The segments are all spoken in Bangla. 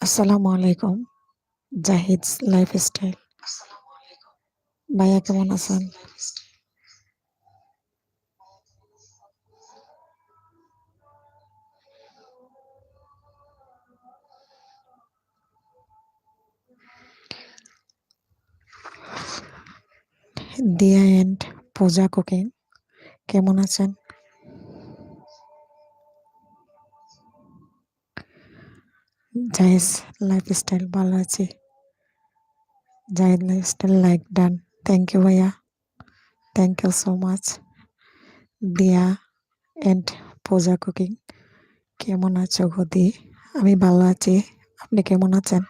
আসসালামু আলাইকুম। জাহিদস লাইফস্টাইল। ভাইয়া কেমন আছেন? দিয়া এন্ড পূজা কুকিং কেমন আছেন? জাহিদস লাইফস্টাইল ভালো আছি। Zahid lifestyle like done. Thank you ভাইয়া, thank you so much. Diya and Puja cooking কেমন আছো গদি? আমি ভালো আছি, আপনি কেমন আছেন?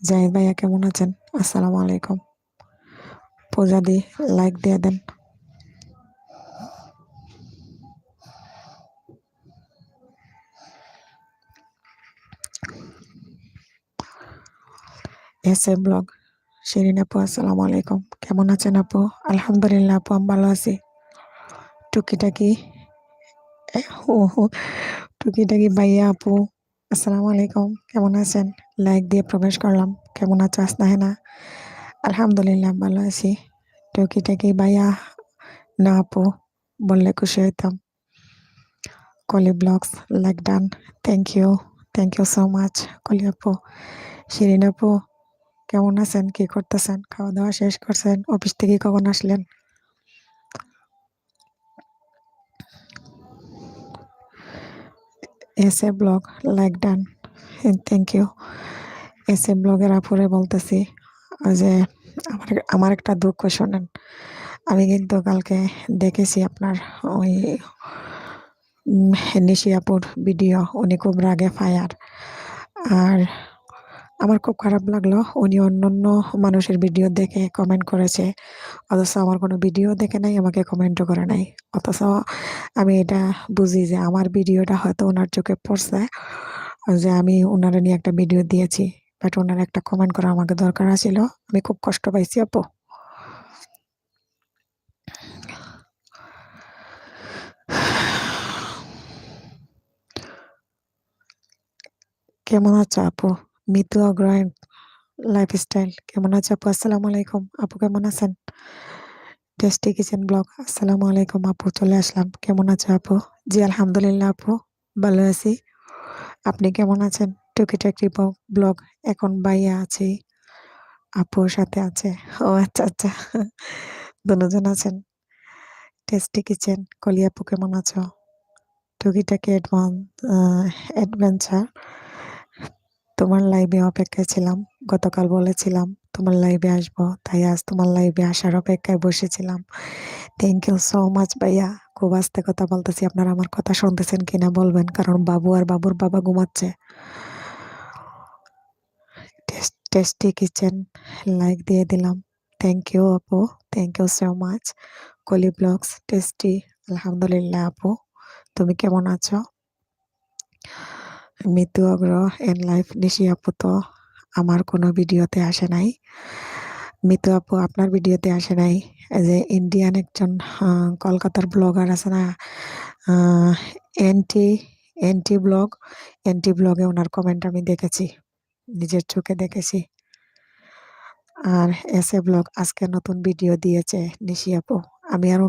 জাহিদ ভাইয়া কেমন আছেন? আসসালামু আলাইকুম। পূজা দি লাইক দিয়ে দেন। এসে ব্লগ শিরিন আপু আসসালামু আলাইকুম, কেমন আছেন আপু? আলহামদুলিল্লাহ আপু, আমি ভালো আছি। টুকিটাকি ও টুকিটাকি ভাইয়া আপু আসসালামু আলাইকুম, কেমন আছেন? লাইক দিয়ে প্রবেশ করলাম। কেমন আছো আসনা হেনা? আলহামদুলিল্লাহ ভালো আছি। টুকিটাকি ভাইয়া না আপু বললে খুশি হইতাম। Koli blogs like done. Thank you so much Koli আপু। শিরিন আপু কেমন আছেন? কি করতেছেন? খাওয়া দাওয়া শেষ করছেন? অফিস থেকে কখন আসলেন? S A blog like done, thank you. S A ব্লগের আপুরে বলতেছি যে আমার আমার একটা দুঃখ শোনেন। আমি কিন্তু কালকে দেখেছি আপনার ওই নিশি আপুর ভিডিও, উনি খুব রাগে ফায়ার। আর আমার খুব খারাপ লাগলো, উনি অন্যান্য মানুষের ভিডিও দেখে কমেন্ট করেছে, অথচ আমার কোনো ভিডিও দেখে নাই, আমাকে কমেন্টও করে নাই। অথচ আমি এটা বুঝি যে আমার ভিডিওটা হয়তো ওনার চোখে পড়ছে, যে আমি ওনারা নিয়ে একটা ভিডিও দিয়েছি, বাট ওনার একটা কমেন্ট করা আমাকে দরকার ছিল। আমি খুব কষ্ট পাইছি আপু। কেমন আছো আপু? মিতু আগ্রহ লাইফস্টাইল কেমন আছো আপু? আসসালামু আলাইকুম আপু, কেমন আছেন? টেস্টি কিচেন ব্লগ আসসালামু আলাইকুম আপু, চলে আসলাম। কেমন আছো আপু? জি আলহামদুলিল্লাহ আপু, ভালো আছি। আপনি কেমন আছেন? টুকিটাকি ব্লগ এখন বাইয়া আছে, আপুর সাথে আছে। ও আচ্ছা আচ্ছা, দুজন আছেন। টেস্টি কিচেন কলি আপু কেমন আছো? টুকিটাকি অ্যাডভেঞ্চার, তোমার লাইভে অপেক্ষায় ছিলাম। গতকাল বলেছিলাম তোমার লাইভে আসবো, তাই আজ তোমার লাইভে আসার অপেক্ষায় বসেছিলাম। থ্যাংক ইউ সো মাচ ভাইয়া। খুব আস্তে কথা বলতেছি, আপনারা আমার কথা শুনতেছেন কিনা বলবেন, কারণ বাবু আর বাবুর বাবা ঘুমাচ্ছে। টেস্টি কিচেন লাইক দিয়ে দিলাম। থ্যাংক ইউ আপু, thank you so much. Koli blogs tasty আলহামদুলিল্লাহ আপু, তুমি কেমন আছো? মিতু আগ্রহ এন লাইফ নিশি আপু তো আমার কোনো ভিডিওতে আসে নাই। মিতু আপু আপনার ভিডিওতে আসে নাই। এই যে ইন্ডিয়ান একজন কলকাতার ব্লগার আছে না, এনটি এনটি ব্লগ, এনটি ব্লগে ওনার কমেন্ট আমি দেখেছি, নিজের চোখে দেখেছি। আর এসে ব্লগ আজকে নতুন ভিডিও দিয়েছে নিশি আপু। আমি আর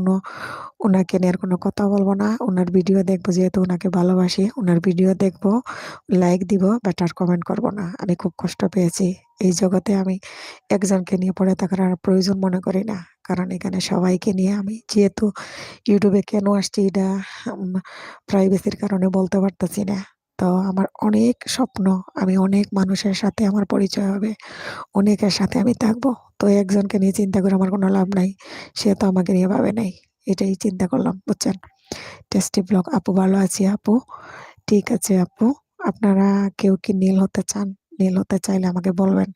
ওনাকে নিয়ে আর কোনো কথা বলবো না, ওনার ভিডিও দেখবো, যেহেতু ওনাকে ভালোবাসি, ওনার ভিডিও দেখবো, লাইক দিব, বাট আর কমেন্ট করবো না। আমি খুব কষ্ট পেয়েছি। এই জগতে আমি একজনকে নিয়ে পড়ে থাকার আর প্রয়োজন মনে করি না, কারণ এখানে সবাইকে নিয়ে আমি যেহেতু ইউটিউবে কেন আসছি এটা প্রাইভেসির কারণে বলতে পারতেছি না। তো আমার অনেক স্বপ্ন, আমি অনেক মানুষের সাথে আমার পরিচয় হবে, অনেকের সাথে আমি থাকবো। তো একজনকে নিয়ে চিন্তা করে আমার কোনো লাভ নাই, সে তো আমাকে নিয়ে ভাবে নাই, এটাই চিন্তা করলাম, বুঝছেন। টেস্টি ব্লগ আপু ভালো আছি আপু। ঠিক আছে আপু, আপনারা কেউ কি নীল হতে চান? নীল হতে চাইলে আমাকে বলবেন।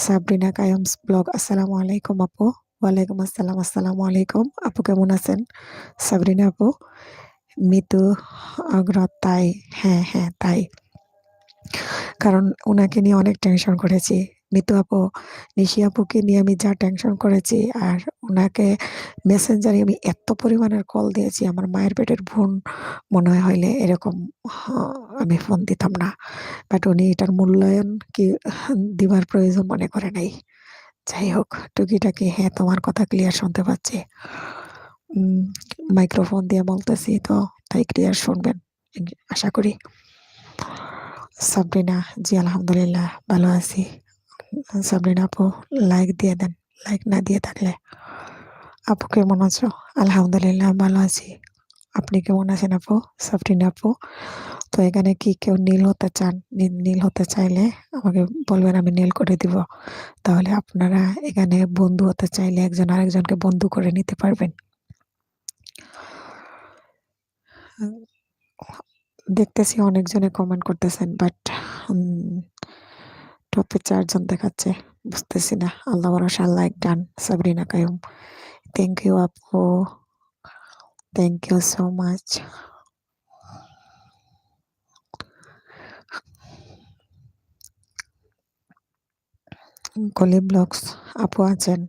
সাবরিনা কায়মস ব্লগ আসসালামু আলাইকুম আপু। ওয়ালাইকুম আসসালাম, আসসালামু আলাইকুম আপু, কেমন আছেন? সাবরিনা আপু, মিতু আগ্রহ, তাই? হ্যাঁ হ্যাঁ তাই, কারণ ওনাকে নিয়ে অনেক টেনশন করেছি। মিতু আপু, নিশি আপুকে নিয়ে আমি যা টেনশন করেছি, আর ওনাকে মেসেঞ্জারে আমি এত পরিমাণের কল দিয়েছি, আমার মায়ের পেটের ভ্রূণ মনে হয় হইলে এরকম আমি ফোন দিতাম না। বাট উনি এটার মূল্যায়ন কি দিবার প্রয়োজন মনে করে নাই। যাই হোক, টুকিটাকি হ্যাঁ তোমার কথা ক্লিয়ার শুনতে পাচ্ছি। মাইক্রোফোন দিয়ে বলতেছি তো, তাই ক্লিয়ার শুনবেন আশা করি। সাবরিনা, জি আলহামদুলিল্লাহ ভালো আছি। সাবরিনা আপু, লাইক দিয়ে দেন, লাইক না দিয়ে থাকলে। আপু কেমন আছো? আলহামদুলিল্লাহ ভালো আছি। আপনি কেমন আছেন আপু? সাবরিনা আপু, তো এখানে কি কেউ নীল হতে চান? নীল হতে চাইলে আমাকে বলবেন, আমি নীল করে দিব। তাহলে আপনারা এখানে বন্ধু হতে চাইলে একজন আরেকজনকে বন্ধু করে নিতে পারবেন। দেখতেছি অনেকজনে কমেন্ট করতেছেন, বাট টপে 4 জন দেখাচ্ছে, বুঝতেছি না। আল্লাহ ভরসা, like done. Sabrina Kayum, thank you আপু, thank you so much. Koli blogs আপু আছেন?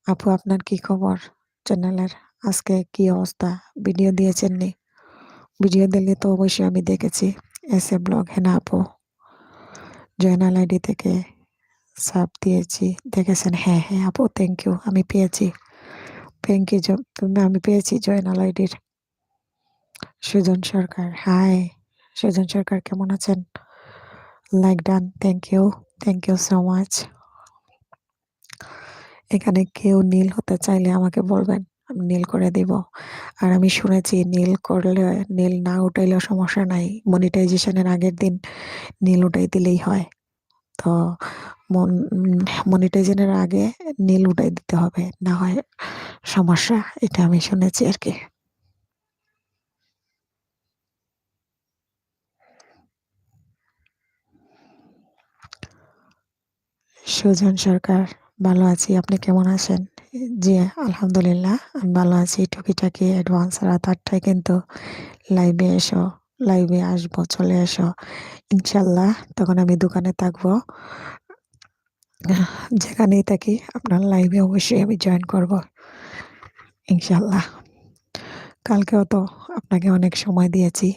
আপু আপনার কি খবর? চ্যানেলের আজকে কি অবস্থা? ভিডিও দিয়েছেন নি? ভিডিও দিলে তো অবশ্যই আমি দেখেছি। এসে ব্লগ হেনা আপু জয়নাল আইডি থেকে সাব দিয়েছি, দেখেছেন? হ্যাঁ হ্যাঁ আপু, থ্যাংক ইউ, আমি পেয়েছি। থ্যাংক ইউ, তুমি, আমি পেয়েছি জয়নাল আইডির। সুজন সরকার, হাই সুজন সরকার, কেমন আছেন? Like done, thank you so much. এখানে কেউ নীল হতে চাইলে আমাকে বলবেন, আমি নীল করে দিব। আর আমি শুনেছি নীল করলে, নীল না উঠাইলেও সমস্যা নাই, মনিটাইজেশনের আগের দিন নীল উঠাই দিলেই হয়। তো মনিটাইজেশনের আগে নীল উঠাই দিতে হবে, না হয় সমস্যা, এটা আমি শুনেছি আর কি। সুজন সরকার, ভালো আছি, আপনি কেমন আছেন? জি আলহামদুলিল্লাহ, আমি ভালো আছি। টুকিটাকি অ্যাডভান্স রাত 8টায় কিন্তু লাইভে এসো, লাইভে আসবো, চলে এসো ইনশাল্লাহ। তখন আমি দোকানে থাকবো, যেখানেই থাকি আপনার লাইভে অবশ্যই আমি জয়েন করব ইনশাল্লাহ। কালকেও তো আপনাকে অনেক সময় দিয়েছি,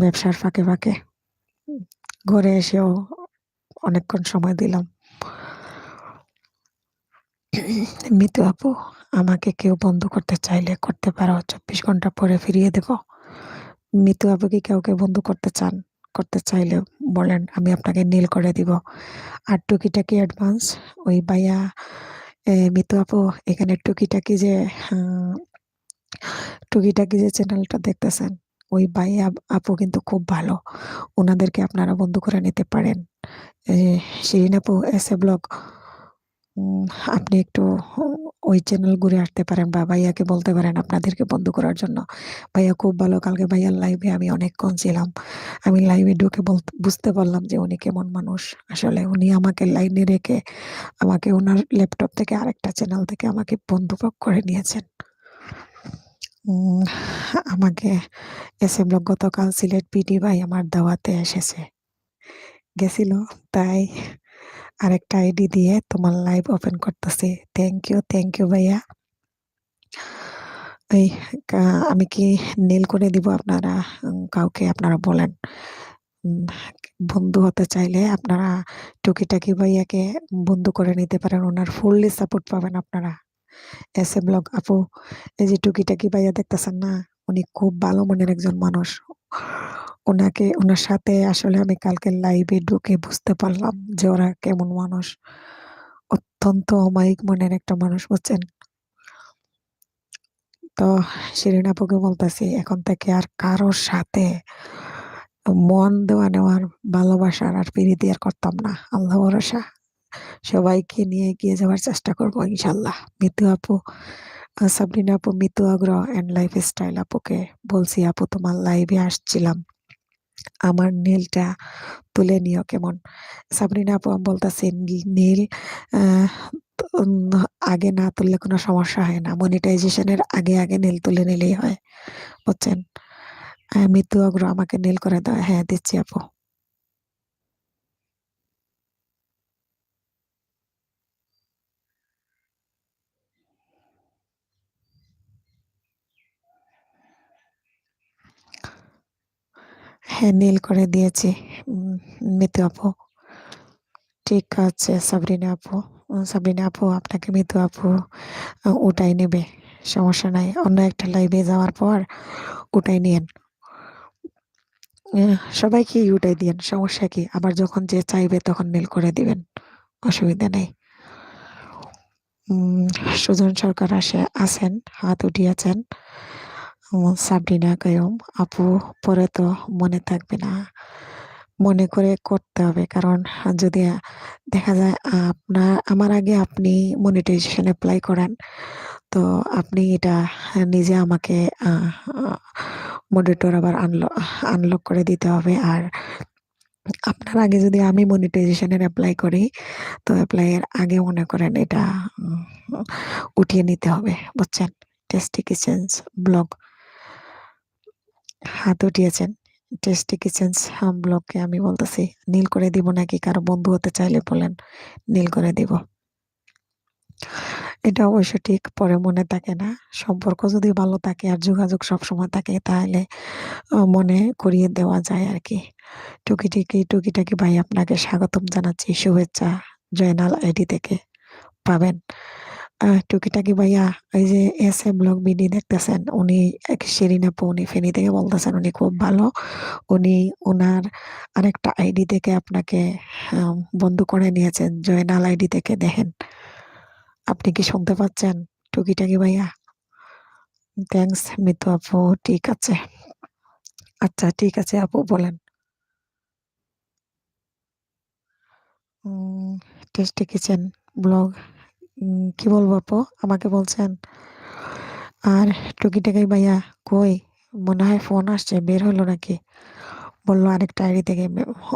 ব্যবসার ফাঁকে ফাঁকে ঘরে এসেও অনেকক্ষণ সময় দিলাম। মিতু আপু, আমাকে কেউ বন্ধ করতে চাইলে করতে পারো, 24 ঘন্টা পরে ফিরিয়ে দেব। মিতু আপু কি কাউকে বন্ধ করতে চান? করতে চাইলে বলেন, আমি আপনাকে নীল করে দিব। আর টুকিটাকি অ্যাডভান্স ওই ভাইয়া, মিতু আপু, এখানে টুকিটাকি যে টুকিটাকি যে চ্যানেলটা দেখতেছেন, ওই ভাইয়া আপু কিন্তু খুব ভালো, ওনাদেরকে আপনারা বন্ধু করে নিতে পারেন। শিরিন আপু, এস এ ব্লগ, উম, আপনি একটু ওই চ্যানেল ঘুরে আসতে পারেন, বা ভাইয়াকে বলতে পারেন আপনাদেরকে বন্ধ করার জন্য। ভাইয়া খুব ভালো। কালকে ভাইয়ার লাইভে আমি অনেকক্ষণ ছিলাম, আমি লাইভে ঢুকে বুঝতে পারলাম যে উনি কেমন মানুষ। আসলে উনি আমাকে লাইনে রেখে আমাকে ওনার ল্যাপটপ থেকে আরেকটা চ্যানেল থেকে আমাকে বন্ধু করে নিয়েছেন। উম, আমাকে এস এ ব্লগ গতকাল সিলেট পিডি ভাই আমার দাওয়াতে এসেছে, গেছিল, তাই আরেকটা আইডি দিয়ে তোমার লাইভ ওপেন করতেছি। থ্যাংক ইউ ভাইয়া। এই আমি কি নীল করে দিব? আপনারা কাউকে আপনারা বলেন, উম, বন্ধু হতে চাইলে আপনারা টুকিটাকি ভাইয়াকে বন্ধু করে নিতে পারেন, ওনার ফুললি সাপোর্ট পাবেন আপনারা। এস এ ব্লগ আপু, এই যে টুকিটাকি ভাইয়া দেখতেছেন না, উনি খুব ভালো মনের একজন মানুষ। ওনার সাথে আসলে আমি কালকে লাইভে ঢুকে বুঝতে পারলাম যে ওরা কেমন মানুষ, অত্যন্ত অমায়িক মনের একটা মানুষ, বুঝছেন? তো শিরিন আপুকে বলতেছি, এখন থেকে আর কারোর সাথে মন দেওয়া নেওয়ার, ভালোবাসার আর প্রীতি আর করতাম না। আল্লাহ ভরসা, সবাইকে নিয়ে এগিয়ে যাওয়ার চেষ্টা করবো ইনশাল্লাহ। মিতু আপু, সাবরিনা আপু, মিতু আগ্রহ অ্যান্ড লাইফ স্টাইল আপুকে বলছি, আপু তোমার লাইভে আসছিলাম, আমার নীলটা তুলে নিও কেমন। সাবরিনা আপু, আমি বলতেছি নীল আহ, উম, আগে না তুললে কোনো সমস্যা হয় না, মনিটাইজেশনের আগে আগে নীল তুলে নিলেই হয়, বুঝছেন? মিতু আগ্রহ, আমাকে নীল করে দাও। হ্যাঁ দিচ্ছি আপু। হ্যাঁ, নীল করে দিয়েছি। মিতু আপু। ঠিক আছে সাবরিনা আপু। সাবরিনা আপু, আপনাকে মিতু আপু ওটাই নেবে, সমস্যা নাই। অন্য একটা লাইভে যাওয়ার পর ওটাই নিয়েন। সবাইকে ওটাই দিয়েন, সমস্যা কি? আবার যখন যে চাইবে তখন নীল করে দিবেন, অসুবিধা নেই। সুজন সরকার আছেন, হাত উঠিয়েছেন। সাবরিনা কায়ুম আপু, পরে তো মনে থাকবে না, মনে করে করতে হবে। কারণ যদি দেখা যায় আমার আগে আপনি মনিটাইজেশন অ্যাপ্লাই করেন, তো আপনি এটা নিজে আমাকে মনিটর আবার আনলক করে দিতে হবে। আর আপনার আগে যদি আমি মনিটাইজেশনের অ্যাপ্লাই করি, তো অ্যাপ্লাই এর আগে মনে করেন এটা উম, উঠিয়ে নিতে হবে, বুঝছেন? টেস্টি কিচেন্স ব্লগ, হাত উঠিয়েছেন। টেস্টি কিচেন্স ব্লগকে আমি বলতেছি নীল করে দিব নাকি? কারো বন্ধু হতে চাইলে বলেন, নীল করে দিব। এটা অবশ্য ঠিক, পরে মনে থাকে না। সম্পর্ক যদি ভালো থাকে আর যোগাযোগ সবসময় থাকে, তাহলে মনে করিয়ে দেওয়া যায় আর কি। টুকিটাকি ভাই, আপনাকে স্বাগতম জানাচ্ছি, শুভেচ্ছা। জয়নাল আইডি থেকে পাবেন। টুকিটাকি ভাইয়া, এই যে এস এ ব্লগ বিডি দেখতেছেন, উনি এক শিরিন আপু, উনি ফেনী থেকে বলতেছেন, উনি খুব ভালো। উনি ওনার আরেকটা আইডি থেকে আপনাকে বন্ধু করে নিয়েছেন, জয়নাল আইডি থেকে। দেখেন, আপনি কি শুনতে পাচ্ছেন টুকিটাকি ভাইয়া? থ্যাঙ্কস মিতু আপু। ঠিক আছে, আচ্ছা ঠিক আছে আপু, বলেন। টেস্টি কিচেন ব্লগ, কি বলবো আপু, আমাকে বলছেন। আর টুকিটাকি ভাইয়া কই? মনে হয় ফোন আসছে, বের হলো নাকি? বললো আরেকটা আইডি থেকে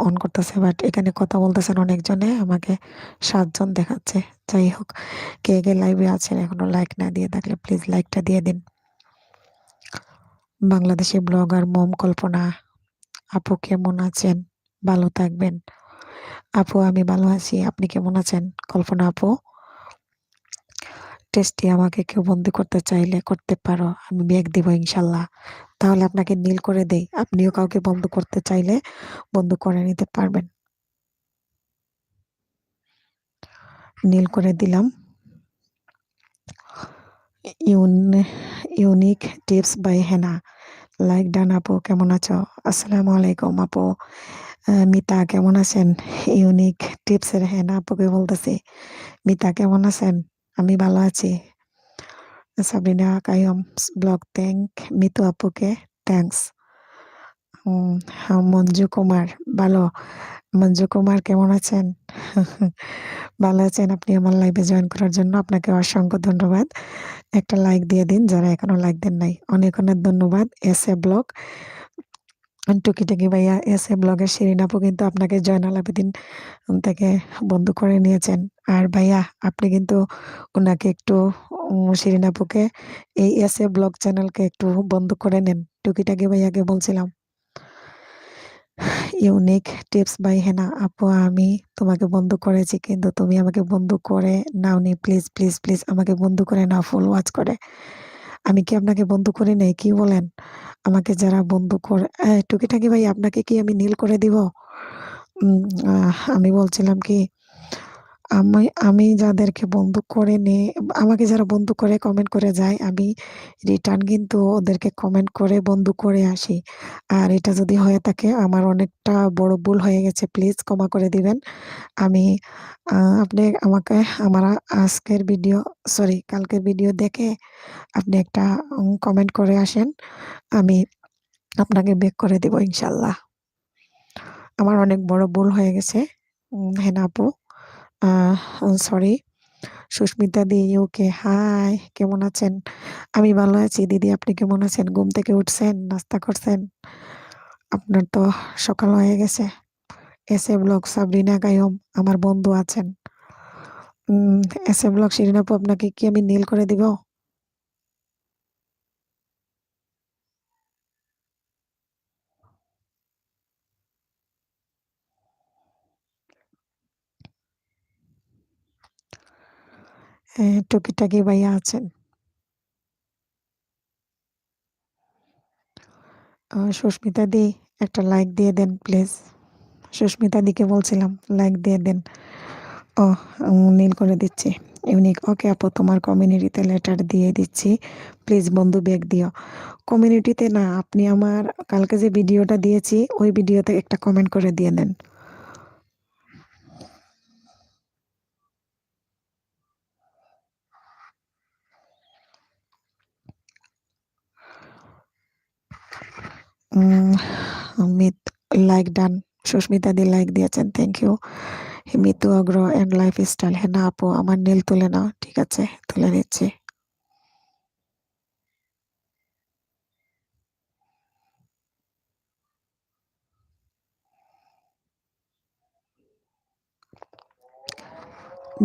অন করতেছে, বাট এখানে কথা বলতেছেন অনেকজনে, আমাকে 7 জন দেখাচ্ছে। যাই হোক, কে কে লাইভে আছেন এখনো লাইক না দিয়ে থাকলে প্লিজ লাইকটা দিয়ে দিন। বাংলাদেশি ব্লগার মম কল্পনা আপু, কেমন আছেন? ভালো থাকবেন আপু। আমি ভালো আছি, আপনি কেমন আছেন কল্পনা আপু? টেস্টি, আমাকে কেউ বন্দি করতে চাইলে করতে পারো, আমি ব্যাগ দিব ইনশাল্লাহ। তাহলে আপনাকে নীল করে দেই, আপনিও কাউকে বন্ধ করতে চাইলে বন্ধ করে নিতে পারবেন। নীল করে দিলাম। ইউন unique tips by Hena, like done আপু, কেমন আছো? আসসালামু আলাইকুম আপু। মিতা কেমন আছেন? ইউনিক টিপস এর হেনা আপুকে বলতেছি, মিতা কেমন আছেন? আমি ভালো আছি। সাবিনা কায়ুম ব্লগ, মিতু আপুকে থ্যাংকস। মঞ্জু কুমার, ভালো। মঞ্জু কুমার কেমন আছেন? ভালো আছেন? আপনি আমার লাইভে জয়েন করার জন্য আপনাকে অসংখ্য ধন্যবাদ। একটা লাইক দিয়ে দিন যারা এখনো লাইক দেন নাই, অনেক অনেক ধন্যবাদ। এস এ ব্লগ, টুকিটাকি ভাইয়া, এস এ ব্লগের শিরিন আপু কিন্তু আপনাকে জয়নাল আবেদিন থেকে বন্ধু করে নিয়েছেন। আর ভাইয়া, আপনি কিন্তু ওনাকে একটু শিরিন আপুকে এই এস এ ব্লগ চ্যানেলকে একটু বন্ধ করে নেন। টুকিটাকি ভাইয়াকে বলছিলাম। ইউনিক টিপস বাই হেনা আপু, আমি তোমাকে বন্ধ করেছি কিন্তু তুমি আমাকে বন্ধ করে নাওনি। প্লিজ প্লিজ প্লিজ আমাকে বন্ধ করে নাও, ফুল ওয়াচ করে। আমি কি আপনাকে বন্ধ করে নেই? কি বলেন? আমাকে যারা বন্ধ করে, টুকিটাকি ভাই, আপনাকে কি আমি নীল করে দিব? আমি বলছিলাম কি, আমি আমি যাদেরকে বন্ধু করে আমাকে যারা বন্ধু করে কমেন্ট করে যায়, আমি রিটার্ন কিন্তু ওদেরকে কমেন্ট করে বন্ধু করে আসি। আর এটা যদি হয়ে থাকে, আমার অনেকটা বড় ভুল হয়ে গেছে, প্লিজ ক্ষমা করে দিবেন। আমি আপনি আমাকে আমার আজকের ভিডিও, সরি কালকের ভিডিও দেখে আপনি একটা কমেন্ট করে আসেন, আমি আপনাকে ব্যাক করে দিব ইনশাল্লাহ। আমার অনেক বড় ভুল হয়ে গেছে। হেনা আপু, সরি। সুস্মিতা দি ইউকে, হাই, কেমন আছেন? আমি ভালো আছি দিদি, আপনি কেমন আছেন? ঘুম থেকে উঠছেন, নাস্তা করছেন? আপনার তো সকাল হয়ে গেছে। এস এ ব্লগ সাবরিনা গায়ম আমার বন্ধু আছেন। এস এ ব্লগ শিরিন আপু, আপনাকে কি আমি নীল করে দিব? টুকিটাকি ভাইয়া আছেন। সুস্মিতা দি, একটা লাইক দিয়ে দেন প্লিজ। সুস্মিতা দিকে বলছিলাম লাইক দিয়ে দেন। ও নীল করে দিচ্ছি। ইউনিক, ওকে আপু তোমার কমিউনিটিতে লেটার দিয়ে দিচ্ছি, প্লিজ বন্ধু ব্যাগ দিও। কমিউনিটিতে না, আপনি আমার কালকে যে ভিডিওটা দিয়েছি ওই ভিডিওতে একটা কমেন্ট করে দিয়ে দেন। মিত লাইক ডান। সুস্মিতা দি লাইক দিয়েছেন, থ্যাংক ইউ। মিতু আগ্রহ অ্যান্ড লাইফস্টাইল, হেনা আপু আমার নীল তুলে নাও। ঠিক আছে, তুলে নিচ্ছি।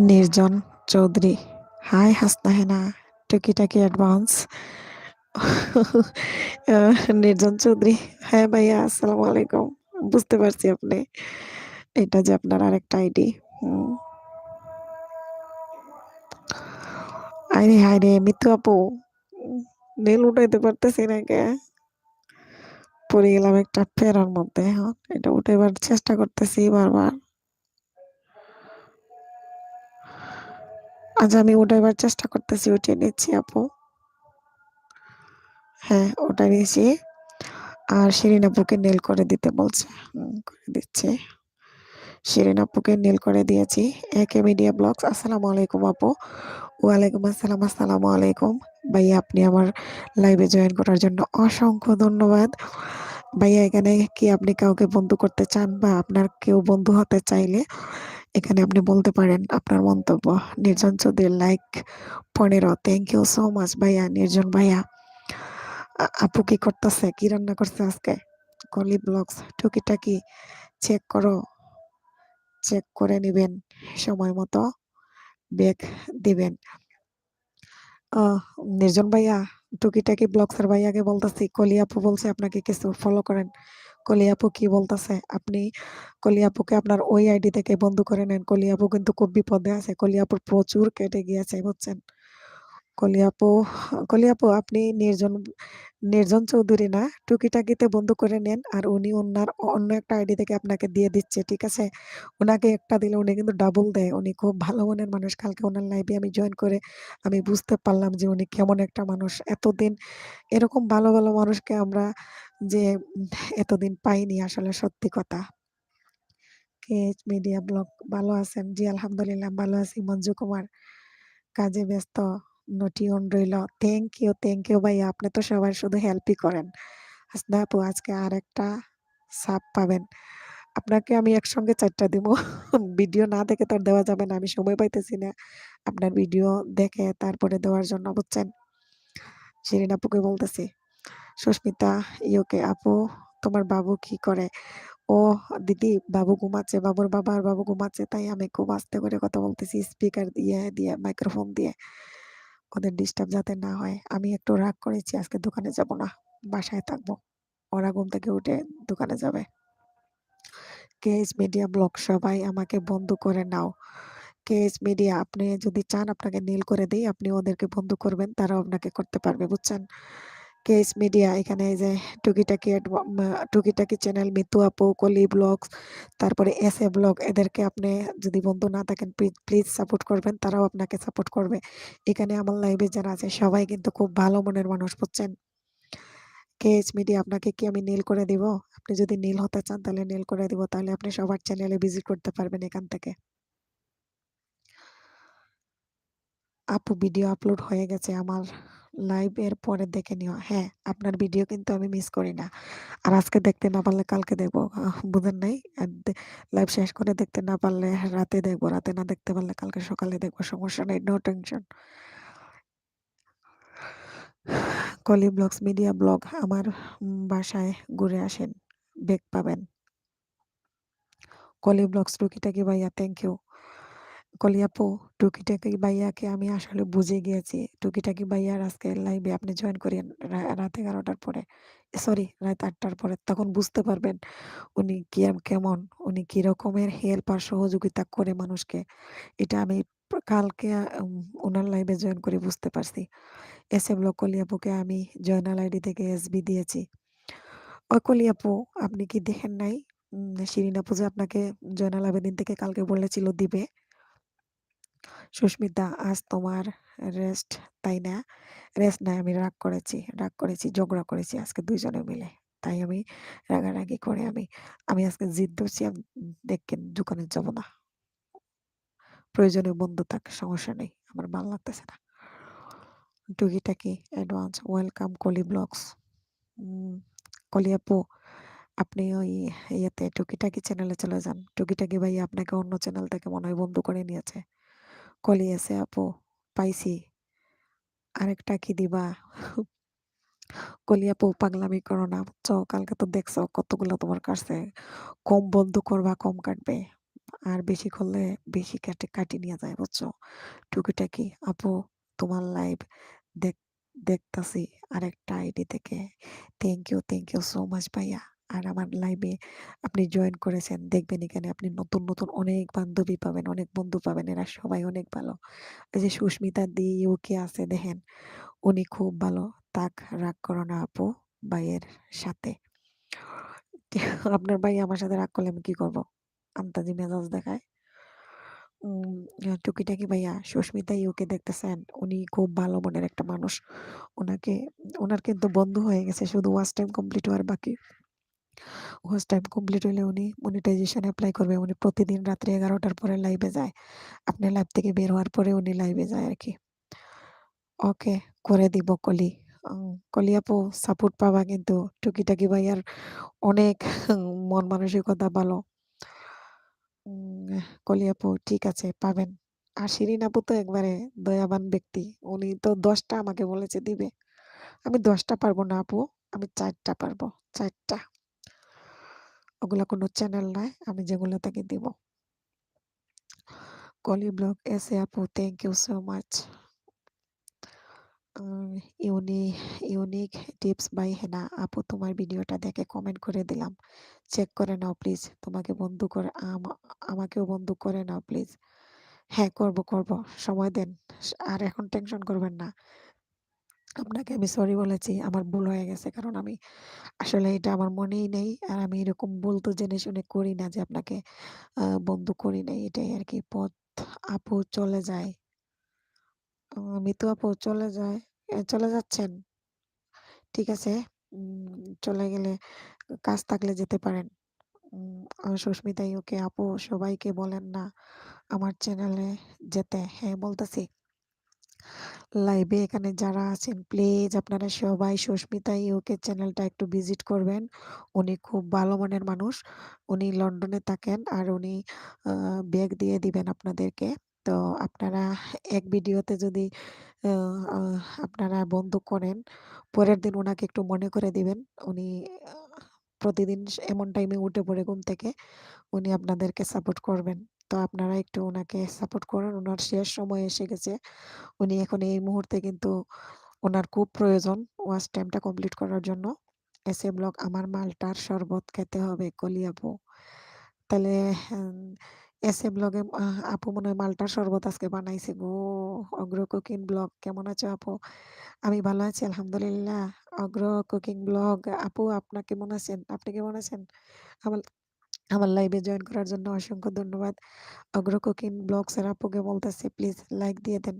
নির্জন চৌধুরী, হাই হাসনা হেনা, টুকিটাকি অ্যাডভান্স। নির্জন চৌধুরী, হ্যাঁ ভাইয়া আসসালামু আলাইকুম। বুঝতে পারছি আপনি, এটা যে আপনার আরেকটা আইডি। আরে হায় রে মিতু আপু, নেল উঠাইতে পারতেছি না কে, পড়ে গেলাম একটা ফেরার মধ্যে। হ্যাঁ, এটা উঠাইবার চেষ্টা করতেছি বারবার। আজ আমি উঠাইবার চেষ্টা করতেছি, উঠিয়ে নিচ্ছি আপু। হ্যাঁ ওটা নিয়েছি। আর শিরিন আপুকে নেল করে দিতে বলছে, করে দিচ্ছি। শিরিন আপুকে নেল করে দিয়েছি। একে মিডিয়া ব্লগস, আসসালামু আলাইকুম আপু। ওয়ালাইকুম আসসালাম, আসসালামু আলাইকুম। ভাইয়া আপনি আমার লাইভে জয়েন করার জন্য অসংখ্য ধন্যবাদ। ভাইয়া এখানে কি আপনি কাউকে বন্ধু করতে চান বা আপনার কেউ বন্ধু হতে চাইলে এখানে আপনি বলতে পারেন আপনার মন্তব্য। Nirjon Chowdhury like 15, thank you so much ভাইয়া। নির্জন ভাইয়া, আপু কি করতেছে, কি রান্না করছে আজকে? কলি ব্লগস টুকিটাকি চেক করো, চেক করে নিবেন, সময় মতো ব্যাগ দিবেন। নির্জন ভাইয়া, টুকিটাকি ব্লগসের ভাইয়াকে বলতেছি, কলি আপু বলছে আপনাকে কিছু ফলো করেন। কলি আপু কি বলতেছে, আপনি কলি আপুকে আপনার ওই আইডি থেকে বন্ধ করে নেন। কলি আপু কিন্তু খুব বিপদে আছে, কলি আপুর প্রচুর কেটে গিয়েছে বুঝছেন। কলি আপু, কলি আপু আপনি নির্জন, নির্জন চৌধুরী না, টুকিটাকিতে বন্ধ করে নেন। আর উনি ওনার অন্য একটা আইডি থেকে আপনাকে দিয়ে দিচ্ছে, ঠিক আছে। ওনাকে একটা দিলে উনি কিন্তু ডাবল দেয়, উনি খুব ভালো মনের মানুষ। কালকে ওনার লাইভে আমি জয়েন করে আমি বুঝতে পারলাম যে উনি কেমন একটা মানুষ। এতদিন এরকম ভালো ভালো মানুষকে আমরা যে এতদিন পাইনি, আসলে সত্যি কথা। কেএইচ মিডিয়া ব্লগ, ভালো আছেন? জি আলহামদুলিল্লাহ ভালো আছি। মঞ্জু কুমার, কাজে ব্যস্ত, নটি অন রইল। থ্যাংক ইউ ভাইয়া, আপনি তো সবার শুধু হেল্পই করেন। হাসনা আপু আজকে আর একটা সাপ পাবেন, আপনাকে আমি একসঙ্গে 4টা দিব। ভিডিও না দেখে তো আর দেওয়া যাবে না, আমি সময় পাইতেছি না আপনার ভিডিও দেখে তারপরে দেওয়ার জন্য বুঝছেন। শিরিন আপুকে বলতেছি। সুস্মিতা ইউকে আপু, তোমার বাবু কি করে? ও দিদি, বাবু ঘুমাচ্ছে, বাবুর বাবা আর বাবু ঘুমাচ্ছে, তাই আমি খুব আস্তে করে কথা বলতেছি, স্পিকার দিয়ে দিয়ে মাইক্রোফোন দিয়ে, ওদের ডিস্টার্ব যাতে না হয়। আমি একটু রাগ করেছি, আজকে দোকানে যাব না, বাসায় থাকবো। ওরা ঘুম থেকে উঠে দোকানে যাবে। কেএইচ মিডিয়া ব্লগ, সবাই আমাকে বন্ধ করে নাও। কেএইচ মিডিয়া, আপনি যদি চান আপনাকে নীল করে দিই, আপনি ওদেরকে বন্ধ করবেন, তারাও আপনাকে করতে পারবে বুঝছেন। কেএইচ মিডিয়া, এখানে এই যে টুকিটাকি টুকিটাকি চ্যানেল, মিতু আপু, কলি ব্লগস, তারপরে এস এ ব্লগ, এদেরকে আপনি যদি বন্ধু না থাকেন প্লিজ সাপোর্ট করবেন, তারাও আপনাকে সাপোর্ট করবে। এখানে আমার লাইভে যারা আছে সবাই কিন্তু খুব ভালো মনের মানুষ বুঝছেন। কেএইচ মিডিয়া, আপনাকে কি আমি নীল করে দিব? আপনি যদি নীল হতে চান তাহলে নীল করে দিব, তাহলে আপনি সবার চ্যানেলে ভিজিট করতে পারবেন এখান থেকে। আপু ভিডিও আপলোড হয়ে গেছে আমার, লাইভ এর পরে দেখে নিও। হ্যাঁ আপনার ভিডিও কিন্তু আমি মিস করি না, আর আজকে দেখতে না পারলে কালকে দেখবো, বুঝেন নাই। লাইভ শেষ করে দেখতে না পারলে রাতে দেখবো, রাতে না দেখতে পারলে কালকে সকালে দেখবো, সমস্যা নেই, নো টেনশন। কলি ব্লগস মিডিয়া ব্লগ, আমার বাসায় ঘুরে আসেন, বেগ পাবেন। কলি ব্লগস টুকিটাকি ভাইয়া, থ্যাংক ইউ। কলি আপু, টুকিটাকি ভাইয়াকে আমি আসলে বুঝে গিয়েছি। টুকিটাকি ভাইয়ার আজকে লাইভে আপনি জয়েন করেন রাত 11টার পরে, সরি রাত 8টার পরে, তখন বুঝতে পারবেন উনি কেমন, উনি কি রকমের হেল্প আর সহযোগিতা করে মানুষকে। এটা আমি কালকে ওনার লাইভে জয়েন করে বুঝতে পারছি। এস এ ব্লগ কলি আপুকে আমি জয়নাল আইডি থেকে এসবি দিয়েছি। ওই কলি আপু, আপনি কি দেখেন নাই? শিরিন আপু যে আপনাকে জয়নাল আবেদীন থেকে কালকে বলেছিল দিবে। সুস্মিতা, আজ তোমার রেস্ট, তাই না? রেস্ট নাই, আমি রাগ করেছি, ঝগড়া করেছি আজকে ২ জনে মিলে। তাই আমি রাগারাগি করে আমি আজকে জিদ ধরছি, আমি দেখেন দোকানে যাব না। প্রয়োজনে বন্ধ থাক, সমস্যা নেই। আমার ভাল লাগতেছে না। টুকিটাকি অ্যাডভান্স ওয়েলকাম কলি ব্লগস। উম কলি আপু, আপনি ওই ইয়েতে টুকিটাকি চ্যানেলে চলে যান। টুকিটাকি ভাইয়া আপনাকে অন্য চ্যানেল থেকে মনে হয় বন্ধ করে নিয়েছে। কলি এসে আপু, পাইছি। আরেকটা কি দিবা? কলি আপু, পাগলামি করো না বুঝছো? কালকে তো দেখছো কতগুলো তোমার কাছে। কম বন্ধ করবা, কম কাটবে। আর বেশি করলে বেশি কাটি নিয়ে যায় বুঝছো? টুকিটাকি আপু, তোমার লাইভ দেখ দেখতাছি আরেকটা আইডি থেকে। থ্যাংক ইউ সো মাচ ভাইয়া। আর আমার লাইভে আপনি জয়েন করেছেন, দেখবেন এখানে আপনি নতুন নতুন অনেক বান্ধবী পাবেন, অনেক বন্ধু পাবেন। এরা সবাই অনেক ভালো। এই যে সুস্মিতা দি ইউকে আছে দেখেন, উনি খুব ভালো। তাক রাগ করো না আপু ভাইয়ের সাথে। আপনার ভাই আমার সাথে রাগ করলে আমি কি করবো? আন্তাজি মেজাজ দেখায়। উম টুকিটাকি ভাইয়া, সুস্মিতা ইউকে দেখতেছেন, উনি খুব ভালো মনের একটা মানুষ। ওনাকে ওনার কিন্তু বন্ধু হয়ে গেছে, শুধু ওয়াচ টাইম কমপ্লিট হওয়ার বাকি। ওয়াচ টাইম কমপ্লিট হইলে উনি মনিটাইজেশন এপ্লাই করবে। উনি প্রতিদিন রাত্রে 11টার পরে লাইভে যায়। আপনি লাইভ থেকে বের হওয়ার পরে উনি লাইভে যায় আরকি। ওকে, করে দিব কলি। কলি আপু, সাপোর্ট পাবা কিন্তু। টুকিটাকি ভাইয়ার অনেক মন মানসিকতা ভালো। কলি আপু, ঠিক আছে, পাবেন। আর শিরিন আপু তো একবারে দয়াবান ব্যক্তি। উনি তো 10টা আমাকে বলেছে দিবে। আমি 10টা পারবো না আপু। আমি 4টা পারবো। 4টা। ওগুলা কোনো চ্যানেল নয়। আমি যেগুলো থেকে দিব। কলি ব্লগ এসে আপু, thank you so much. Um uni unique tips by Hena আপু, তোমার ভিডিওটা দেখে কমেন্ট করে দিলাম। চেক করে নাও প্লিজ। তোমাকে বন্ধু করে আমাকেও বন্ধু করে নাও প্লিজ। হ্যাঁ, করব। সময় দেন। আর এখন টেনশন করবেন না। আপনাকে আমি সরি বলেছি। আমার ভুল হয়ে গেছে। কারণ আমি আসলে এটা আমার মনেই নেই। আর আমি এরকম ভুল তো জেনে শুনে করি না যে আপনাকে বন্ধ করি নাই। এটাই আরকি। আপু চলে যায়। মিতু আপু চলে যায়। চলে যাচ্ছেন? ঠিক আছে। চলে গেলে কাজ থাকলে যেতে পারেন। সুস্মিতা ইউকে আপু, সবাইকে বলেন না আমার চ্যানেলে যেতে। হ্যাঁ, বলতেছি। লাইভে এখানে যারা আছেন প্লিজ আপনারা সবাই সুস্মিতা ইউকে চ্যানেলটা একটু ভিজিট করবেন। উনি খুব ভালো মনের মানুষ। উনি লন্ডনে থাকেন আর উনি ব্যাগ দিয়ে দিবেন আপনাদেরকে। তো আপনারা এক ভিডিওতে যদি আপনারা বন্ধ করেন, পরের দিন উনাকে একটু মনে করে দিবেন। উনি প্রতিদিন এমন টাইমে উঠে পড়ে ঘুম থেকে উনি আপনাদেরকে সাপোর্ট করবেন। তো আপনারা একটু উনাকে সাপোর্ট করুন। উনার শেষ সময় এসে গেছে। উনি এখন এই মুহূর্তে কিন্তু উনার খুব প্রয়োজন ওয়াচ টাইমটা কমপ্লিট করার জন্য। এসএ ব্লগ আমার মালটার শরবত খেতে হবে কলি আপু। তাহলে উম এসএ ব্লগে আপু মনে হয় মালটার শরবত আজকে বানাইছে গো। অগ্র কুকিং ব্লগ, কেমন আছো আপু? আমি ভালো আছি আলহামদুলিল্লাহ। অগ্র কুকিং ব্লগ আপু, আপনার কেমন আছেন? আপনি কেমন আছেন? আমার আমার লাইভে জয়েন করার জন্য অসংখ্য ধন্যবাদ। অগ্র কুকিং ব্লগস এর আপুকে বলতেছি প্লিজ লাইক দিয়ে দেন।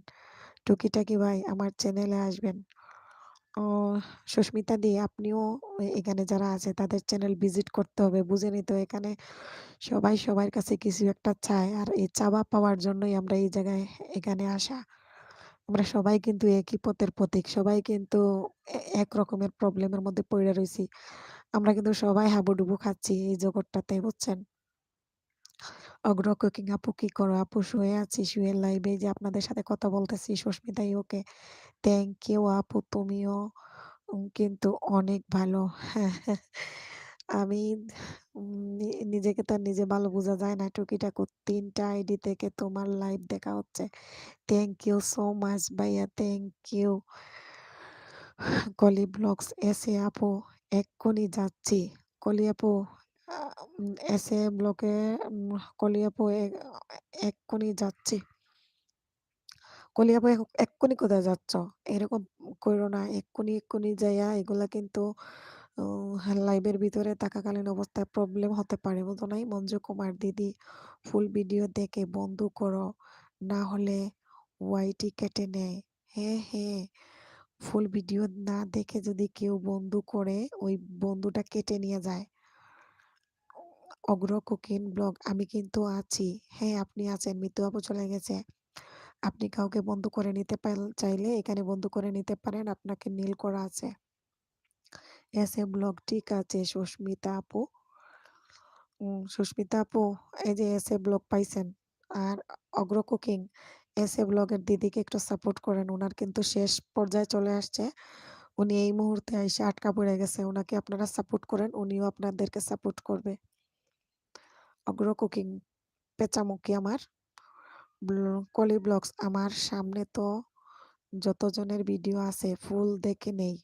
টুকিটাকি ভাই আমার চ্যানেলে আসবেন। ও সুস্মিতা দি, আপনিও এখানে যারা আছে তাদের চ্যানেল ভিজিট করতে হবে। বুঝেনই তো, এখানে সবাই সবার কাছে কিছু একটা চায়। আর এই চাওয়া পাওয়ার জন্যই আমরা এই জায়গায় এখানে আসা। আমরা সবাই কিন্তু একই পথের পথিক। সবাই কিন্তু এক রকমের প্রবলেমের মধ্যে পইড়া রইছি। আমরা কিন্তু সবাই হাবুডুবু খাচ্ছি এই জগৎটাতে, বুঝছেন? অগ্র কুকিং আপু, কি করো? আপু শুয়ে আছি, শুয়ে লাইভে যে আপনাদের সাথে কথা বলতেছি। সুস্মিতাই ওকে। থ্যাংক ইউ আপু, তুমিও কিন্তু অনেক ভালো। আমি নিজেকে তো আর নিজে ভালো বোঝা যায় না। টুকিটাকি 3টা আইডি থেকে তোমার লাইভ দেখা হচ্ছে। থ্যাংক ইউ সো মাচ ভাইয়া, থ্যাংক ইউ। কলি ব্লগস এসে আপু, এক্ষুনি যাচ্ছি। কলি আপু, এসে ব্লকে কলি আপু এক্ষুনি যাচ্ছি। কলি আপু, এক্ষুনি কোথায় যাচ্ছ? এরকম কইরো না। এক্ষুনি যাইয়া এগুলা কিন্তু লাইভের ভিতরে থাকাকালীন অবস্থায় প্রবলেম হতে পারে মতো নাই। মঞ্জু কুমার দিদি, ফুল ভিডিও দেখে বন্ধ করো, না হলে ওয়াইটি কেটে নেয়। হ্যাঁ হ্যাঁ, ফুল ভিডিও না দেখে যদি কেউ বন্ধু করে ওই বন্ধুটা কেটে নিয়ে যায়। অগ্র কুকিং ব্লগ, আমি কিন্তু আছি। হ্যাঁ আপনি আছেন, মৃত্যু আপু চলে গেছে। আপনি কাউকে বন্ধু করে নিতে চাইলে এখানে বন্ধু করে নিতে পারেন, আপনাকে নীল করা আছে। এস এ ব্লগ, ঠিক আছে সুস্মিতা আপু। সুস্মিতা আপু, এই যে এস এ ব্লগ পাইছেন। আর অগ্র কুকিং, এস এ ব্লগের দিদিকে একটু সাপোর্ট করেন, ওনার কিন্তু শেষ পর্যায়ে চলে আসছে। উনি এই মুহূর্তে এসে আটকা পড়ে গেছে, ওনাকে আপনারা সাপোর্ট করেন, উনিও আপনাদেরকে সাপোর্ট করবে। অগ্র কুকিং, পেঁচামুখী আমার কলি ব্লগস, আমার সামনে তো যতজনের ভিডিও আছে ফুল দেখে নেই।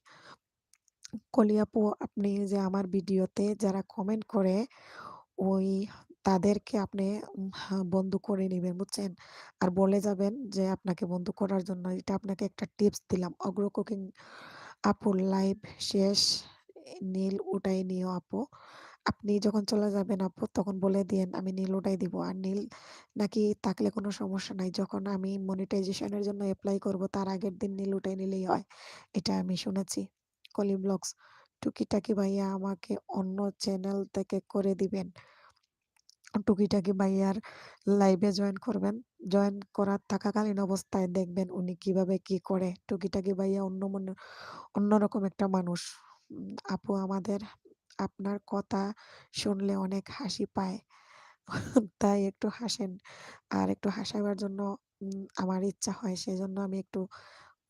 কলি আপু, আপনি যে আমার ভিডিওতে যারা কমেন্ট করে ওই তাদেরকে আপনি বন্ধ করে নেবেন বুঝছেন, আর বলে যাবেন যে আপনাকে বন্ধ করার জন্য। এটা আপনাকে একটা টিপস দিলাম। অগ্র কুকিং আপু, লাইভ শেষ, নীল উঠাই নিও আপু। আপনি যখন চলে যাবেন আপু তখন বলে দিয়েন আমি নীল উঠাই দিব। আর নীল নাকি থাকলে কোনো সমস্যা নাই, যখন আমি মনিটাইজেশনের জন্য অ্যাপ্লাই করব তার আগের দিন নীল উঠাই নিলেই হয়, এটা আমি শুনেছি। কলি ব্লগস, টুকিটাকি ভাইয়া আমাকে অন্য চ্যানেল থেকে করে দিবেন। টুকিটাকি ভাইয়ার লাইভে জয়েন করবেন, জয়েন করার থাকাকালীন অবস্থায় দেখবেন উনি কিভাবে কি করে। টুকিটাকি ভাইয়া অন্যরকম একটা মানুষ। আপু আমাদের আপনার কথা শুনলে অনেক হাসি পায়, তাই একটু হাসেন। আর একটু হাসাবার জন্য আমার ইচ্ছা হয়, সেজন্য আমি একটু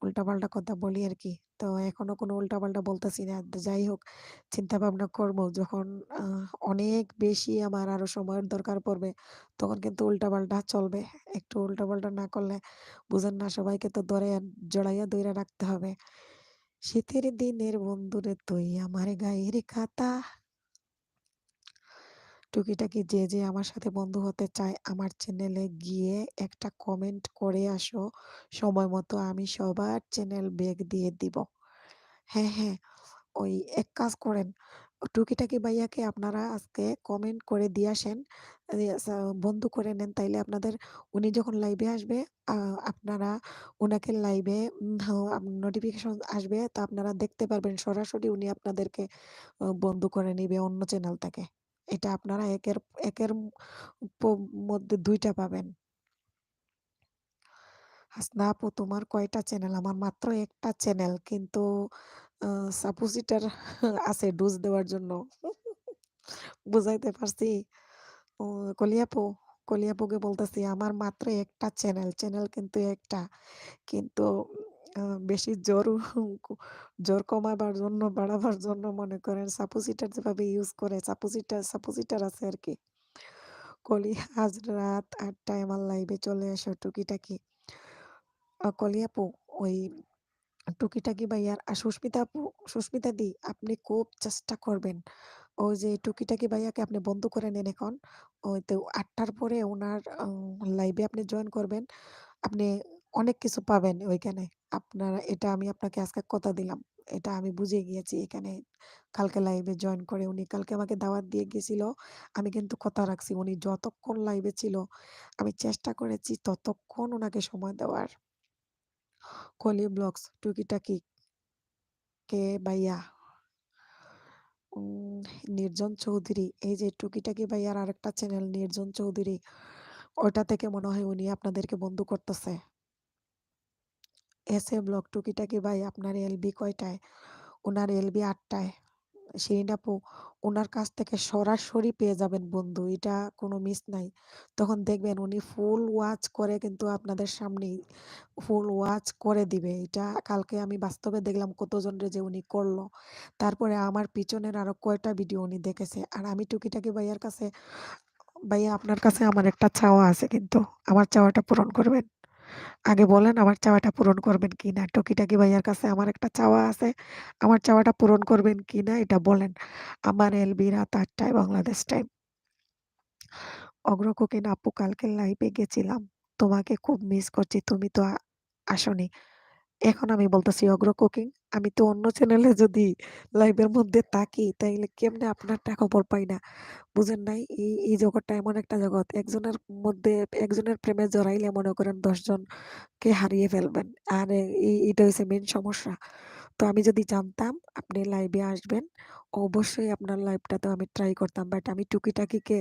উল্টাপাল্টা কথা বলি আর কি। তো এখনো কোনো উল্টাপাল্টা বলতেছি না। যাই হোক, চিন্তা ভাবনা করবো যখন অনেক বেশি আমার আরো সময়ের দরকার পড়বে, তখন কিন্তু উল্টাপাল্টা চলবে। একটু উল্টাপাল্টা না করলে বুঝেন না, সবাইকে তো ধরে জড়াইয়া দইরা রাখতে হবে। শীতের দিনের বন্ধুরে তুই আমার গায়ের খাতা। টুকিটাকি যে যে আমার সাথে বন্ধু হতে চায় আমার চ্যানেলে গিয়ে একটা কমেন্ট করে আসো সময় মতো, আমি সবার চ্যানেল ব্যাক দিয়ে দিব। হ্যাঁ হ্যাঁ, ওই এক কাজ করেন, টুকিটাকি ভাইয়াকে আপনারা আজকে কমেন্ট করে দিয়ে আসেন, বন্ধু করে নেন, তাইলে আপনাদের উনি যখন লাইভে আসবে আপনারা ওনাকে লাইভে নোটিফিকেশন আসবে, তা আপনারা দেখতে পারবেন সরাসরি উনি আপনাদেরকে বন্ধ করে নিবে অন্য চ্যানেল থেকে। এটা আপনারা একের একের মধ্যে দুইটা পাবেন। হাসনা আপু, তোমার কয়টা চ্যানেল? আমার মাত্র একটা চ্যানেল, কিন্তু সাপোজিটার আছে ডোজ দেওয়ার জন্য। বুঝাইতে পারছি? ও, কলিয়াপু, কলিয়াপুকে বলতেছি আমার মাত্র একটা চ্যানেল, চ্যানেল কিন্তু একটা, কিন্তু বেশি জোর কমাবার জন্য বাড়াবার জন্য মনে করেন সাপোজিটার যেভাবে ইউজ করে, সাপোজিটার আছে আর কি। কলি, আজ রাত ৮টায় আমার লাইভে চলে এসো টুকিটাকি। কলি আপু, ওই টুকিটাকি ভাইয়ার আর সুস্মিতা আপু, সুস্মিতা দি, আপনি খুব চেষ্টা করবেন ওই যে টুকিটাকি ভাইয়াকে আপনি বন্ধ করে নেন এখন। ওই তো ৮টার পরে ওনার লাইভে আপনি জয়েন করবেন, আপনি অনেক কিছু পাবেন ওইখানে। আপনার এটা আমি আপনাকে আজকে কথা দিলাম, এটা আমি বুঝে গিয়েছি এখানে। কালকে লাইভে জয়েন করে উনি কালকে আমাকে দাওয়াত দিয়ে গেছিল, আমি কিন্তু কথা রাখছি। উনি যতক্ষণ লাইভে ছিল আমি চেষ্টা করেছি ততক্ষণ ওনাকে সময় দেওয়ার। কলি ব্লগস, টুকিটাকি কে ভাইয়া, উম, নির্জন চৌধুরী, এই যে টুকিটাকি ভাইয়ার আরেকটা চ্যানেল নির্জন চৌধুরী, ওইটা থেকে মনে হয় উনি আপনাদেরকে বন্ধু করতেছে। এস এ ব্লগ, টুকিটাকি ভাই আপনার এলবি কয়টায়? ওনার এলবি ৮টায়। শিরিন আপু, ওনার কাছ থেকে সরাসরি পেয়ে যাবেন বন্ধু, এটা কোনো মিস নাই। তখন দেখবেন উনি ফুল ওয়াচ করে, কিন্তু আপনাদের সামনেই ফুল ওয়াচ করে দিবে। এটা কালকে আমি বাস্তবে দেখলাম কতজনের যে উনি করলো। তারপরে আমার পিছনের আরো কয়টা ভিডিও উনি দেখেছে। আর আমি টুকিটাকি ভাইয়ার কাছে, ভাইয়া আপনার কাছে আমার একটা চাওয়া আছে, কিন্তু আমার চাওয়াটা পূরণ করবেন। আগে বলেন আমার চাওয়াটা পূরণ করবেন কিনা। টুকিটাকি ভাইয়ার কাছে আমার একটা চাওয়া আছে, আমার চাওয়াটা পূরণ করবেন কিনা এটা বলেন। আমার এলবি রাত ৮টায় বাংলাদেশ টাইম। অগ্রকুকিন আপু, কালকে লাইভে গেছিলাম, তোমাকে খুব মিস করছি, তুমি তো আসনি। এখন আমি বলতেছি অগ্র কুকিং। আমি তো অন্য চ্যানেলে যদি লাইভের মধ্যে থাকি তাইলে কেমনে আপনারটা খবর পাই না? বুঝেন নাই? এই জগৎটা এমন একটা জগৎ। একজনের মধ্যে একজনের প্রেমে জড়াইলে মনে করেন ১০ জনকে হারিয়ে ফেলবেন। আর এটা হইছে মেইন সমস্যা। তো আমি যদি জানতাম আপনি লাইভে আসবেন, অবশ্যই আপনার লাইভটাতেও আমি ট্রাই করতাম। বাট আমি টুকিটাকিকে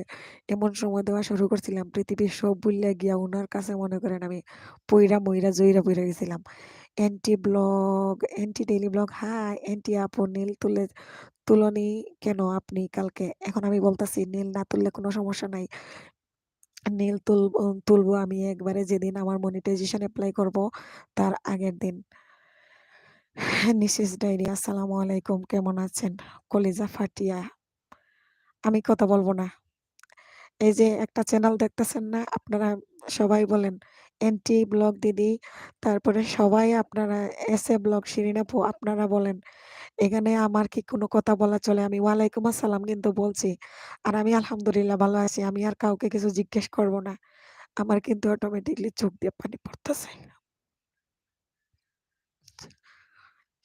এমন সময় দেওয়া শুরু করছিলাম, পৃথিবীর সব ভুইল্লা গিয়া উনার কাছে মনে করেন আমি পইড়া মইরা জইরা পইড়া গেছিলাম। Aunty daily blog, hi aunty আপু নীল তুলনি কেন আপনি কালকে? এখন আমি বলতাছি নীল না তুললে কোনো সমস্যা নাই। তুলবো আমি একবারে যেদিন আমার মনিটাইজেশন এপ্লাই করব তার আগের দিন। নিশিস ডায়েরি, আসসালামু আলাইকুম, কেমন আছেন? কলিজা ফাটিয়া। আমি কথা বলবো না। এই যে একটা চ্যানেল দেখতেছেন না আপনারা, সবাই বলেন এন্টি ব্লগ দিদি, তারপরে সবাই আপনারা এসএ ব্লগ শিরিন আপু আপনারা বলেন। এখানে আমার কি কোনো কথা বলা চলে? আমি ওয়ালাইকুম আসসালাম কিন্তু বলছি। আর আমি আলহামদুলিল্লাহ ভালো আছি। আমি আর কাউকে কিছু জিজ্ঞেস করব না। আমার কিন্তু অটোমেটিকলি চোখ দিয়ে পানি পড়তেছে।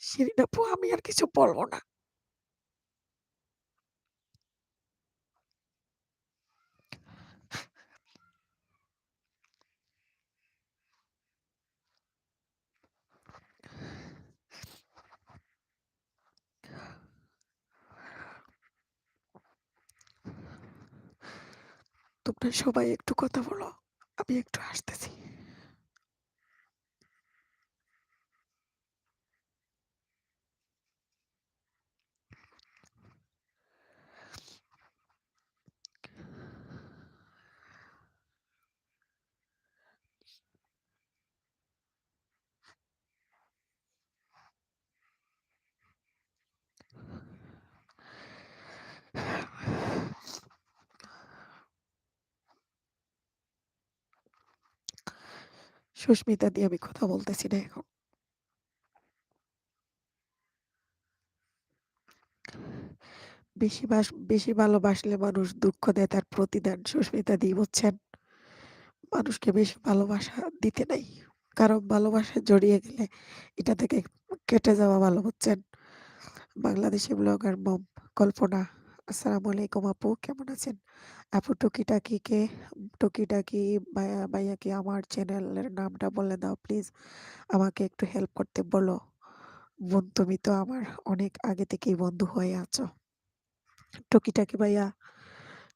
শিরিন আপু আমি আর কিছু বলবো না। তোমরা সবাই একটু কথা বলো। আমি একটু আসতেছি। সুস্মিতা দিয়ে আমি কথা বলতেছি না এখন। বেশি ভালোবাসলে মানুষ দুঃখ দেয় তার প্রতিদান। সুস্মিতা দি বুঝছেন? মানুষকে বেশি ভালোবাসা দিতে নাই। কারণ ভালোবাসায় জড়িয়ে গেলে এটা থেকে কেটে যাওয়া ভালো, বুঝছেন? বাংলাদেশি ব্লগার মম কল্পনা, আসসালামু আলাইকুম আপু, কেমন আছেন? আপু টুকিটাকি ভাইয়াকে আমার চ্যানেলের নামটা বলে দাও প্লিজ। আমাকে একটু হেল্প করতে বলো। বোন তুমি তো আমার অনেক আগে থেকেই বন্ধু হয়ে আছো। টুকিটাকি ভাইয়া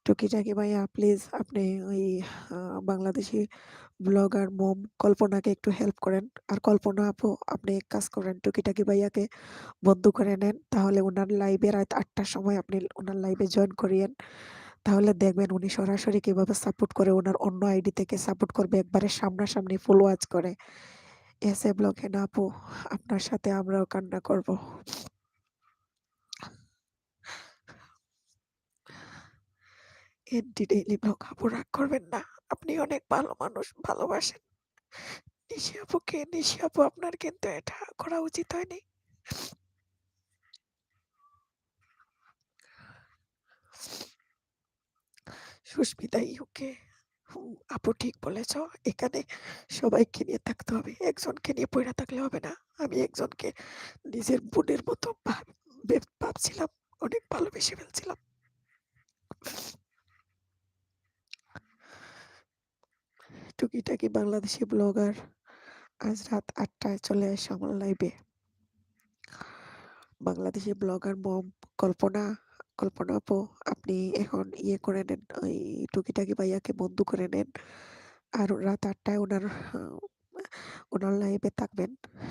টুকিটাকি ভাইয়া প্লিজ আপনি ওই বাংলাদেশি ব্লগার মম কল্পনাকে একটু হেল্প করেন। আর কল্পনা আপু আপনি এক কাজ করেন, টুকিটাকি ভাইয়াকে বন্ধু করে নেন, তাহলে ওনার লাইভে রাত ৮টার সময় আপনি ওনার লাইভে জয়েন করিয়েন। তাহলে দেখবেন উনি সরাসরি কিভাবে সাপোর্ট করে, ওনার অন্য আইডি থেকে সাপোর্ট করবে, একবারে সামনাসামনি ফুল ওয়াচ করে। এসে ব্লগ হেনা আপু আপনার সাথে আমরাও কান্না করব। এন্টি ডেইলি ব্লগ আপু রাগ করবেন না, আপনি অনেক ভালো মানুষ, ভালোবাসেন নিশি আপু আপনার কিন্তু এটা করা উচিত হয়নি। সুস্মিতা ইউকে, আপু ঠিক বলেছ। এখানে সবাইকে নিয়ে থাকতে হবে, একজনকে নিয়ে পড়ে থাকলে হবে না। আমি একজনকে নিজের বোনের মতো ভাবছিলাম, অনেক ভালোবেসে ফেলছিলাম। টুকিটাকি বাংলাদেশি ব্লগার আজ রাত ৮টায় চলে আসে আমার লাইভে। বাংলাদেশি ব্লগার মম কল্পনা, কল্পনা আপু আপনি এখন ইয়ে করে নেন, ওই টুকিটাকি ভাইয়াকে বন্ধু করে নেন। আর রাত ৮টায় ওনার লাইভে থাকবেন,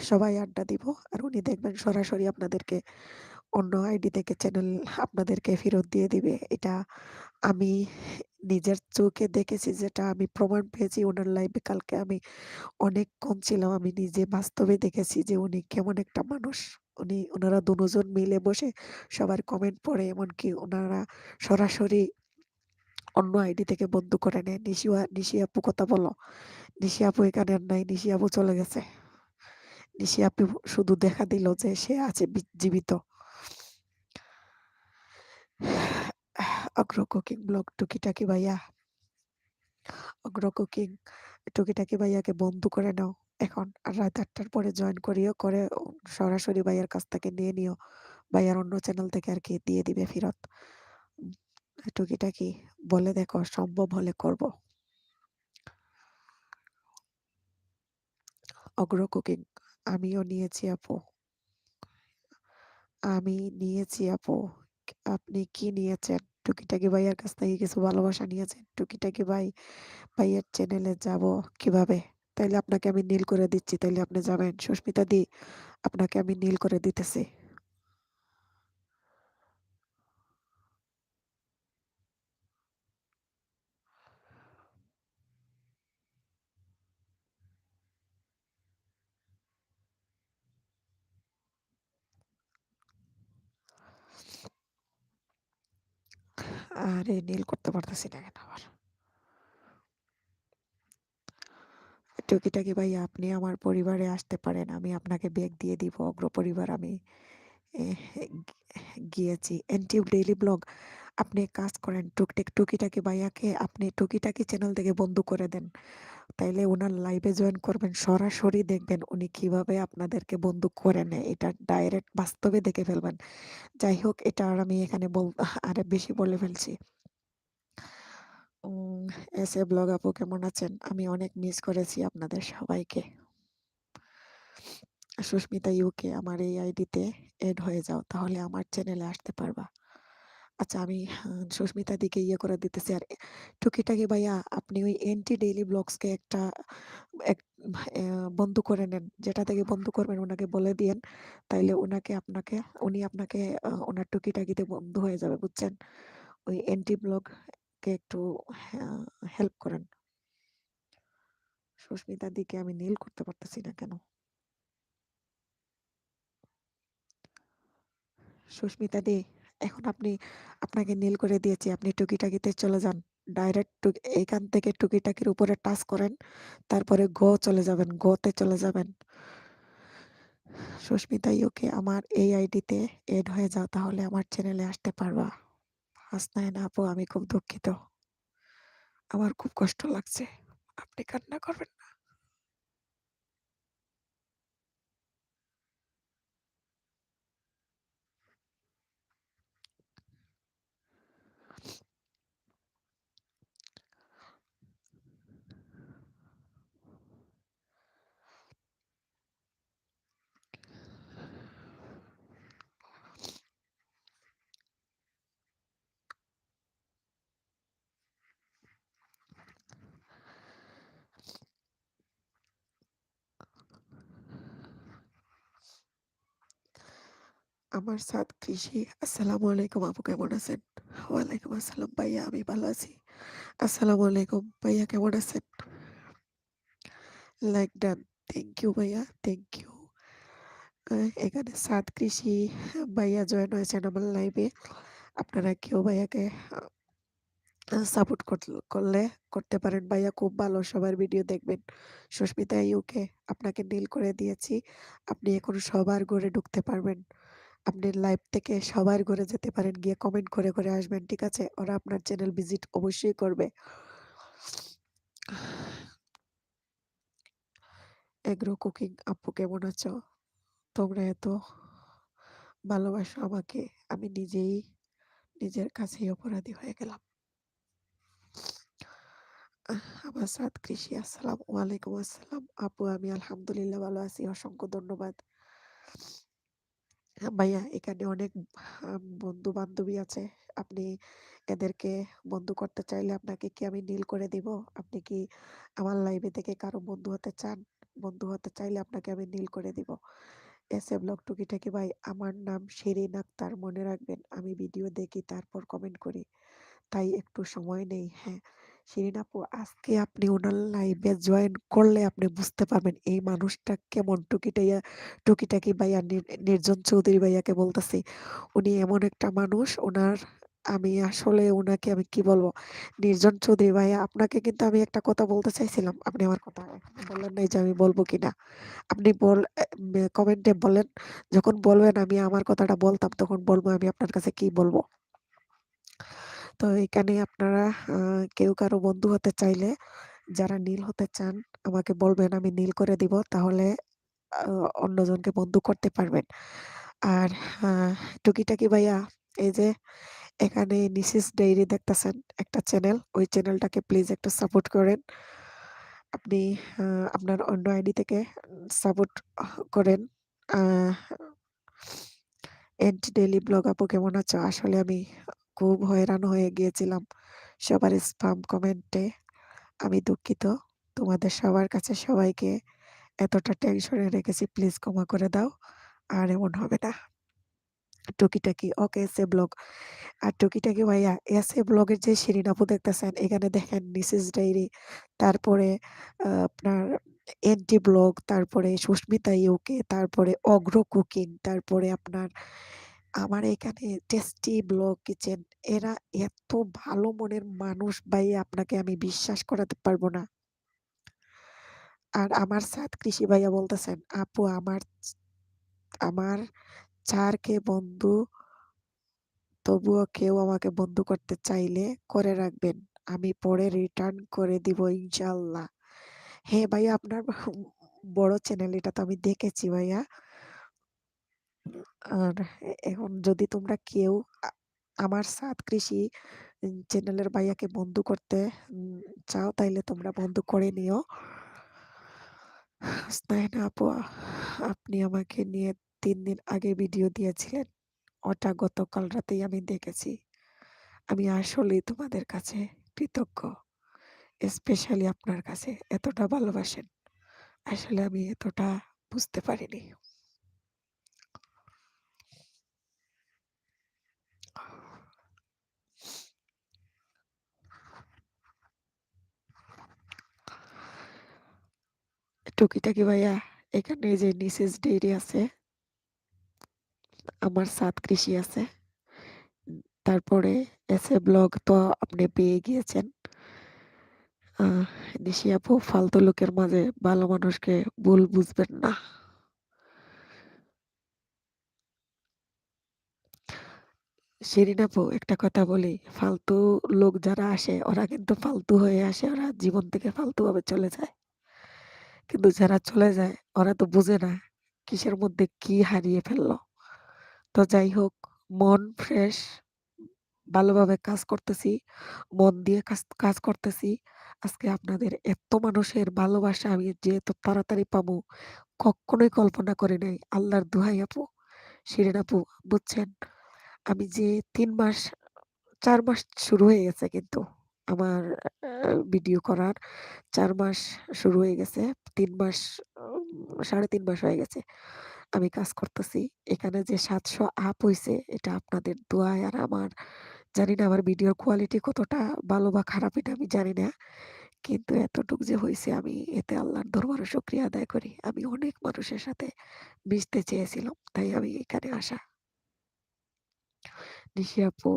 সবাই আড্ডা দিব। আর উনি দেখবেন সরাসরি আপনাদেরকে অন্য আইডি থেকে চ্যানেল আপনাদেরকে ফেরত দিয়ে দিবে। এটা আমি নিজের চোখে দেখেছি, যেটা আমি প্রমাণ পেয়েছি ওনার লাইভে কালকে। আমি অনেকক্ষণ ছিলাম, আমি নিজে বাস্তবে দেখেছি যে উনি কেমন একটা মানুষ। ওনারা দুজন মিলে বসে সবার কমেন্ট পড়ে, এমনকি ওনারা সরাসরি অন্য আইডি থেকে বন্ধ করে নেয়। নিশি আপু কথা বলো। নিশি আপু এখানে আর নাই, নিশি আপু চলে গেছে। নিশি আপু শুধু দেখা দিল যে সে আছে জীবিত। অগ্র কুকিং ব্লগ অগ্র কুকিং টুকিটাকি ভাইয়াকে বন্ধু করে নাও। এখন আর রাত 8টার পরে জয়েন করিও, করে সরাসরি ভাইয়ার কাছ থেকে নিয়ে নিও। ভাইয়ার অন্য চ্যানেল থেকে আর কি দিয়ে দিবে ফেরত। উম, টুকিটাকি বলে দেখো, সম্ভব হলে করব। অগ্র কুকিং, আমিও নিয়েছি আপু। আমি নিয়েছি আপু। আপনি কি নিয়েছেন? টুকিটাকি ভাইয়ার কাছ থেকে কিছু ভালোবাসা নিয়েছেন? টুকিটাকি ভাইয়ের চ্যানেলে যাব কিভাবে? তাইলে আপনাকে আমি নীল করে দিচ্ছি, তাইলে আপনি যাবেন। সুস্মিতা দি, আপনাকে আমি নীল করে দিতেছি। আরে নীল করতে পারতেছি না কেন আবার? টুকিটাকি ভাই, আপনি আমার পরিবারে আসতে পারেন, আমি আপনাকে ব্যাগ দিয়ে দিব। অগ্র পরিবার আমি এহ, গিয়েছি। এনটিউব ডেইলি ব্লগ, আপনি এক কাজ করেন, টুকিটাকি ভাইয়াকে আপনি টুকিটাকি চ্যানেল থেকে বন্ধ করে দেন। তাইলে ওনার লাইভে জয়েন করবেন, সরাসরি দেখবেন উনি কিভাবে আপনাদেরকে বন্ধু করে নেয়। এটা ডাইরেক্ট বাস্তবে দেখে ফেলবেন। যাই হোক, এটা আর আমি এখানে আরে বেশি বলে ফেলছি। উম, এস এ ব্লগ আপু, কেমন আছেন? আমি অনেক মিস করেছি আপনাদের সবাইকে। সুস্মিতা ইউকে, আমার এই আইডিতে এড হয়ে যাও, তাহলে আমার চ্যানেলে আসতে পারবা। আচ্ছা, আমি সুস্মিতা দিকে ইয়ে করে দিতেছি। আর টুকিটাকি ভাইয়া, আপনি ওই এনটি ডেইলি ব্লগসকে একটা এক বন্ধ করে নেন। যেটা থেকে বন্ধ করবেন ওনাকে বলে দিয়েন, তাইলে উনি আপনাকে ওনার টুকিটাকিতে বন্ধ হয়ে যাবে, বুঝছেন? ওই এনটি ব্লগ কে একটু হেল্প করেন। সুস্মিতার দিকে আমি নীল করতে পারতেছি না কেন? সুস্মিতা দি, এখন আপনাকে নীল করে দিয়েছি, আপনি টুকিটাকিতে চলে যান। ডাইরেক্ট এইখান থেকে টুকিটাকির উপরে টাচ করেন, তারপরে চলে যাবেন, তে চলে যাবেন। সুস্মিতা ইউকে, আমার এই আইডিতে এড হয়ে যাও, তাহলে আমার চ্যানেলে আসতে পারবা। হাসনা, হেনা আপু, আমি খুব দুঃখিত, আমার খুব কষ্ট লাগছে, আপনি কান্না করবেন না। আমার সাথ কৃষি, আসসালামু আলাইকুম আপু, কেমন আছেন? ওয়ালাইকুম আসসালাম ভাইয়া, আমি ভালো আছি। আসসালামু আলাইকুম ভাইয়া, কেমন আছেন? লাইক ডান, থ্যাংক ইউ ভাইয়া, থ্যাংক ইউ। এখানে সাত কৃষি ভাইয়া জয়েন হয়েছেন আমার লাইভে। আপনারা কেউ ভাইয়াকে সাপোর্ট করলে করতে পারেন। ভাইয়া খুব ভালো, সবার ভিডিও দেখবেন। সুস্মিতা ইউকে, আপনাকে নীল করে দিয়েছি, আপনি এখন সবার ঘরে ঢুকতে পারবেন। আপনি লাইভ থেকে সবার ঘরে যেতে পারেন, গিয়ে কমেন্ট করে করে আসবেন, ঠিক আছে? ওরা আপনার চ্যানেল ভিজিট অবশ্যই করবে। এগ্রো কুকিং আপু, কেমন আছো? তোমরা এত ভালোবাসো আমাকে, আমি নিজেই নিজের কাছেই অপরাধী হয়ে গেলাম। আমার সাথ কৃষি, আসসালাম ওয়ালাইকুম আসসালাম আপু, আমি আলহামদুলিল্লাহ ভালো আছি, অসংখ্য ধন্যবাদ। হ্যাঁ ভাইয়া, এখানে অনেক বন্ধু বান্ধবী আছে, আপনি এদেরকে বন্ধু করতে চাইলে আপনাকে কি আমি নীল করে দিব? আপনি কি আমার লাইভে থেকে কারো বন্ধু হতে চান? বন্ধু হতে চাইলে আপনাকে আমি নীল করে দিব। এস এ ব্লগ টুকিটাকি ভাই, আমার নাম শিরিন আক্তার, মনে রাখবেন, আমি ভিডিও দেখি তারপর কমেন্ট করি, তাই একটু সময় নেই। হ্যাঁ শিরিন আপু, আজকে আপনি ওনার লাইভে জয়েন করলে আপনি বুঝতে পারবেন এই মানুষটা কেমন। টুকিটাকি ভাইয়া, নির্জন চৌধুরী ভাইয়াকে বলতেছি, উনি এমন একটা মানুষ। আমি আসলে ওনাকে আমি কি বলবো, নির্জন চৌধুরী ভাইয়া, আপনাকে কিন্তু আমি একটা কথা বলতে চাইছিলাম, আপনি আমার কথা এখনো বললেন নাই যে আমি বলবো কিনা। আপনি কমেন্টে বলেন, যখন বলবেন আমি আমার কথাটা বলতাম, তখন বলবো আমি আপনার কাছে কি বলবো। তো এখানে আপনারা কেউ কারো বন্ধু হতে চাইলে যারা নীল হতে চান আমাকে বলবেন, আমি নীল করে দিব, তাহলে অন্যজনকে বন্ধু করতে পারবেন। আর টুকিটাকি ভাইয়া, এই যে এখানে নিসিস ডায়েরি দেখতেছেন একটা চ্যানেল, ওই চ্যানেলটাকে প্লিজ একটু সাপোর্ট করেন। আপনি আপনার অন্য আইডি থেকে সাপোর্ট করেন। এন্ড ডেইলি ব্লগ আপু কেমন আছো? আসলে আমি খুব হয়রান হয়ে গিয়েছিলাম সবার স্পাম কমেন্টে। আমি দুঃখিত। তোমাদের সবার কাছে সবাইকে এতটা টেনশনে রেখেছি, প্লিজ ক্ষমা করে দাও। আর এমন হবে না। টুকিটাকি ওকে এসে ব্লগ। আর টুকিটাকি ভাইয়া এসে ব্লগের যে শিরিন আপু দেখতেছেন, এখানে দেখেন মিসেস ডায়েরি, তারপরে আপনার এন্টি ব্লগ, তারপরে সুস্মিতা ইউকে, তারপরে অগ্র কুকিং, তারপরে আপনার আমার এখানে টেস্টি ব্লগ কিচেন। এরা এত ভালো মনের মানুষ ভাইয়া, আপনাকে আমি বিশ্বাস করাতে পারবো না। আর আমার সাথ কৃষি ভাইয়া বলতেছেন, আপু আমার 4K বন্ধু, তবুও কেউ আমাকে বন্ধু করতে চাইলে করে রাখবেন, আমি পরে রিটার্ন করে দিব ইনশাল্লাহ। হ্যাঁ ভাইয়া, আপনার বড় চ্যানেল, এটা তো আমি দেখেছি ভাইয়া। আর এখন যদি তোমরা কেউ আমার সাথ কৃষি চ্যানেলের ভাইয়াকে বন্ধু করতে উম, চাও, তাইলে তোমরা বন্ধু করে নিও। স্নাইনা আপু, আপনি আমাকে নিয়ে 3 দিন আগে ভিডিও দিয়েছিলেন, ওটা গতকাল রাতেই আমি দেখেছি। আমি আসলেই তোমাদের কাছে কৃতজ্ঞ, স্পেশালি আপনার কাছে এতটা ভালোবাসেন। আসলে আমি এতটা বুঝতে পারিনি। টুকিটাকি ভাইয়া, এখানে যে নিসেস ডেইরি আছে, আমার সাত কৃষি আছে, তারপরে এসে ব্লগ তো আপনি পেয়ে গিয়েছেন। আহ নিশি আপু, ফালতু লোকের মাঝে ভালো মানুষকে ভুল বুঝবেন না। শিরিন আপু, একটা কথা বলি, ফালতু লোক যারা আসে ওরা কিন্তু ফালতু হয়ে আসে, ওরা জীবন থেকে ফালতু ভাবে চলে যায়। কিন্তু যারা চলে যায় ওরা তো বুঝে না কিসের মধ্যে কি হারিয়ে ফেললো। তো যাই হোক, মন ফ্রেশ, ভালোভাবে কাজ করতেছি, মন দিয়ে কাজ কাজ করতেছি। আজকে আপনাদের এত মানুষের ভালোবাসা আমি যে এত তাড়াতাড়ি পাবো কখনোই কল্পনা করি নাই। আল্লাহর দোহাই আপু, শিরিন আপু, বুঝছেন, আমি যে 3 মাস 4 মাস শুরু হয়ে গেছে কিন্তু আমার ভিডিও করার 4 মাস শুরু হয়ে গেছে। 3 মাস, 3.5 মাস হয়ে গেছে আমি কাজ করতেছি। এখানে যে 700 হয়েছে, এটা আপনাদের দোয়ায়। আর আমার জানি না আমার ভিডিওর কোয়ালিটি কতটা ভালো বা খারাপ, এটা আমি জানি না, কিন্তু এতটুক যে হয়েছে আমি এতে আল্লাহর দরবারে শুকরিয়া আদায় করি। আমি অনেক মানুষের সাথে মিশতে চেয়েছিলাম, তাই আমি এখানে আসা। নিশি আপু,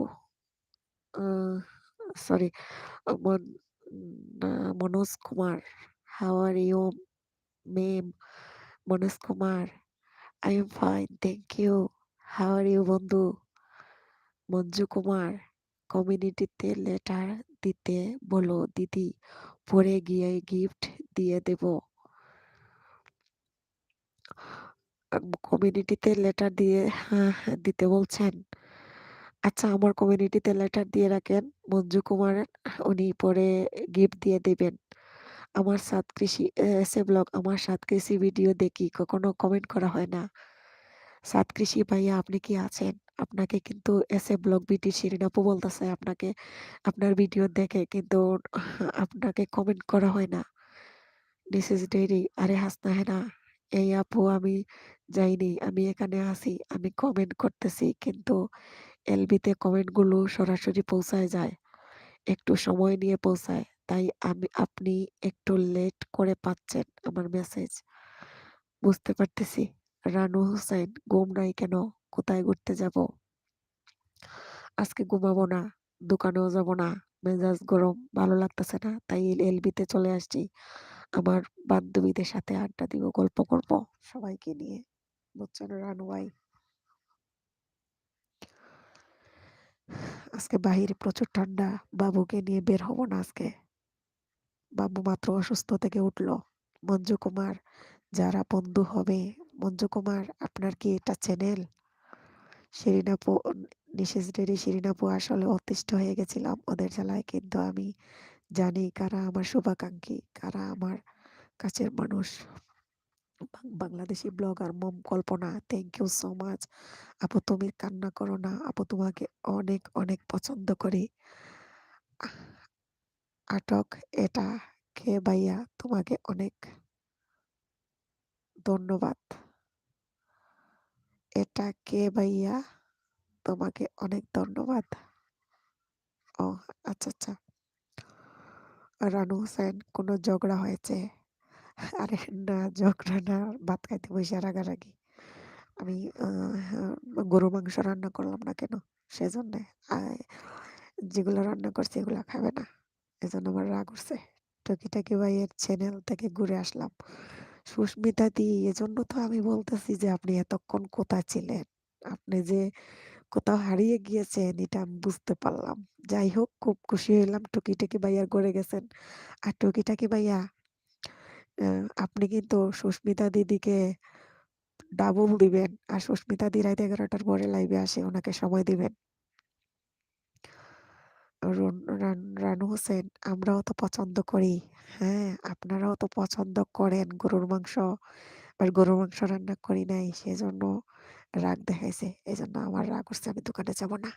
সরি, মন Manoj Kumar, how are you ma'am? Manoj Kumar, I am fine, thank you. How are you বন্ধু? মঞ্জু কুমার, কমিউনিটিতে লেটার দিতে বলো দিদি, পরে গিয়ে গিফট দিয়ে দেব। কমিউনিটিতে লেটার দিয়ে, হ্যাঁ হ্যাঁ, দিতে বলছেন? আচ্ছা, আমার কমিউনিটিতে লেটার দিয়ে রাখেন মঞ্জু কুমার, উনি পরে গিফট দিয়ে দেবেন। আমার সাত কৃষি এসে ব্লগ, আমার সাত কৃষি ভিডিও দেখি, কখনো কমেন্ট করা হয় না। সাত কৃষি ভাইয়া, আপনি কি আছেন? আপনাকে কিন্তু এসে ব্লগ বিটি শিরিন আপু বলতেছে, আপনাকে আপনার ভিডিও দেখে কিন্তু আপনাকে কমেন্ট করা হয় না। দিস ইজ ডেইরি, আরে হাসনা হেনা, এই আপু আমি যাইনি, আমি এখানে আছি, আমি কমেন্ট করতেছি, কিন্তু এলবিতে কমেন্ট গুলো সরাসরি পৌঁছায় যায়, একটু সময় নিয়ে পৌঁছায়, তাই আপনি একটু লেট করে পাচ্ছেন আমার মেসেজ, বুঝতে পারতেছি। রানু হুসাইন, ঘুম নাই কেন? কোথায় ঘুরতে যাব? আজকে ঘুমাবো না, দোকানেও যাব না, মেজাজ গরম, ভালো লাগতেছে না, তাই এলবিতে চলে আসছি। আমার বান্ধবীদের সাথে আড্ডা দিব, গল্প করব সবাইকে নিয়ে, বুঝছেন রানু ভাই। আজকে বাহিরে প্রচুর ঠান্ডা, বাবুকে নিয়ে বের হবো না আজকে। বাবু মাত্র অসুস্থ থেকে উঠলো। মঞ্জু কুমার যারা বন্ধু হবে, মঞ্জু কুমার আপনার কি এটা চ্যানেল? শিরিন আপু, নিশেষ ডেরি শিরিন আপু, আসলে অতিষ্ঠ হয়ে গেছিলাম ওদের জ্বালায়, কিন্তু আমি জানি কারা আমার শুভাকাঙ্ক্ষী, কারা আমার কাছের মানুষ। Bangladeshi blogger Mom Kalpana, thank you so much আপু, তুমি কান্না করো না আপু, তোমাকে অনেক অনেক পছন্দ করি। আটক এটা কে ভাইয়া, তোমাকে অনেক ধন্যবাদ। এটা কে ভাইয়া, তোমাকে অনেক ধন্যবাদ। ও আচ্ছা আচ্ছা। রানু হোসেন, কোনো ঝগড়া হয়েছে? আরে না, ঝগড়া না, ভাত খাইতে বসে রাগারাগি। আমি গরু মাংস রান্না করলাম না কেন, সেজন্য যেগুলো রান্না করছি এগুলা খাবে না, এজন্য আমার রাগ উঠছে। টকিটাকি ভাইয়ের চ্যানেল থেকে ঘুরে আসলাম। সুস্মিতা দি, এজন্য তো আমি বলতেছি যে আপনি এতক্ষণ কোথায় ছিলেন, আপনি যে কোথাও হারিয়ে গিয়েছেন এটা আমি বুঝতে পারলাম। যাই হোক, খুব খুশি হইলাম টুকিটাকি ভাইয়ার ঘরে গেছেন। আর টুকিটাকি ভাইয়া, আপনি কিন্তু সুস্মিতা দিদিকে ডাবল দিবেন, আর সুস্মিতা দি রাত 11টার পরে লাইভে আসে, ওনাকে সময় দিবেন। রানু হোসেন, আমরাও তো পছন্দ করি। হ্যাঁ, আপনারাও তো পছন্দ করেন গরুর মাংস, আর গরুর মাংস রান্না করি নাই, সেজন্য রাগ দেখাইছে, এই জন্য আমার রাগ উঠছে, আমি দোকানে যাব না।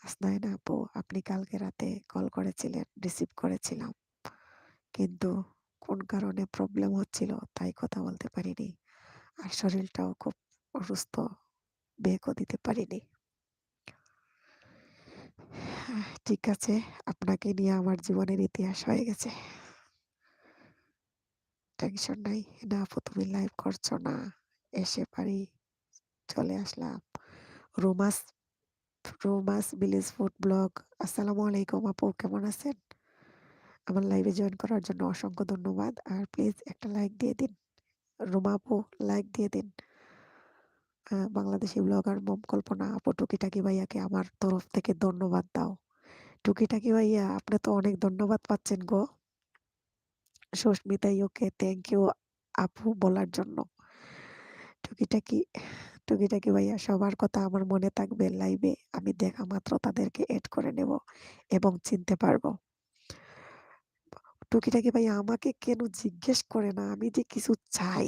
হাসনা আপু, আপনি কালকে রাতে কল করেছিলেন, রিসিভ করেছিলাম, কিন্তু কোন কারণে প্রবলেম হচ্ছিল তাই কথা বলতে পারিনি, আর শরীরটাও খুব অসুস্থ, বেকও দিতে পারিনি। ঠিক আছে, আপনাকে নিয়ে আমার জীবনের ইতিহাস হয়ে গেছে, টেনশন নাই। না আপু, তুমি লাইভ করছো না? এসে পারি, চলে আসলাম। Romas Romas village food blog, আসসালামু আলাইকুম আপু, কেমন আছেন? আমার লাইভে জয়েন করার জন্য অসংখ্য ধন্যবাদ, আর প্লিজ একটা লাইক দিয়ে দিন। রোমা আপু, লাইক দিয়ে দিন। বাংলাদেশি ব্লগার মম কল্পনা আপু, টুকিটাকি ভাইয়াকে আমার তরফ থেকে ধন্যবাদ দাও। টুকিটাকি ভাইয়া, আপনি তো অনেক ধন্যবাদ পাচ্ছেন গো। সুস্মিতা ওকে থ্যাংক ইউ আপু বলার জন্য। টুকিটাকি টুকিটাকি ভাইয়া, সবার কথা আমার মনে থাকবে, লাইভে আমি দেখা মাত্র তাদেরকে এড করে নেব এবং চিনতে পারবো। টুকিটাকি ভাইয়া আমাকে কেন জিজ্ঞেস করে না, আমি যে কিছু চাই।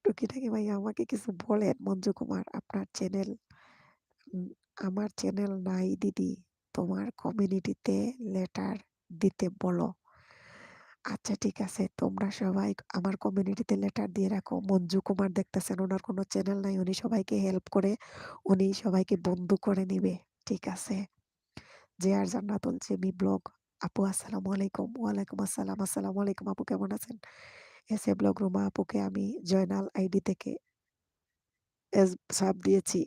টুকিটাকি ভাইয়া আমাকে কিছু বলেন। মঞ্জু কুমার, আপনার চ্যানেল, আমার চ্যানেল নাই দিদি, তোমার কমিউনিটিতে লেটার দিতে বলো। আচ্ছা ঠিক আছে, তোমরা সবাই আমার কমিউনিটিতে লেটার দিয়ে রাখো। মঞ্জু কুমার দেখতেছেন, ওনার কোনো চ্যানেল নাই, উনি সবাইকে হেল্প করে, উনি সবাইকে বন্ধু করে নিবে। ঠিক আছে। যে আর জান্নাতুল জেমি ব্লগ আপু, আসসালামু আলাইকুম। ওয়ালাইকুম আসসালাম, আসসালামু আলাইকুম আপু, কেমন আছেন? এসে ব্লগ রুমা আপুকে আমি জয়নাল আইডি থেকে সাব দিয়েছি।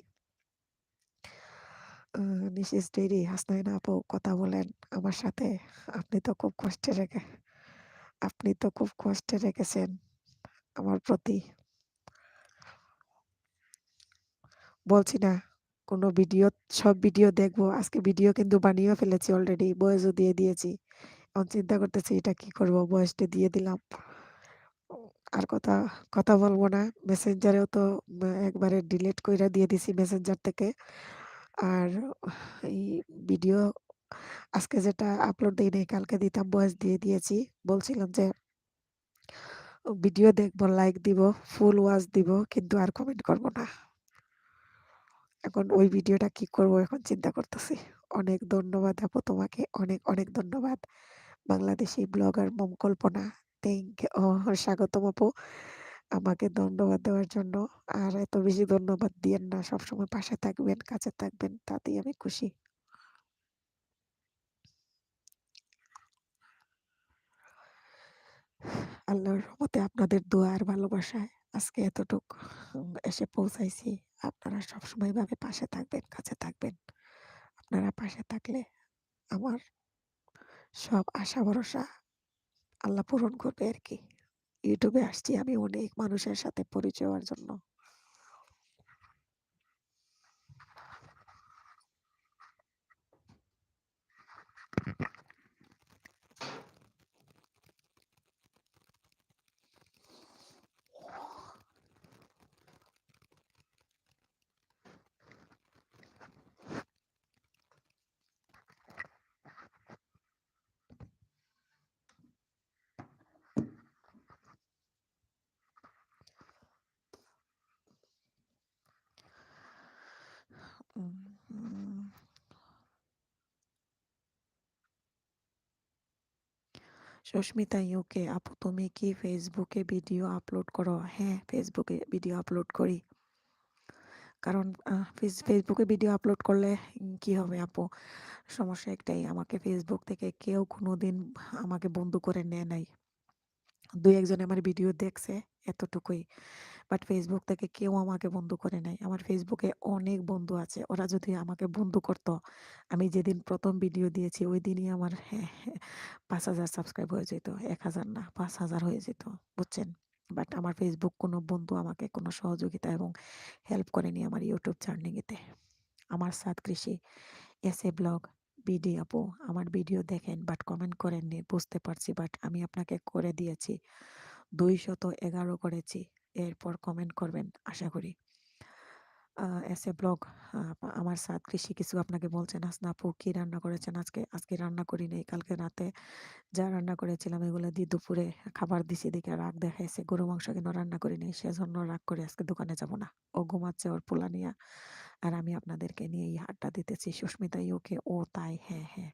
নিশিস ডেইরি, হাসনাইনা আপু, কথা বলেন আমার সাথে। আপনি তো খুব কষ্টে রেখে আপনি তো খুব কষ্টে রেখেছেন আমার প্রতি। বলছি না, কোনো ভিডিও, সব ভিডিও দেখবো, আজকে ভিডিও কিন্তু বানিয়েও ফেলেছি অলরেডি, বয়েসও দিয়ে দিয়েছি। এখন চিন্তা করতেছি এটা কি করব, বয়েসটা দিয়ে দিলাম, আর কথা কথা বলবো না। মেসেঞ্জারেও তো একবারে ডিলিট কইরা দিয়ে দিছি মেসেঞ্জার থেকে। আর এই ভিডিও আজকে যেটা আপলোড দিই নাই, কালকে দিতাম, বয়েস দিয়ে দিয়েছি। বলছিলাম যে ভিডিও দেখবো, লাইক দিব, ফুল ওয়াচ দিব, কিন্তু আর কমেন্ট করব না। এখন ওই ভিডিওটা কি করব এখন চিন্তা করতেছি। অনেক ধন্যবাদ আপু, তোমাকে অনেক অনেক ধন্যবাদ। বাংলাদেশি ব্লগার মম কল্পনা, থ্যাংক স্বাগতম আপু আমাকে ধন্যবাদ দেওয়ার জন্য। আর এত বেশি ধন্যবাদ দিয়েন না, সবসময় পাশে থাকবেন, কাছে থাকবেন, তাতেই আমি খুশি। আল্লাহর রহমতে আপনাদের দোয়া আর ভালোবাসায় আজকে এতটুক এসে পৌঁছাইছি। আপনারা সবসময় ভাবে পাশে থাকবেন, কাছে থাকবেন। আপনারা পাশে থাকলে আমার সব আশা ভরসা আল্লাহ পূরণ করবে আর কি। ইউটিউবে আসছি আমি অনেক মানুষের সাথে পরিচয় হওয়ার জন্য। সুস্মিতা ইউকে আপু, তুমি কি ফেসবুকে ভিডিও আপলোড করো? হ্যাঁ, ফেসবুকে ভিডিও আপলোড করি। কারণ ফেসবুকে ভিডিও আপলোড করলে কি হবে আপু, সমস্যা একটাই, আমাকে ফেসবুক থেকে কেউ কোনোদিন আমাকে বন্ধু করে নেয় নাই। দুই একজন আমার ভিডিও দেখছে, এতটুকুই। বাট ফেসবুক থেকে কেউ আমাকে বন্ধু করে নাই। আমার ফেসবুকে অনেক বন্ধু আছে, ওরা যদি আমাকে বন্ধু করতো, আমি যেদিন প্রথম ভিডিও দিয়েছি ওই দিনই আমার 5,000 সাবস্ক্রাইব হয়ে যেত। 1,000 না, 5,000 হয়ে যেত, বুঝছেন? বাট আমার ফেসবুক কোনো বন্ধু আমাকে কোনো সহযোগিতা এবং হেল্প করেনি আমার ইউটিউব জার্নিতে। আমার সাথ কৃষি, এসে ব্লগ, বিডি আপু, আমার ভিডিও দেখেন বাট কমেন্ট করেননি, বুঝতে পারছি, বাট আমি আপনাকে করে দিয়েছি। 211 করেছি, এরপর কমেন্ট করবেন আশা করি। এসে ব্লগ, আমার সাথ কৃষি কিছু আপনাকে বলছেন। হাসনা আপু, কি রান্না করেছেন আজকে? আজকে রান্না করি নাই, কালকে রাতে যা রান্না করেছিলাম এগুলো দিয়ে দুপুরে খাবার দিছি, দেখে রাগ দেখাইছে, গরু মাংস কেন রান্না করি নাই, সেজন্য রাগ করে আজকে দোকানে যাব না। ও ঘুমাচ্ছে ওর পোলা নিয়ে, আর আমি আপনাদেরকে নিয়ে এই হাটটা দিতেছি। সুস্মিতা ইউকে, ও তাই, হ্যাঁ হ্যাঁ।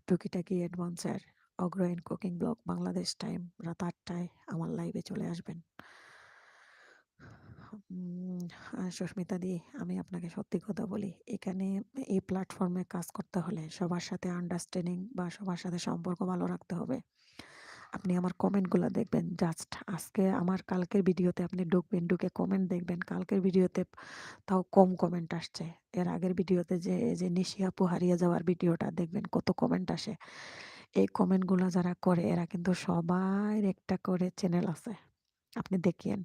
টুকিটাকি adventure, agro and cooking blog, Bangladesh time রাত 8টায় আমার লাইভে চলে আসবেন। সুস্মিতা দি, আমি আপনাকে সত্যি কথা বলি, এখানে এই প্ল্যাটফর্মে কাজ করতে হলে সবার সাথে আন্ডারস্ট্যান্ডিং বা সবার সাথে সম্পর্ক ভালো রাখতে হবে। আপনি আমার কমেন্টগুলো দেখবেন, জাস্ট আজকে আমার কালকের ভিডিওতে আপনি ঢুকবেন, ঢুকে কমেন্ট দেখবেন, কালকের ভিডিওতে তাও কম কমেন্ট আসছে। এর আগের ভিডিওতে যে যে নিশি আপু হারিয়ে যাওয়ার ভিডিওটা দেখবেন কত কমেন্ট আসে। এই কমেন্টগুলো যারা করে এরা কিন্তু সবার একটা করে চ্যানেল আছে, আপনি দেখিয়েন।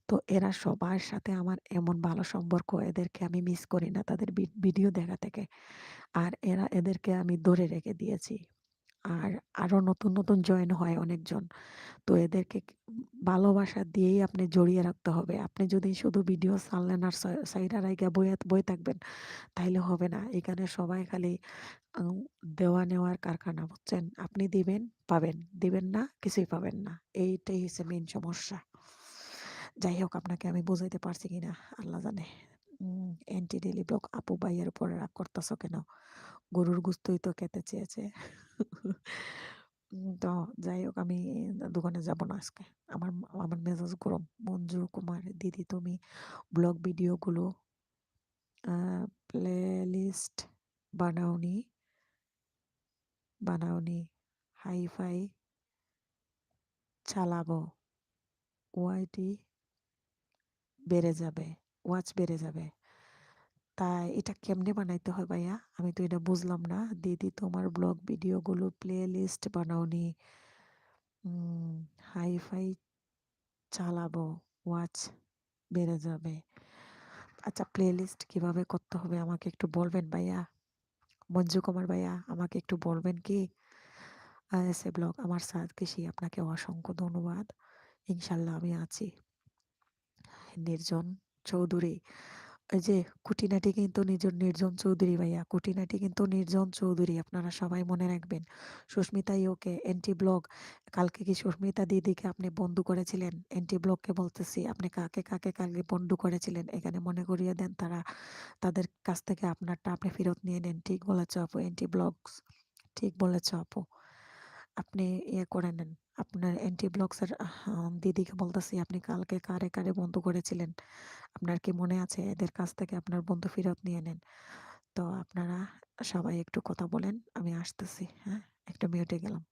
তো এরা সবার সাথে আমার এমন ভালো সম্পর্ক, এদেরকে আমি মিস করি না তাদের ভিডিও দেখা থেকে। আর এদেরকে আমি ধরে রেখে দিয়েছি। আর আরো নতুন নতুন জয়েন হয় অনেকজন। তো এদেরকে ভালোবাসা দিয়েই আপনি জড়িয়ে রাখতে হবে। আপনি যদি শুধু ভিডিও ছাড়লেন আর সাইডা রাইগা বয়ে থাকবেন, তাইলে হবে না। এখানে সবাই খালি আহ, দেওয়া নেওয়ার কারখানা, বুঝছেন? আপনি দিবেন, পাবেন, দিবেন না, কিছুই পাবেন না। এইটাই হচ্ছে মেইন সমস্যা। যাই হোক, আপনাকে আমি বুঝাইতে পারছি কিনা আল্লাহ জানে। অ্যান্টি ডেলি ব্লগ, আপু ভাইয়ের উপরে রাগ করতেছ কেন? গরুর গুস্তই তো খেতে চেয়েছে। তো যাই হোক, আমি দোকানে যাব না আজকে। আমার আমার মেজাজ গরম। মঞ্জু কুমার দিদি, তুমি ব্লগ ভিডিওগুলো প্লেলিস্ট বানাওনি বানাওনি হাই-ফাই চালাবো, ওয়াইটি বেড়ে যাবে, ওয়াচ বেড়ে যাবে। তাই এটা কেমনে বানাইতে হয় ভাইয়া? আমি তো এটা বুঝলাম না। দিদি, তোমার ব্লগ ভিডিওগুলো প্লে লিস্ট বানাওনি, হাই-ফাই চালাবো, ওয়াচ বেড়ে যাবে। আচ্ছা, প্লে লিস্ট কিভাবে করতে হবে আমাকে একটু বলবেন ভাইয়া? মঞ্জু কুমার ভাইয়া, আমাকে একটু বলবেন কি? এসে ব্লগ, আমার সাথ কৃষি, আপনাকে অসংখ্য ধন্যবাদ। ইনশাল্লাহ আমি আছি। নির্জন চৌধুরী, এই যে খুঁটিনাটি কিন্তু নির্জন চৌধুরী ভাইয়া, খুঁটিনাটি কিন্তু নির্জন চৌধুরী, আপনারা সবাই মনে রাখবেন। সুস্মিতা ইউকে, এন্টি ব্লগ, কালকে কি সুস্মিতা দিদিকে আপনি বন্ধু করেছিলেন? এন্টি ব্লগকে বলতেছি, আপনি কাকে কাকে কালকে বন্ধু করেছিলেন এখানে মনে করিয়ে দেন, তাদের কাছ থেকে আপনারটা আপনি ফেরত নিয়ে নেন। ঠিক বলেছ আপু, এন্টি ব্লগস, ঠিক বলেছ আপু। আপনি ইয়ে করে নেন, আপনার এন্টি ব্লগসের দিদিকে বলতেছি, আপনি কালকে কারে কারে বন্ধু করেছিলেন, আপনার কি মনে আছে? এদের কাছ থেকে আপনার বন্ধু ফেরত নিয়ে নেন। তো আপনারা সবাই একটু কথা বলেন, আমি আসতেছি। হ্যাঁ, একটু মিউটে গেলাম।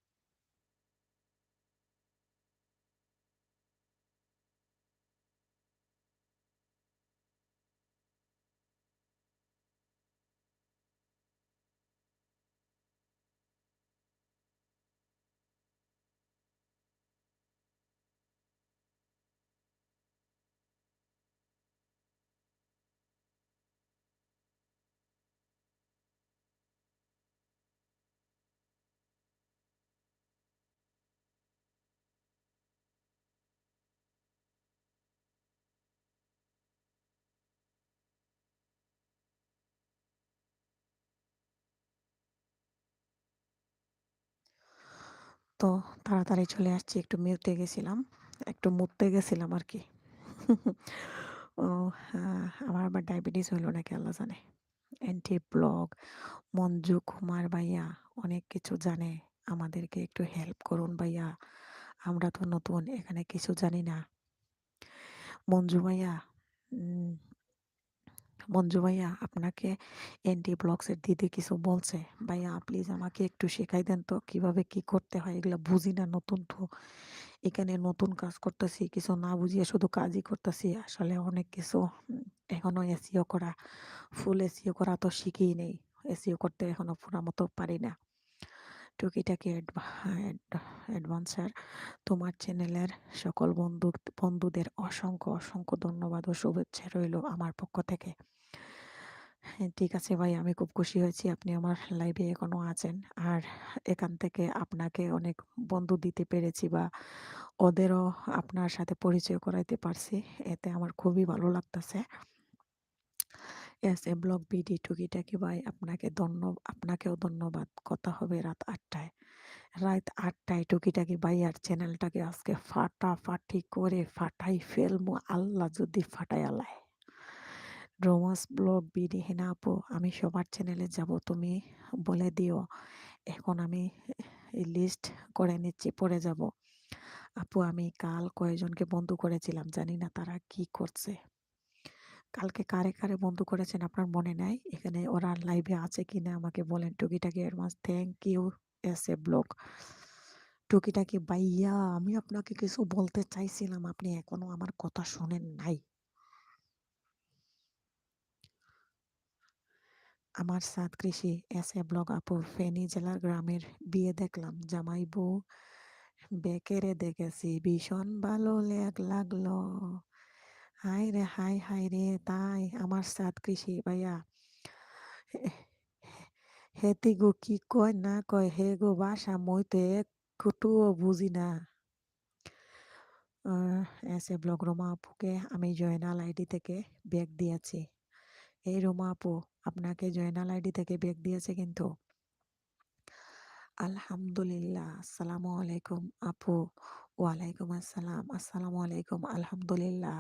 তো তাড়াতাড়ি চলে আসছি, একটু মিউটে গেছিলাম, একটু মুততে গেছিলাম আর কি। ও আমার আবার ডায়াবেটিস হইলো নাকি আল্লাহ জানে। অ্যান্টি ব্লগ, মঞ্জু কুমার ভাইয়া অনেক কিছু জানে। আমাদেরকে একটু হেল্প করুন ভাইয়া, আমরা তো নতুন, এখানে কিছু জানি না। মঞ্জু ভাইয়া, উম, মঞ্জু ভাইয়া, আপনাকে এনটি ব্লগসের দিদি কিছু বলছে। ভাইয়া প্লিজ আমাকে একটু শেখাই দেন তো কিভাবে কি করতে হয়, এগুলো বুঝি না, নতুন তো এখানে, নতুন কাজ করতেছি, কিছু না বুঝিয়ে শুধু কাজই করতেছি। আসলে অনেক কিছু এখনো এসিও করা, ফুল এসিও করা তো শিখেই নেই, এসিও করতে এখনো পুরা মতো পারি না। টুকিটাকি অ্যাডভান্সার, তোমার চ্যানেলের সকল বন্ধুদের অসংখ্য অসংখ্য ধন্যবাদ ও শুভেচ্ছা রইল আমার পক্ষ থেকে। হ্যাঁ, ঠিক আছে ভাই, আমি খুব খুশি হয়েছি আপনি আমার লাইভে এখনো আছেন। আর এখান থেকে আপনাকে অনেক বন্ধু দিতে পেরেছি, বা ওদেরও আপনার সাথে পরিচয় করাইতে পারছি, এতে আমার খুবই ভালো লাগতেছে। এস এ ব্লগ বিডি টুকিটাকি ভাই, আপনাকেও ধন্যবাদ। কথা হবে রাত ৮টায় টুকিটাকি ভাই, আর চ্যানেলটাকে আজকে ফাটাফাটি করে ফাটাই ফেলবো, আল্লাহ যদি ফাটাই আলায়। রোমান্স ব্লগ বিডি হেনা আপু, আমি সবার চ্যানেলে যাব, তুমি বলে দিও। এখন আমি লিস্ট করে নিচ্ছি, পরে যাব। আপু আমি কাল কয়েকজনকে বন্ধু করেছিলাম, জানি না তারা কি করছে। কালকে কারে কারে বন্ধু করেছেন আপনার মনে নাই? এখানে ওরা লাইভে আছে কিনা আমাকে বলেন। Tukitaki advance thank you. S A blog Tukitaki ভাইয়া, আমি আপনাকে কিছু বলতে চাইছিলাম, আপনি এখনো আমার কথা শোনেন নাই। আমার সাত কৃষি, এস এ ব্লগ আপু, ফেনী জেলার গ্রামের বিয়ে দেখলাম, জামাই বউ বেকেরে দেখেছি, ভীষণ ভালো লাগলো। হাই রে হাই হাই রে, তাই আমার সাত কৃষি ভাইয়া, হেতি গো কি কয় না কয় হে গো বাসা মই তো একটুও বুঝি না। এস এ ব্লগ রোমা আপুকে আমি জয়নাল আইডি থেকে ব্যাগ দিয়েছি। এই রোমা আপু, আপনাকে জয়নাল আইডি থেকে ব্যাগ দিয়েছে কিন্তু। আলহামদুলিল্লাহ, আসসালামু আলাইকুম আপু। ওয়ালাইকুম আসসালাম, আসসালামু আলাইকুম, আলহামদুলিল্লাহ।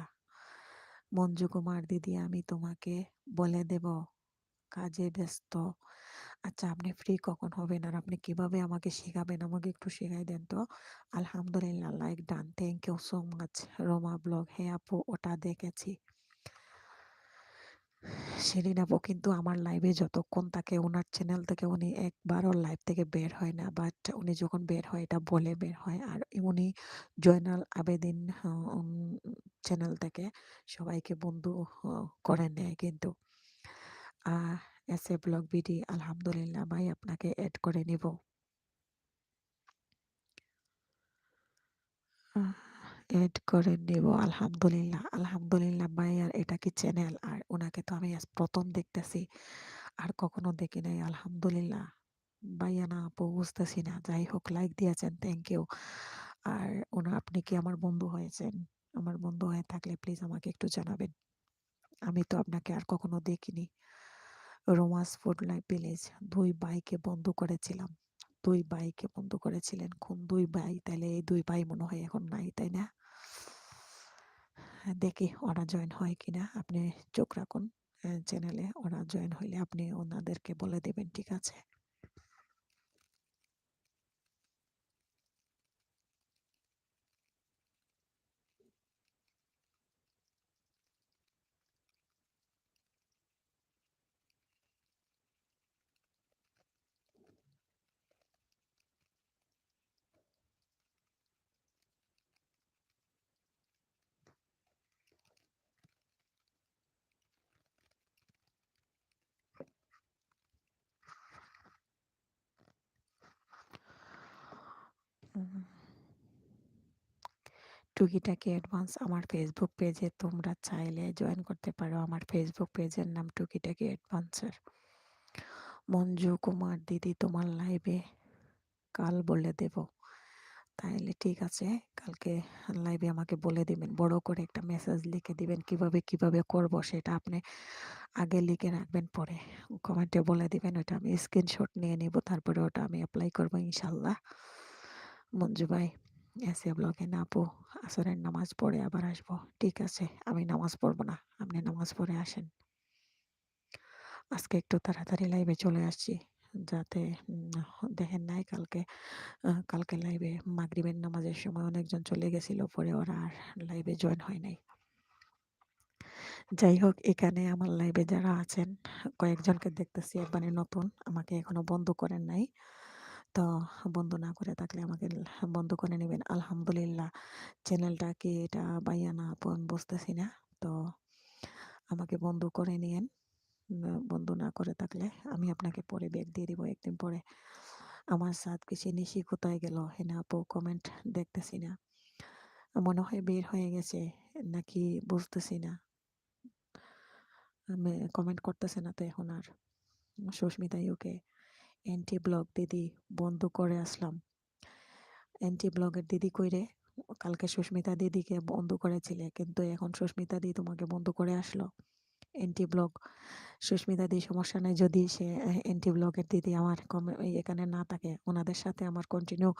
মঞ্জু কুমার দিদি, আমি তোমাকে বলে দেব, কাজে ব্যস্ত। আচ্ছা, আপনি ফ্রি কখন হবেন আর আপনি কিভাবে আমাকে শেখাবেন, আমাকে একটু শেখাই দেন তো। আলহামদুলিল্লাহ, like done, thank you so much. Roma blog, হ্যাঁ আপু ওটা দেখেছি। শিরিন আপু, কিন্তু আমার লাইভে যতক্ষণ থাকে ওনার চ্যানেল থেকে উনি একবারও লাইভ থেকে বের হয় না, বাট উনি যখন বের হয় এটা বলে বের হয়। আর উনি জয়নাল আবেদিন চ্যানেল থেকে সবাইকে বন্ধু করে নেয় কিন্তু। এস এ ব্লগ বিডি, আলহামদুলিল্লাহ ভাই, আপনাকে অ্যাড করে নিব। এড করে নিব, আলহামদুলিল্লাহ আলহামদুলিল্লাহ ভাই। আর এটা কি চ্যানেল? আর ওনাকে তো আমি আজ প্রথম দেখতেছি, আর কখনো দেখি নাই। আলহামদুলিল্লাহ ভাইয়া না আপু বুঝতেছি না, যাই হোক লাইক দিয়েছেন, থ্যাংক ইউ। আর আপনি কি আমার বন্ধু হয়েছেন? আমার বন্ধু হয়ে থাকলে প্লিজ আমাকে একটু জানাবেন, আমি তো আপনাকে আর কখনো দেখিনি। রোমাস ফুড লাইফ ভিলেজ, দুই ভাইকে বন্ধ করেছিলাম। দুই ভাইকে বন্ধ করেছিলেন, কোন দুই ভাই? তাইলে এই দুই ভাই মনে হয় এখন নাই, তাই না? দেখি ওরা জয়েন হয় কিনা, আপনি চোখ রাখুন চ্যানেলে, ওরা জয়েন হইলে আপনি ওনাদেরকে বলে দেবেন, ঠিক আছে? উম, টুকিটাকি অ্যাডভান্স, আমার ফেসবুক পেজে তোমরা চাইলে জয়েন করতে পারো। আমার ফেসবুক পেজের নাম টুকিটাকি অ্যাডভান্সার। মঞ্জু কুমার দিদি, তোমার লাইভে কাল বলে দেব। তাইলে ঠিক আছে, কালকে লাইভে আমাকে বলে দিবেন, বড় করে একটা মেসেজ লিখে দিবেন, কিভাবে কিভাবে করব সেটা আপনি আগে লিখে রাখবেন, পরে কমেন্টে বলে দিবেন, ওটা আমি স্ক্রিনশট নিয়ে নিব, তারপরে ওটা আমি অ্যাপ্লাই করবো ইনশাল্লাহ। মঞ্জু ভাই, এসে ব্লগে না আপু, আসরের নামাজ পড়ে আবার আসবো। ঠিক আছে, আমি নামাজ পড়বো না, আপনি নামাজ পড়ে আসেন। আজকে একটু তাড়াতাড়ি লাইভে চলে আসছি, যাতে দেখেন নাই কালকে লাইভে মাগরিবের নামাজের সময় অনেকজন চলে গেছিল, পরে ওরা আর লাইভে জয়েন হয় নাই। যাই হোক, এখানে আমার লাইভে যারা আছেন কয়েকজনকে দেখতেছি একবারে নতুন, আমাকে এখনো বন্ধ করেন নাই। তো বন্ধ না করে থাকলে আমাকে বন্ধ করে নেবেন। আলহামদুলিল্লাহ, চ্যানেলটা কি এটা বাইয়া না আপু আমি বুঝতেছি না। তো আমাকে বন্ধ করে নিয়েন। বন্ধ না করে থাকলে আমি আপনাকে পরে ব্যাক দিয়ে দিব একদিন পরে। আমার সাথ কিসে নিশি কোথায় গেল? হেনা আপু কমেন্ট দেখতেছি না, মনে হয় বের হয়ে গেছে নাকি বুঝতেছি না। আমি কমেন্ট করতেছে না তো এখন আর। সুস্মিতা ইউকে অ্যান্টি ব্লগ দিদি বন্ধ করে আসলাম। অ্যান্টি ব্লগের দিদি কইরে? কালকে সুস্মিতা দিদিকে বন্ধ করেছিলে, কিন্তু এখন সুস্মিতা দি তোমাকে বন্ধ করে আসলো। অ্যান্টি ব্লগ সুস্মিতা দি সমস্যা নেই, যদি সে অ্যান্টি ব্লগের দিদি আমার এখানে না থাকে, ওনাদের সাথে আমার কন্টিনিউ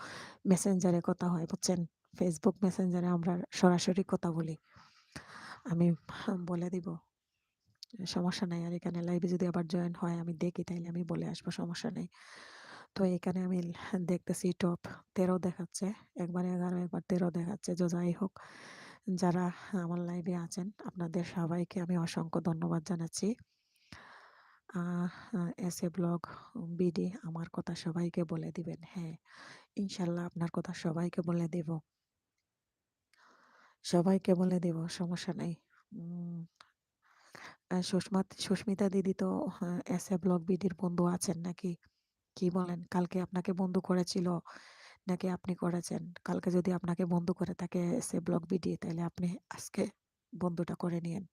মেসেঞ্জারে কথা হয়, বুঝছেন? ফেসবুক মেসেঞ্জারে আমরা সরাসরি কথা বলি। আমি বলে দিব, সমস্যা নাই। আর এখানে লাইভে যদি আবার জয়েন হয় আমি দেখি, তাইলে আমি বলে আসবো, সমস্যা নেই। তো এখানে আমি দেখতেছি টপ 13 দেখাচ্ছে, একবার 11 একবার 13 দেখাচ্ছে। যাই হোক, যারা আমার লাইভে আছেন আপনাদের সবাইকে আমি অসংখ্য ধন্যবাদ জানাচ্ছি। এস এ ব্লগ বিডি আমার কথা সবাইকে বলে দিবেন। হ্যাঁ, ইনশাল্লাহ আপনার কথা সবাইকে বলে দেব, সবাইকে বলে দেব, সমস্যা নাই। সুস্মিতা দিদি তো এস এ ব্লগ বিডির বন্ধু আছেন নাকি? কি বলেন? কালকে আপনাকে বন্ধু করেছিল নাকি আপনি করেছেন? কালকে যদি আপনাকে বন্ধু করে থাকে সে ব্লগ ভিডিও, তাহলে আপনি আজকে বন্ধুটা করে নিয়েন।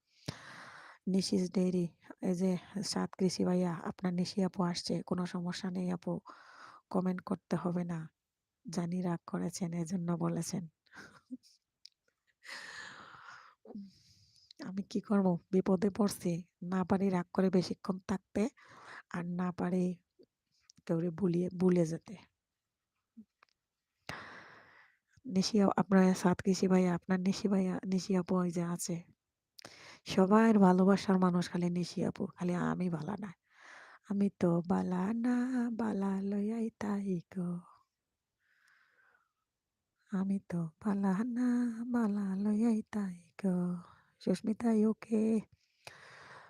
নিশিস ডেইরি, এই যে সাত কৃষি ভাইয়া, আপনার নিশি আপু আসছে, কোনো সমস্যা নেই আপু, কমেন্ট করতে হবে না, জানি রাগ করেছেন এজন্য বলেছেন। আমি কি করব, বিপদে পড়ছি, না পারি রাগ করে বেশিক্ষণ থাকতে, আর না পারি কেউ ভুলে যেতে। আপনার সাত কৃষি ভাইয়া, আপনার নিশি আপু ওই যে আছে, সবার ভালোবাসার মানুষ খালি নিশি আপু, খালি আমি বালা না। আমি তো বালা না, বালা লইয়াই তাই গো, আমি তো বালা না, বালা লইয়াই তাই গো। সুস্মিতা ওকে?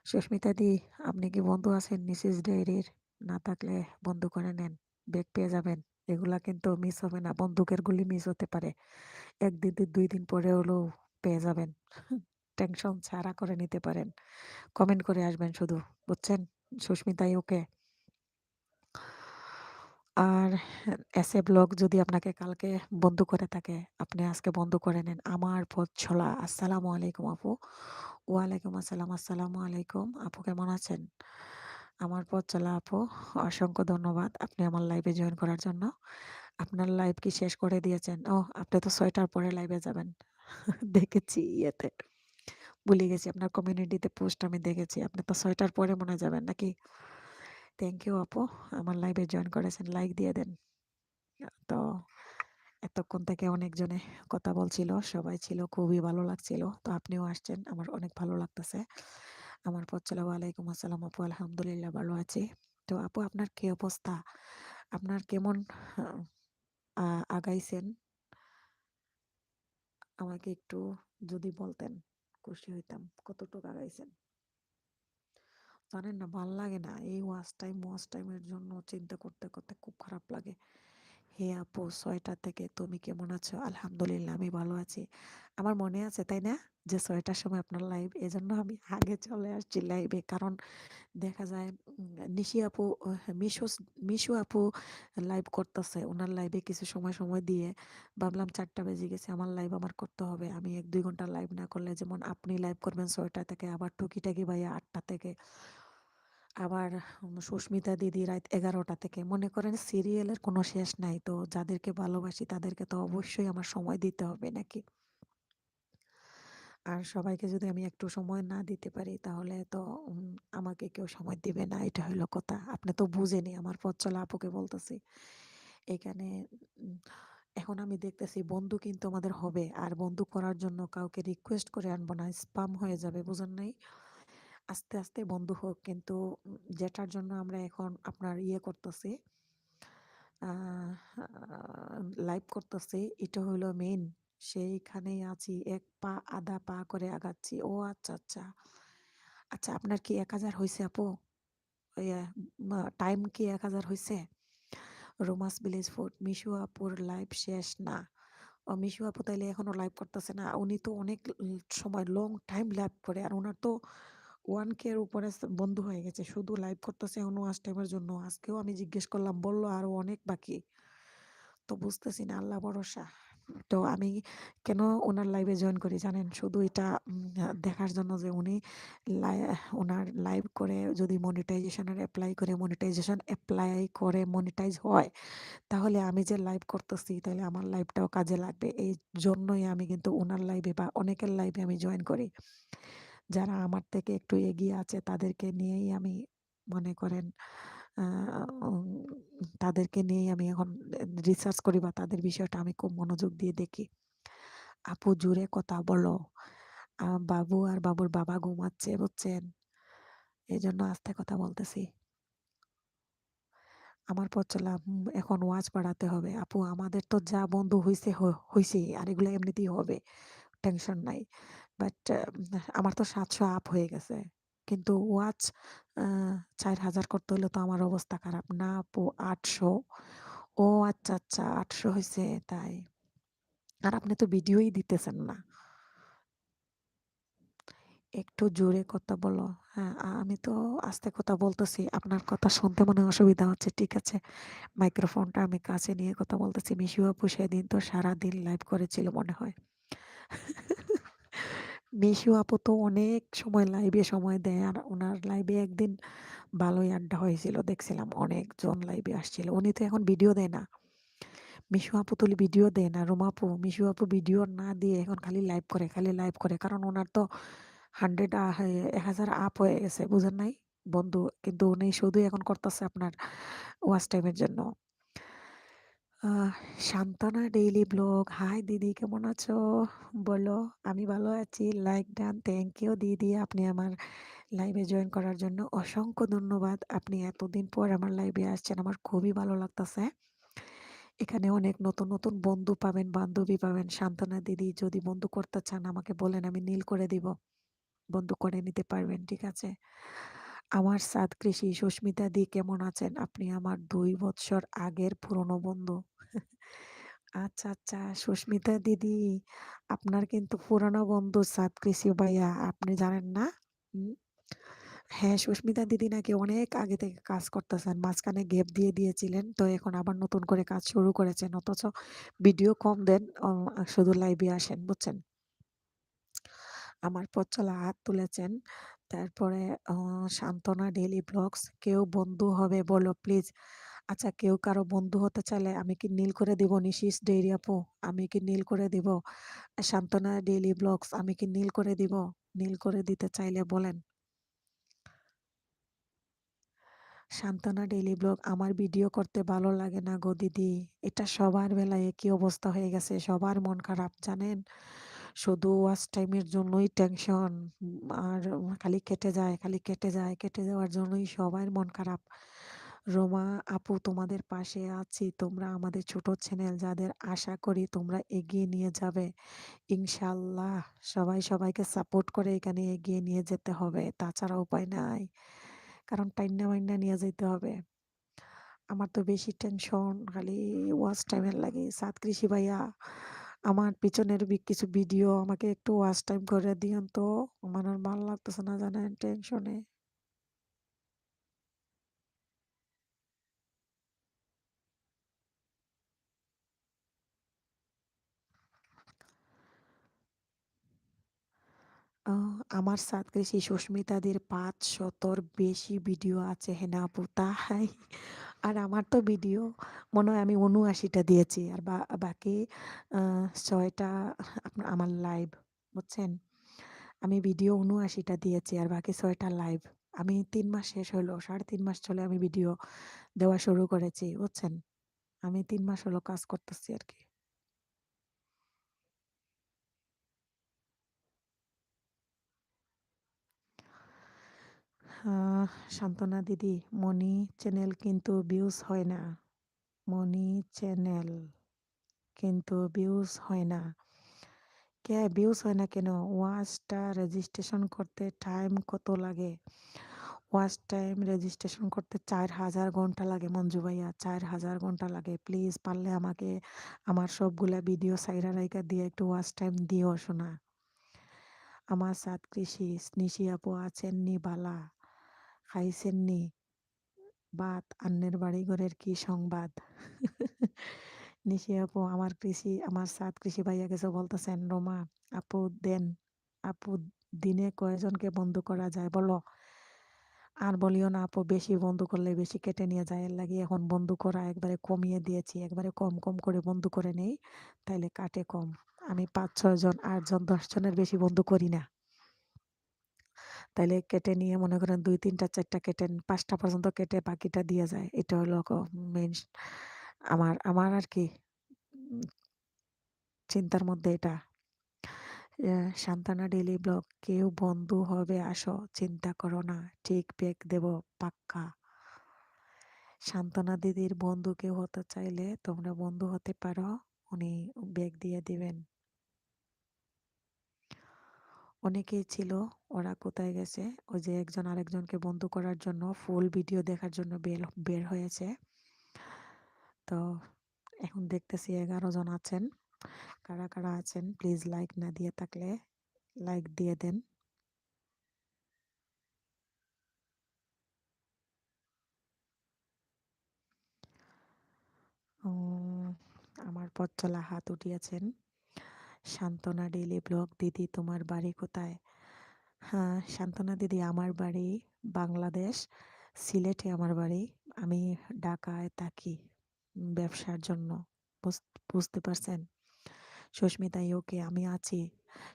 সুস্মিতা দি, আপনি কি বন্ধু আছেন মিসেস ডায়েরির? না থাকলে বন্ধু করে নেন, ব্যাগ পেয়ে যাবেন। এগুলা কিন্তু মিস হবে না, বন্দুকের গুলি মিস হতে পারে, একদিন 2 দিন পরে হলেও পেয়ে যাবেন। টেনশন ছাড়া করে নিতে পারেন, কমেন্ট করে আসবেন শুধু, বুঝছেন? সুস্মিতাই ওকে? আর এস এ ব্লগ যদি আপনাকে কালকে বন্ধ করে থাকে, আপনি আজকে বন্ধ করে নেন। আমার পথ চলা, আসসালামু আলাইকুম আপু। ওয়ালাইকুম আসসালাম, আসসালামু আলাইকুম আপু, কেমন আছেন? আমার পথ চলা আপু, অসংখ্য ধন্যবাদ আপনি আমার লাইভে জয়েন করার জন্য। আপনার লাইভ কি শেষ করে দিয়েছেন? ও, আপনি তো 6টার পরে লাইভে যাবেন। দেখেছি ইয়েতে, ভুলে গেছি, আপনার কমিউনিটিতে পোস্ট আমি দেখেছি, আপনি তো 6টার পরে মনে হয় যাবেন নাকি? থ্যাংক ইউ আপু, আমার লাইভে জয়েন করেছেন, লাইক দিয়ে দেন। তো এতক্ষণ থেকে অনেকজনে কথা বলছিল, সবাই ছিল, খুবই ভালো লাগছিল। তো আপনিও আসছেন, আমার অনেক ভালো লাগতেছে। আমার পথ চলা, ওয়ালাইকুম আসসালাম আপু, আলহামদুলিল্লাহ ভালো আছি। তো আপু, আপনার কি অবস্থা? আপনার কেমন আগাইছেন? আমাকে একটু যদি বলতেন খুশি হইতাম, কতটুকু আগাইছেন। জানেন না, ভাল লাগে না এই ওয়াচ টাইমের জন্য চিন্তা করতে করতে খুব খারাপ লাগে। হে আপু, 6টা থেকে তুমি কেমন আছো? আলহামদুলিল্লাহ আমি ভালো আছি। আমার মনে আছে, তাই না, যে 6টার সময় আপনার লাইভ, এজন্য আমি আগে চলে আসছি লাইভে। কারণ দেখা যায় নিশি আপু, মিশু আপু লাইভ করতেছে, ওনার লাইভে কিছু সময় সময় দিয়ে ভাবলাম 4টা বেজে গেছে, আমার লাইভ আমার করতে হবে। আমি 1-2 ঘন্টা লাইভ না করলে, যেমন আপনি লাইভ করবেন 6টা থেকে, আবার টুকিটাকি ভাইয়া 8টা থেকে, আবার সুস্মিতা দিদি রাত 11টা থেকে, মনে করেন সিরিয়ালের কোনো শেষ নাই। তো যাদেরকে ভালোবাসি তাদেরকে তো অবশ্যই আমার সময় দিতে হবে নাকি? আর সবাইকে যদি আমি একটু সময় না দিতে পারি, তাহলে তো আমাকে কেউ সময় দিবে না, এটা হইলো কথা। আপনি তো বুঝেনি, আমার পথ চলা আপুকে বলতেছি। এখানে উম, এখন আমি দেখতেছি বন্ধু কিন্তু আমাদের হবে, আর বন্ধু করার জন্য কাউকে রিকোয়েস্ট করে আনবো না, স্পাম হয়ে যাবে, বুঝেন নাই? আস্তে আস্তে বন্ধ হোক, কিন্তু যেটার জন্য আমরা এখন আপনার করতেছি, লাইভ করতেছি, এটা হলো মেইন। সেইখানেই আছি, এক পা আধা পা করে আগাচ্ছি। ও আচ্ছা আচ্ছা আচ্ছা, আপনার কি 1000 হয়েছে আপু? টাইম কি 1000 হয়েছে? রোমাস ভিলেজ ফুড, মিশু আপুর লাইভ শেষ না? ও মিশু আপু তাইলে এখনো লাইভ করতেছে না? উনি তো অনেক সময় লং টাইম লাইভ করে, আর ওনার তো 1K এর উপরে বন্ধু হয়ে গেছে, শুধু লাইভ করতেছে এখন ওয়াচ টাইমের জন্য। আজকেও আমি জিজ্ঞেস করলাম, বললো আরো অনেক বাকি। তো বুঝতেছি না, আল্লাহ ভরসা। তো আমি কেন ওনার লাইভে জয়েন করি জানেন? শুধু এটা দেখার জন্য যে উনি ওনার লাইভ করে যদি মনিটাইজেশনের অ্যাপ্লাই করে মনিটাইজ হয়, তাহলে আমি যে লাইভ করতেছি তাহলে আমার লাইভটাও কাজে লাগবে। এই জন্যই আমি কিন্তু ওনার লাইভে বা অনেকের লাইভে আমি জয়েন করি। যারা আমার থেকে একটু এগিয়ে আছে তাদেরকে নিয়েই আমি, মনে করেন, উম তাদেরকে নিয়েই আমি এখন রিসার্চ করি, বা তাদের বিষয়টা আমি খুব মনোযোগ দিয়ে দেখি। আপু জুড়ে কথা বলো। বাবু আর বাবুর বাবা ঘুমাচ্ছে, বুঝছেন? এজন্য আস্তে কথা বলতেছি। আমার পথ চলা, এখন ওয়াজ বাড়াতে হবে। আপু আমাদের তো যা বন্ধু হইছে হইছেই, আর এগুলো এমনিতেই হবে, টেনশন নাই। বাট আমার তো 700 আপ হয়ে গেছে, কিন্তু ওয়াচ 4000 করতে হলে তো আমার অবস্থা খারাপ না আপু? 800? ও আচ্ছা আচ্ছা, 800 হয়েছে তাই? আর আপনি তো ভিডিওই দিতেছেন না। একটু জোরে কথা বলো। হ্যাঁ, আমি তো আস্তে কথা বলতেছি, আপনার কথা শুনতে মনে হয় অসুবিধা হচ্ছে। ঠিক আছে, মাইক্রোফোনটা আমি কাছে নিয়ে কথা বলতেছি। মিশু আপু সেদিন তো সারাদিন লাইভ করেছিল মনে হয়। মিশু আপু তো অনেক সময় লাইভে সময় দেয়, আর ওনার লাইভে একদিন ভালোই আড্ডা হয়েছিল, দেখছিলাম অনেকজন লাইভে আসছিল। উনি তো এখন ভিডিও দেয় না। মিশু আপু তুলি ভিডিও দেয় না। রুমা আপু, মিশু আপু ভিডিও না দিয়ে এখন খালি লাইভ করে, খালি লাইভ করে, কারণ ওনার তো 1000 আপ হয়ে গেছে, বুঝেন নাই বন্ধু? কিন্তু উনি শুধু এখন করতেছে আপনার ওয়াচ টাইমের জন্য। আহ সান্ত্বনা ডেইলি ব্লগ, হাই দিদি, কেমন আছো? বলো। আমি ভালো আছি। লাইক ডান, থ্যাংক ইউ দিদি। আপনি আমার লাইভে জয়েন করার জন্য অসংখ্য ধন্যবাদ। আপনি এতদিন পর আমার লাইভে আসছেন, আমার খুবই ভালো লাগতেছে। এখানে অনেক নতুন নতুন বন্ধু পাবেন, বান্ধবী পাবেন। সান্ত্বনা দিদি যদি বন্ধু করতে চান আমাকে বলেন, আমি নীল করে দিব, বন্ধু করে নিতে পারবেন, ঠিক আছে? আমার সাদ কৃষি, সুস্মিতা দি কেমন আছেন? আপনি আমার 2 বছর আগের পুরনো বন্ধু। আচ্ছা আচ্ছা, সুস্মিতা দিদি আপনার কিন্তু পুরানো বন্ধু সাদ কৃষি ভাইয়া, আপনি জানেন না? হুম, হ্যাঁ, সুস্মিতা দিদি নাকি অনেক আগে থেকে কাজ করতেছেন, মাঝখানে গ্যাপ দিয়ে দিয়েছিলেন, তো এখন আবার নতুন করে কাজ শুরু করেছেন, অথচ ভিডিও কম দেন, শুধু লাইভে আসেন, বুঝছেন? আমার পথ চলা হাত তুলেছেন। তারপরে সান্ত্বনা ডেইলি ব্লগস, কেউ বন্ধু হবে বলো প্লিজ। আচ্ছা, কেউ কারো বন্ধু হতে চাইলে আমি কি নীল করে দিব? নিশিস ডেইরি আপু, আমি কি নীল করে দিব? সান্ত্বনা ডেইলি ব্লগস, আমি কি নীল করে দিব? নীল করে দিতে চাইলে বলেন। সান্ত্বনা ডেইলি ব্লগ, আমার ভিডিও করতে ভালো লাগে না গো দিদি। এটা সবার বেলায় একই অবস্থা হয়ে গেছে, সবার মন খারাপ জানেন। শুধু ওয়াচ টাইমের জন্যই টেনশন, আর খালি কেটে যায়, খালি কেটে যায়, কেটে যাওয়ার জন্যই সবার মন খারাপ। রোমা আপু, তোমাদের পাশে আছি, তোমরা আমাদের ছোট চ্যানেল, যাদের আশা করি তোমরা এগিয়ে নিয়ে যাবে ইনশাল্লাহ। সবাই সবাইকে সাপোর্ট করে এখানে এগিয়ে নিয়ে যেতে হবে, তাছাড়া উপায় নাই, কারণ টাইন্না মাইন্না নিয়ে যেতে হবে। আমার তো বেশি টেনশন খালি ওয়াচ টাইমের লাগে। সাত কৃষি ভাইয়া, আমার পিছনের কিছু ভিডিও আমাকে একটু ওয়াচ টাইম করে দিয়েন তো, আমার আর ভালো লাগতেছে না জানেন, টেনশনে। আমার সাত কৃষি সুস্মিতাদের 500-র বেশি ভিডিও আছে হেনা আপু, তাই? আর আমার তো ভিডিও মনে হয় আমি 79টা দিয়েছি, আর বাকি 6টা আপনার আমার লাইভ, বুঝছেন? আমি ভিডিও 79টা দিয়েছি, আর বাকি 6টা লাইভ। আমি 3 মাস শেষ হলো, 3.5 মাস চলে আমি ভিডিও দেওয়া শুরু করেছি, বুঝছেন? আমি 3 মাস হলো কাজ করতেছি আর কি। সান্ত্বনা দিদি, মনি চ্যানেল কিন্তু ভিউজ হয় না। মনি চ্যানেল কিন্তু ভিউজ হয় না। ভিউজ হয় না কেন? ওয়াচটা রেজিস্ট্রেশন করতে টাইম কত লাগে? ওয়াচ টাইম রেজিস্ট্রেশন করতে 4000 ঘন্টা লাগে মঞ্জু ভাইয়া, 4000 ঘন্টা লাগে। প্লিজ পারলে আমাকে আমার সবগুলা ভিডিও সাইরা রাইকা দিয়ে একটু ওয়াচ টাইম দিও শোনা। আমার সাত কৃষি নিশি আপু আছেননি বালা, খাইছেননি বাত, আন্নের বাড়ি ঘরের কি সংবাদ? নিশি আপু, আমার সাত কৃষি ভাইয়া কিছু বলতেছেন। রোমা আপু দেন, আপু দিনে কয়জনকে বন্ধু করা যায় বলো? আর বলিও না আপু, বেশি বন্ধু করলে বেশি কেটে নিয়ে যায়, এর লাগে এখন বন্ধু করা একবারে কমিয়ে দিয়েছি। একবারে কম কম করে বন্ধু করে নেই, তাইলে কাটে কম। আমি 5-6 জন 8 জন 10 জনের বেশি বন্ধু করি না। তাইলে কেটে নিয়ে মনে করেন 2 3 4টা কেটে 5টা পর্যন্ত কেটে বাকিটা দিয়ে যায়। এটা হলো মেন আমার আমার আর কি উম, চিন্তার মধ্যে এটা। সান্তানা ডেইলি ব্লগ, কেউ বন্ধু হবে আসো, চিন্তা করো না, ঠিক ব্যাগ দেব পাক্কা। সান্ত্বনা দিদির বন্ধু কেউ হতে চাইলে তোমরা বন্ধু হতে পারো, উনি ব্যাগ দিয়ে দিবেন। অনেকেই ছিল, ওরা কোথায় গেছে? ওই যে একজন আরেকজনকে বন্ধু করার জন্য ফুল ভিডিও দেখার জন্য বের হয়েছে। তো এখন দেখতেছি 11 জন আছেন। কারা কারা আছেন প্লিজ লাইক না দিয়ে থাকলে লাইক দিয়ে দেন। উম, আমার পথ চলা হাত উঠিয়েছেন। সান্ত্বনা ডেইলি ব্লগ দিদি, তোমার বাড়ি কোথায়? হ্যাঁ সান্ত্বনা দিদি, আমার বাড়ি বাংলাদেশ, সিলেটে আমার বাড়ি। আমি ঢাকায় থাকি ব্যবসার জন্য। বুঝতে পারছেন? সুস্মিতা, ওকে আমি আছি।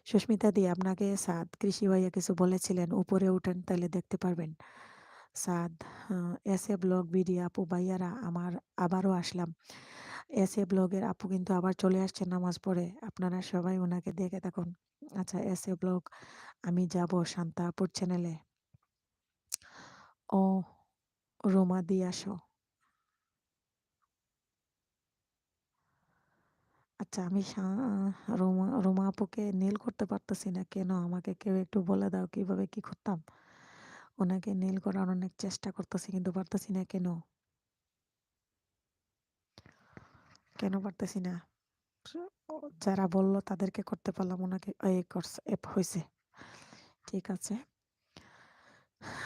সুস্মিতা দি, আপনাকে সাদ কৃষি ভাইয়া কিছু বলেছিলেন, উপরে উঠেন তাহলে দেখতে পারবেন। সাদ, এসে ব্লগ ভিডিও আপু ভাইয়ারা আমার আবারও আসলাম। এসে ব্লগের আপু কিন্তু আবার চলে আসছেন নামাজ পড়ে, আপনারা সবাই ওনাকে দেখে থাকুন। আচ্ছা এসে ব্লগ, আমি যাব শান্তা আপুর চ্যানেলে। ও রোমা দি আসো। আচ্ছা আমি রোমা রোমা আপুকে নীল করতে পারতেছি না কেন? আমাকে কেউ একটু বলে দাও কিভাবে কি করতাম। ওনাকে নীল করার অনেক চেষ্টা করতেছি কিন্তু পারতেছি না কেন? কেন পারতেছি না? যারা বললো তাদেরকে করতে পারলাম, ওনাকে এই করছে হয়েছে। ঠিক আছে।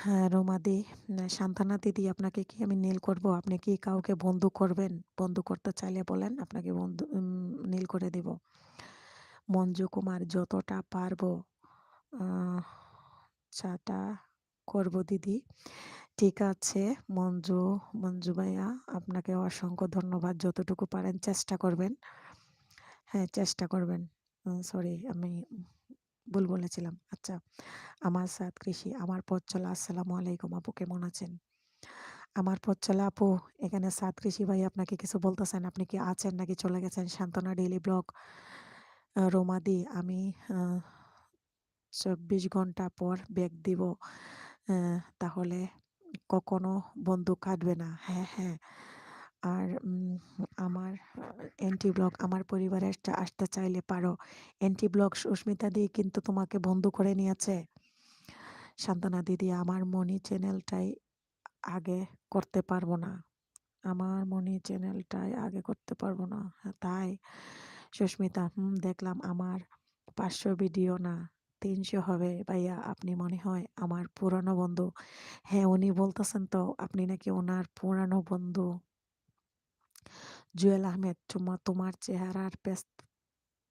হ্যাঁ রোমাদি, সান্ত্বনা দিদি, আপনাকে কি আমি নীল করব? আপনি কি কাউকে বন্ধু করবেন? বন্ধু করতে চাইলে বলেন, আপনাকে বন্ধু নীল করে দিব। মঞ্জু কুমার, যতটা পারবো আহ, চাটা করব দিদি। ঠিক আছে মঞ্জু, মঞ্জু ভাইয়া আপনাকে অসংখ্য ধন্যবাদ। যতটুকু পারেন চেষ্টা করবেন। হ্যাঁ চেষ্টা করবেন। সরি আমি ভুল বলেছিলাম। আচ্ছা আমার সাত কৃষি, আমার পথ চলা, আসসালামু আলাইকুম আপু, কেমন আছেন? আমার পথ চলা আপু, এখানে সাত কৃষি ভাই আপনাকে কিছু বলতেছেন, আপনি কি আছেন নাকি চলে গেছেন? সান্ত্বনা ডেইলি ব্লগ, রোমাদি, আমি 24 ঘন্টা পর ব্যাগ দিব, তাহলে কখনো বন্ধু কাটবে না। হ্যাঁ হ্যাঁ। আর আমার এন্টি ব্লগ, আমার পরিবারে আসতে চাইলে পারো। এন্টি ব্লগ সুস্মিতা দি কিন্তু তোমাকে বন্ধু করে নিয়েছে। সান্ত্বনা দিদি, আমার মনি চ্যানেলটাই আগে করতে পারবো না। আমার মনি চ্যানেলটাই আগে করতে পারবো না। হ্যাঁ, তাই সুস্মিতা, দেখলাম আমার 500 ভিডিও না 300 হবে ভাইয়া, আপনি মনে হয় আমার পুরানো বন্ধু। হ্যাঁ উনি বলতেছেন তো আপনি নাকি ওনার পুরানো বন্ধু। জুয়েল আহমেদ, তোমার চেহারার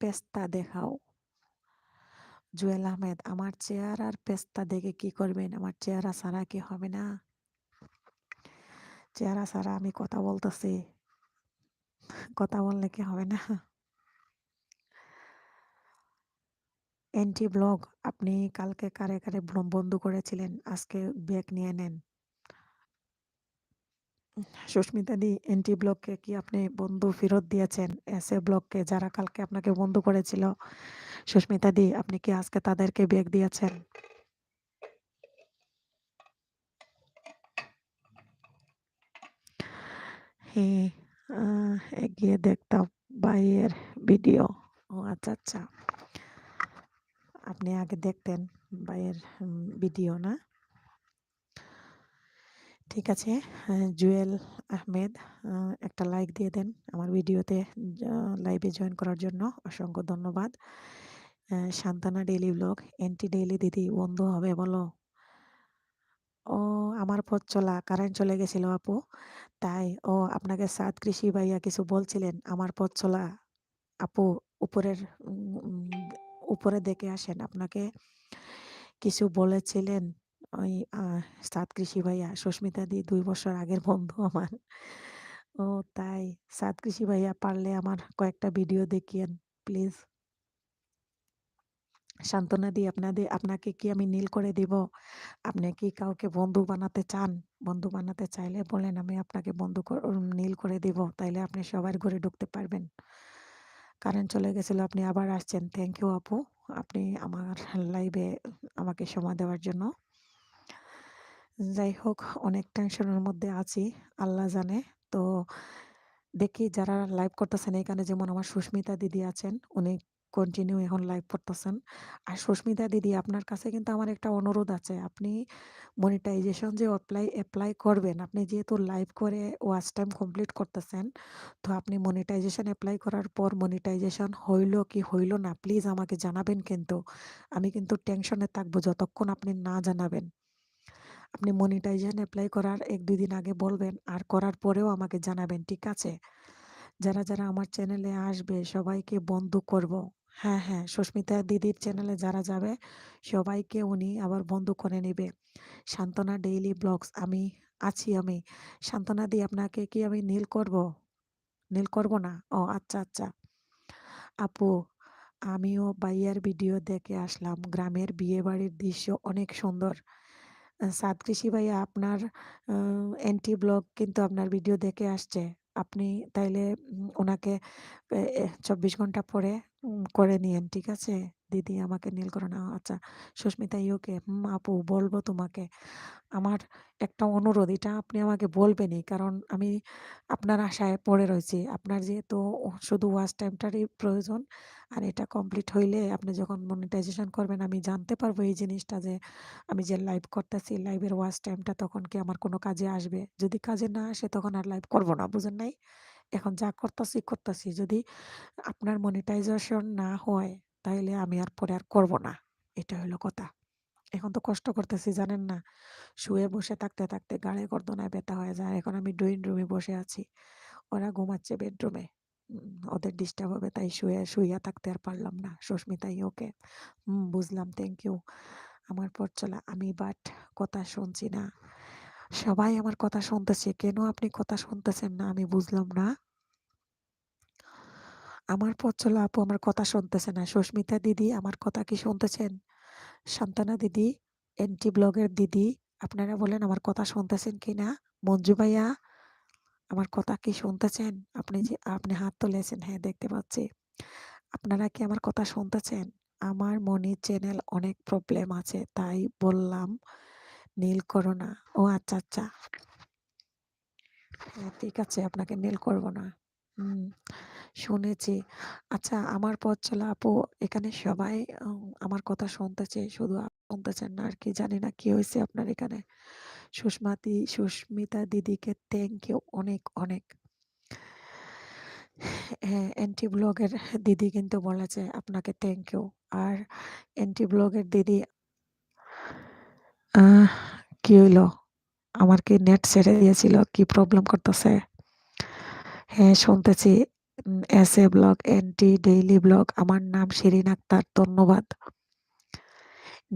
পেস্তা দেখাও। জুয়েল আহমেদ, আমার চেহারার পেস্তা দেখে কি করবেন? আমার চেহারা ছাড়া কি হবে না? চেহারা ছাড়া আমি কথা বলতেছি, কথা বললে কি হবে না? এন্টি ব্লগ, আপনি কালকে কারে কারে বন্ধ করেছিলেন, আজকে ব্যাগ নিয়ে নেন। সুস্মিতা দি, এন্টি ব্লগকে কি আপনি বন্ধু ফেরত দিয়েছেন? এসে ব্লগকে যারা কালকে আপনাকে বন্ধ করেছিল, সুস্মিতা দি আপনি কি আজকে তাদেরকে ব্যাগ দিয়েছেন? হ্যাঁ, গিয়ে দেখতাম ভাইয়ের ভিডিও। ও আচ্ছা, আচ্ছা। আপনি আগে দেখতেন ভাইয়ের ভিডিও না? ঠিক আছে। জুয়েল আহমেদ, একটা লাইক দিয়ে দেন আমার ভিডিওতে। লাইভে জয়েন করার জন্য অসংখ্য ধন্যবাদ। সান্ত্বনা ডেইলি ব্লগ, এন্টি ডেইলি দিদি বন্ধ হবে বলো? ও, আমার পথ চলা কারেন্ট চলে গেছিল আপু, তাই। ও, আপনাকে সাত কৃষি ভাইয়া কিছু বলছিলেন আমার পথ চলা আপু। উপরের উপরে দেখে আসেন, আপনাকে কিছু বলেছিলেন ওই সাত কৃষি ভাইয়া। সুস্মিতা দি 2 বছর আগের বন্ধু আমার। ও তাই। সাত কৃষি ভাইয়া, পারলে আমার কয়েকটা ভিডিও দেখিয়েন প্লিজ। সান্ত্বনা দি, আপনাকে কি আমি নীল করে দিব? আপনি কি কাউকে বন্ধু বানাতে চান? বন্ধু বানাতে চাইলে বলেন, আমি আপনাকে নীল করে দিব, তাইলে আপনি সবার ঘরে ঢুকতে পারবেন। কারেন্ট চলে গেছিল, আপনি আবার আসছেন। থ্যাংক ইউ আপু, আপনি আমার লাইভে আমাকে সময় দেওয়ার জন্য। যাই হোক, অনেক টেনশনের মধ্যে আছি, আল্লাহ জানে। তো দেখি যারা লাইভ করতেছেন এখানে, যেমন আমার সুস্মিতা দিদি আছেন, উনি কন্টিনিউ এখন লাইভ করতেছেন। আর সুস্মিতা দিদি, আপনার কাছে কিন্তু আমার একটা অনুরোধ আছে। আপনি মনিটাইজেশন যে অ্যাপ্লাই করবেন, আপনি যেহেতু লাইভ করে ওয়াচ টাইম কমপ্লিট করতেছেন, তো আপনি মনিটাইজেশন অ্যাপ্লাই করার পর মনিটাইজেশন হইলো কি হইলো না, প্লিজ আমাকে জানাবেন কিন্তু। আমি কিন্তু টেনশনে থাকবো যতক্ষণ আপনি না জানাবেন। আপনি মনিটাইজেশন অ্যাপ্লাই করার 1-2 দিন আগে বলবেন, আর করার পরেও আমাকে জানাবেন, ঠিক আছে? যারা যারা আমার চ্যানেলে আসবে সবাইকে বন্ধু করব। হ্যাঁ, হ্যাঁ, সুস্মিতা দিদির চ্যানেলে যারা যাবে সবাইকে উনি আবার বন্ধু করে নেবে। সান্ত্বনা ডেইলি ব্লগস, আমি আছি আমি। সান্ত্বনা দি, আপনাকে কি আমি নীল করব? নীল করব না? ও আচ্ছা, আচ্ছা। আপু, আমিও ভাইয়ার ভিডিও দেখে আসলাম, গ্রামের বিয়ে বাড়ির দৃশ্য অনেক সুন্দর। সাদ কৃষি ভাইয়া, আপনার এন্টি ব্লগ কিন্তু আপনার ভিডিও দেখে আসছে। আপনি তাইলে ওনাকে 24 ঘন্টা পরে করে নিয়েন, ঠিক আছে? দিদি আমাকে নীল করো না। আচ্ছা, সুস্মিতা ইউকে, আপু বলবো তোমাকে। আমার একটা অনুরোধ, এটা আপনি আমাকে বলবেনই, কারণ আমি আপনার আশায় পড়ে রয়েছি। আপনার যেহেতু শুধু ওয়াচ টাইমটারই প্রয়োজন, আর এটা কমপ্লিট হইলে আপনি যখন মনিটাইজেশন করবেন, আমি জানতে পারবো এই জিনিসটা, যে আমি যে লাইভ করতেছি, লাইভের ওয়াচ টাইমটা তখন কি আমার কোনো কাজে আসবে। যদি কাজে না আসে, তখন আর লাইভ করব না, বুঝেন নাই? এখন যা করতেছি, যদি আপনার মনিটাইজেশন না হয়, তাইলে আমি আর পরে আর করব না। এটা হলো কথা। এখন তো কষ্ট করতেছি, জানেন না? শুয়ে বসে থাকতে থাকতে গাড়ে গর্দনায় ব্যথা হয়ে যায়। এখন আমি ড্রয়িং রুমে বসে আছি, ওরা ঘুমাচ্ছে বেডরুমে। ওদের ডিস্টার্ব হবে, তাই শুইয়া থাকতে আর পারলাম না। সুস্মিতাই ওকে, বুঝলাম, থ্যাংক ইউ। আমার পথ চলা আমি, বাট কথা শুনছি না। সবাই আমার কথা শুনতেছে, কেন আপনি কথা শুনতেছেন না আমি বুঝলাম না। আমার পথ চলা আপু আমার কথা শুনতেছে না। সুস্মিতা দিদি, আমার কথা কি শুনতেছেন? সান্ত্বনা দিদি, এন্টি ব্লগের দিদি, আপনারা বলেন আমার কথা শুনতেছেন কি না? মঞ্জু ভাইয়া, আমার কথা কি শুনতেছেন? আপনি হাত তুলেছেন, হ্যাঁ দেখতে পাচ্ছি। আপনারা কি আমার কথা শুনতেছেন? আমার মনির চ্যানেল অনেক প্রবলেম আছে, তাই বললাম নীল করো না। ও আচ্ছা, আচ্ছা। হ্যাঁ, ঠিক আছে, আপনাকে নীল করব না। হুম, শুনেছি। আচ্ছা, আমার পথ চলা আপু, এখানে সবাই আমার কথা শুনতেছে, শুধু আপনি শুনতেছেন না, আর কি জানি না কি হয়েছে আপনার এখানে। সুস্মিতা দিদিকে থ্যাংক ইউ অনেক অনেক। হ্যাঁ, এন্টি ব্লগের দিদি কিন্তু বলেছে আপনাকে থ্যাংক ইউ। আর এন্টি ব্লগের দিদি, আহ কি হইলো? আমার কি নেট ছেড়ে দিয়েছিল? কি প্রবলেম করতেছে? হ্যাঁ, শুনতেছি। S A blog, anti daily blog, আমার নাম শিরিন আক্তার, ধন্যবাদ।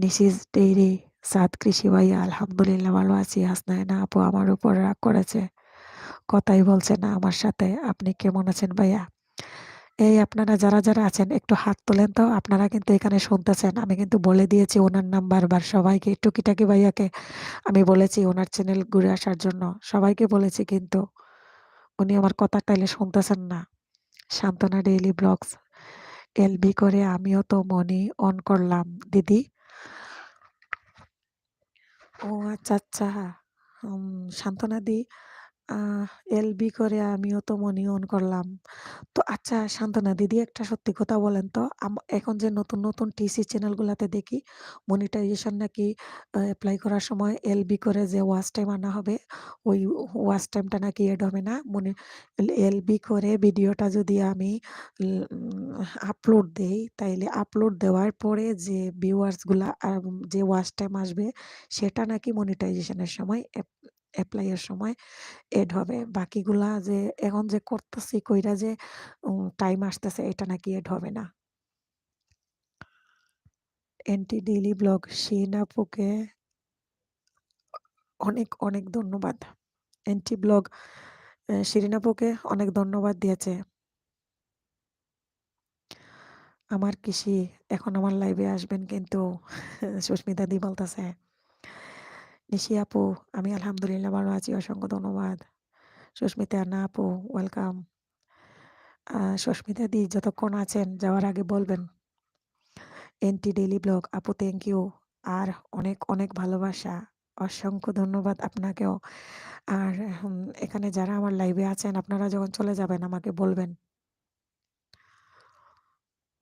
নিশিস ডেইরি, সাত কৃষি ভাইয়া, আলহামদুলিল্লাহ ভালো আছি। হাসনা, হেনা আপু আমার উপর রাগ করেছে, কথাই বলছে না আমার সাথে। আপনি কেমন আছেন ভাইয়া? এই আপনারা যারা যারা আছেন একটু হাত তোলেন তো। আপনারা কিন্তু এখানে শুনতেছেন, আমি কিন্তু বলে দিয়েছি ওনার নাম বারবার সবাইকে। টুকিটাকি ভাইয়াকে আমি বলেছি ওনার চ্যানেল ঘুরে আসার জন্য, সবাইকে বলেছি, কিন্তু উনি আমার কথা তাইলে শুনতেছেন না। সান্ত্বনা ডেইলি ব্লগস, এলবি করে আমিও তো মনি অন করলাম দিদি। ও আচ্ছা, আচ্ছা। সান্ত্বনা দি, আহ এলবি করে আমিও তো মনি অন করলাম। তো আচ্ছা সান্ত্বনা দিদি, একটা সত্যি কথা বলেন তো, এখন যে নতুন নতুন টিসি চ্যানেলগুলাতে দেখি মনিটাইজেশন নাকি অ্যাপ্লাই করার সময় এলবি করে যে ওয়াচ টাইম আনা হবে, ওই ওয়াচ টাইমটা নাকি এড হবে না। এলবি করে ভিডিওটা যদি আমি আপলোড দেই, তাইলে আপলোড দেওয়ার পরে যে ভিউয়ার্সগুলা যে ওয়াচ টাইম আসবে, সেটা নাকি মনিটাইজেশনের সময় অ্যাপ্লাই এর সময় এড হবে। বাকিগুলা যে এখন যে করতেছি কইরা যে টাইম আসতেছে, এটা নাকি এড হবে না। এন্টি ডেইলি ব্লগ শিন আপুকে অনেক অনেক ধন্যবাদ। এন্টি ব্লগ শিরিন আপুকে অনেক ধন্যবাদ দিয়েছে। আমার কৃষি এখন আমার লাইভে আসবেন কিন্তু। সুস্মিতা দি বলতেছে, নিশি আপু আমি আলহামদুলিল্লাহ ভালো আছি, অসংখ্য ধন্যবাদ। সুস্মিতা না আপু ওয়েলকাম। সুস্মিতা দি যতক্ষণ আছেন যাওয়ার আগে বলবেন এনটি ডেইলি ব্লগ আপু থ্যাংক ইউ, আর অনেক অনেক ভালোবাসা, অসংখ্য ধন্যবাদ আপনাকেও। আর এখানে যারা আমার লাইভে আছেন, আপনারা যখন চলে যাবেন আমাকে বলবেন।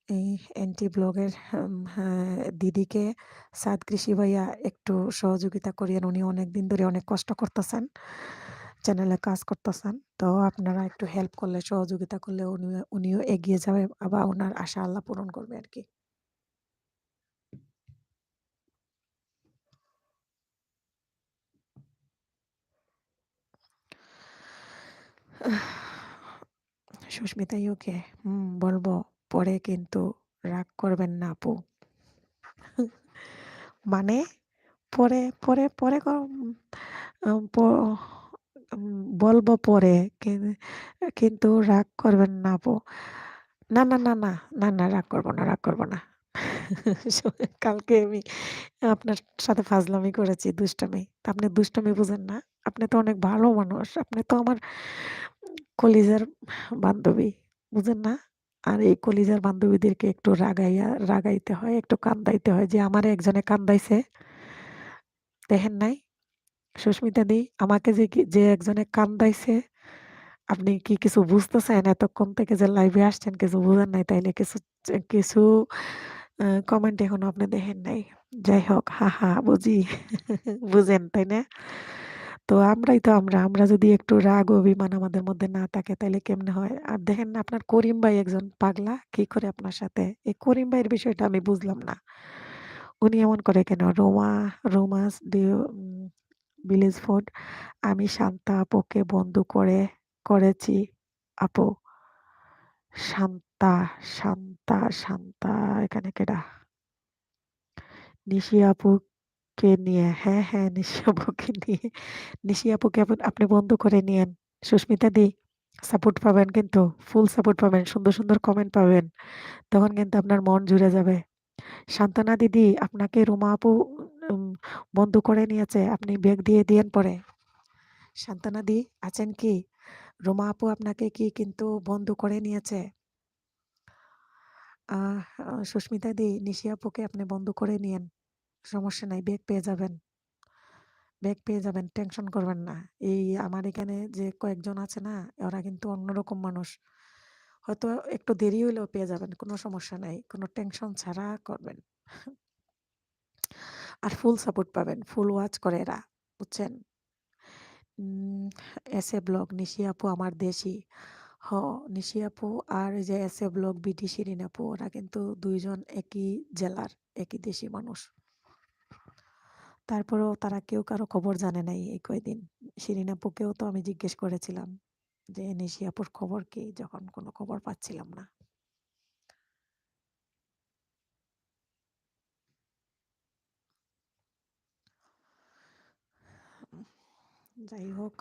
এই এনটি ব্লগের দিদিকে সাদ কৃষি ভাইয়া একটু সহযোগিতা করিয়েন, উনি অনেকদিন ধরে অনেক কষ্ট করতেছেন, চ্যানেলে কাজ করতেছেন। তো আপনারা একটু হেল্প করলে, সহযোগিতা করলে উনিও এগিয়ে যাবে, আবার ওনার আশা আল্লাহ পূরণ করবে আর কি। সুস্মিতা ইউকে বলবো পরে, কিন্তু রাগ করবেন না আপু। মানে পরে পরে পরে বলবো পরে, কিন্তু রাগ করবেন না আপু। না না না না না না, রাগ করবো না, রাগ করবো না। কালকে আমি আপনার সাথে ফাজলামি করেছি, দুষ্টামি। তা আপনি দুষ্টামি বুঝেন না? আপনি তো অনেক ভালো মানুষ, আপনি তো আমার কলিজার বান্ধবী, বুঝেন না? আর এই কলিজার বান্ধবীদেরকে একটু রাগাইতে হয়, একটু কান্দাইতে হয়। যে আমারে একজনে কান্দাইছে, দেখেন নাই? সুস্মিতা দি আমাকে যে একজনে কান্দাইছে, আপনি কি কিছু বুঝতেছেন? এতক্ষণ থেকে যে লাইভে আসছেন কিছু বুঝেন নাই, তাইলে কিছু কমেন্ট এখনো আপনি দেখেন নাই। যাই হোক, হা হা বুঝি। বুঝেন তাই না? তো আমরা যদি একটু রাগ অভিমান আমাদের মধ্যে না থাকে, তাইলে কেমনে হয়? আর দেখেন না, আপনার করিম ভাই একজন পাগলা, কি করে আপনার সাথে? এই করিম ভাইয়ের বিষয়টা আমি বুঝলাম না। উনি এমন করে কেন? রোমাস ভিলেজ ফুড, আমি শান্তা আপুকে বন্ধু করেছি আপু। শান্তা, শান্তা এখানে কেডা? নিশি আপুকে নিয়ে, হ্যাঁ হ্যাঁ, নিশি আপুকে নিয়ে, নিশি আপুকে আপনি বন্ধু করে নিয়েন। সুস্মিতা দি সাপোর্ট পাবেন কিন্তু, ফুল সাপোর্ট পাবেন, সুন্দর সুন্দর কমেন্ট পাবেন, তখন কিন্তু আপনার মন জুড়ে যাবে। সান্ত্বনা দিদি আপনাকে রুমা আপু উম, বন্ধু করে নিয়েছে, আপনি ব্যাগ দিয়ে দিয়েন পরে। সান্ত্বনা দি আছেন কি? রুমা আপু আপনাকে কি কিন্তু বন্ধু করে নিয়েছে? সুস্মিতা দি নিশি আপুকে আপনি বন্ধু করে নিয়েন, সমস্যা নাই, ব্যাগ পেয়ে যাবেন, ব্যাগ পেয়ে যাবেন, টেনশন করবেন না। এই আমার এখানে যে কয়েকজন আছে না, ওরা কিন্তু অন্যরকম মানুষ, হয়তো একটু দেরি হইলেও পেয়ে যাবেন, কোনো সমস্যা নাই, কোনো টেনশন ছাড়া করবেন। আর ফুল সাপোর্ট পাবেন, ফুল ওয়াচ করে এরা, বুঝছেন? এসে ব্লগ নিশি আপু আমার দেশি, হ নিশি আপু আর এই যে এসে ব্লগ বিটি শিরিন আপু, ওরা কিন্তু দুইজন একই জেলার, একই দেশি মানুষ। তারপরেও তারা কেউ কারো খবর জানে নাই এই কয়দিন। শিরিন আপুকেও তো আমি জিজ্ঞেস করেছিলাম যে নিশি আপুর খবর কি, যখন কোনো খবর পাচ্ছিলাম না। যাই হোক,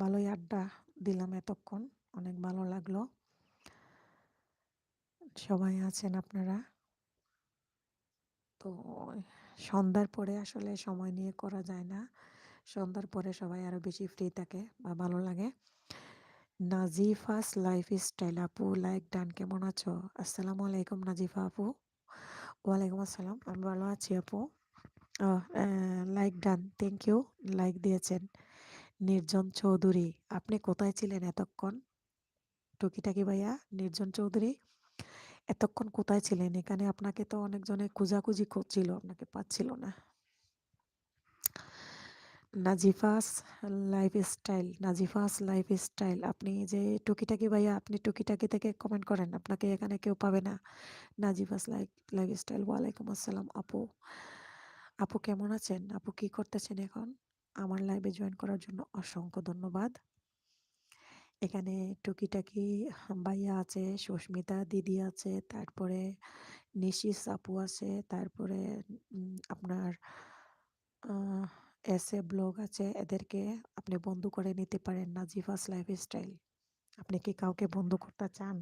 ভালোই আড্ডা দিলাম এতক্ষণ, অনেক ভালো লাগলো। সবাই আছেন আপনারা? তো সন্ধ্যার পরে আসলে সময় নিয়ে করা যায় না, সন্ধ্যার পরে সবাই আরো বেশি ফ্রি থাকে বা ভালো লাগে। নাজিফাস লাইফ স্টাইল আপু লাইক ডান, কেমন আছো? আসসালামু আলাইকুম নাজিফা আপু। ওয়ালাইকুম আসসালাম, আমি ভালো আছি আপু। Like done, thank you, like দিয়েছেন। নির্জন চৌধুরী, আপনি কোথায় ছিলেন এতক্ষণ? টুকিটাকি ভাইয়া, নির্জন চৌধুরী, এতক্ষণ কোথায় ছিলেন? এখানে আপনাকে তো অনেকজনে খোঁজাখুঁজি করছিল, আপনাকে পাচ্ছিল না। নাজিফাস লাইফস্টাইল, নাজিফাস লাইফস্টাইল, আপনি যে টুকিটাকি ভাইয়া, আপনি টুকিটাকি থেকে কমেন্ট করেন, আপনাকে এখানে কেউ পাবে না। নাজিফাস লাইফস্টাইল, ওয়ালাইকুম আসসালাম আপু। আপু কেমন আছেন? আপু কি করতেছেন এখন? আমার লাইভে জয়েন করার জন্য অসংখ্য ধন্যবাদ। এখানে টুকিটাকি ভাইয়া আছে, সুস্মিতা দিদি আছে, তারপরে নিশিস আপু আছে, তারপরে আপনার এসে ব্লগ আছে। এদেরকে আপনি বন্ধু করে নিতে পারেন। নাজিফাস লাইফস্টাইল, আপনি কি কাউকে বন্ধু করতে চান?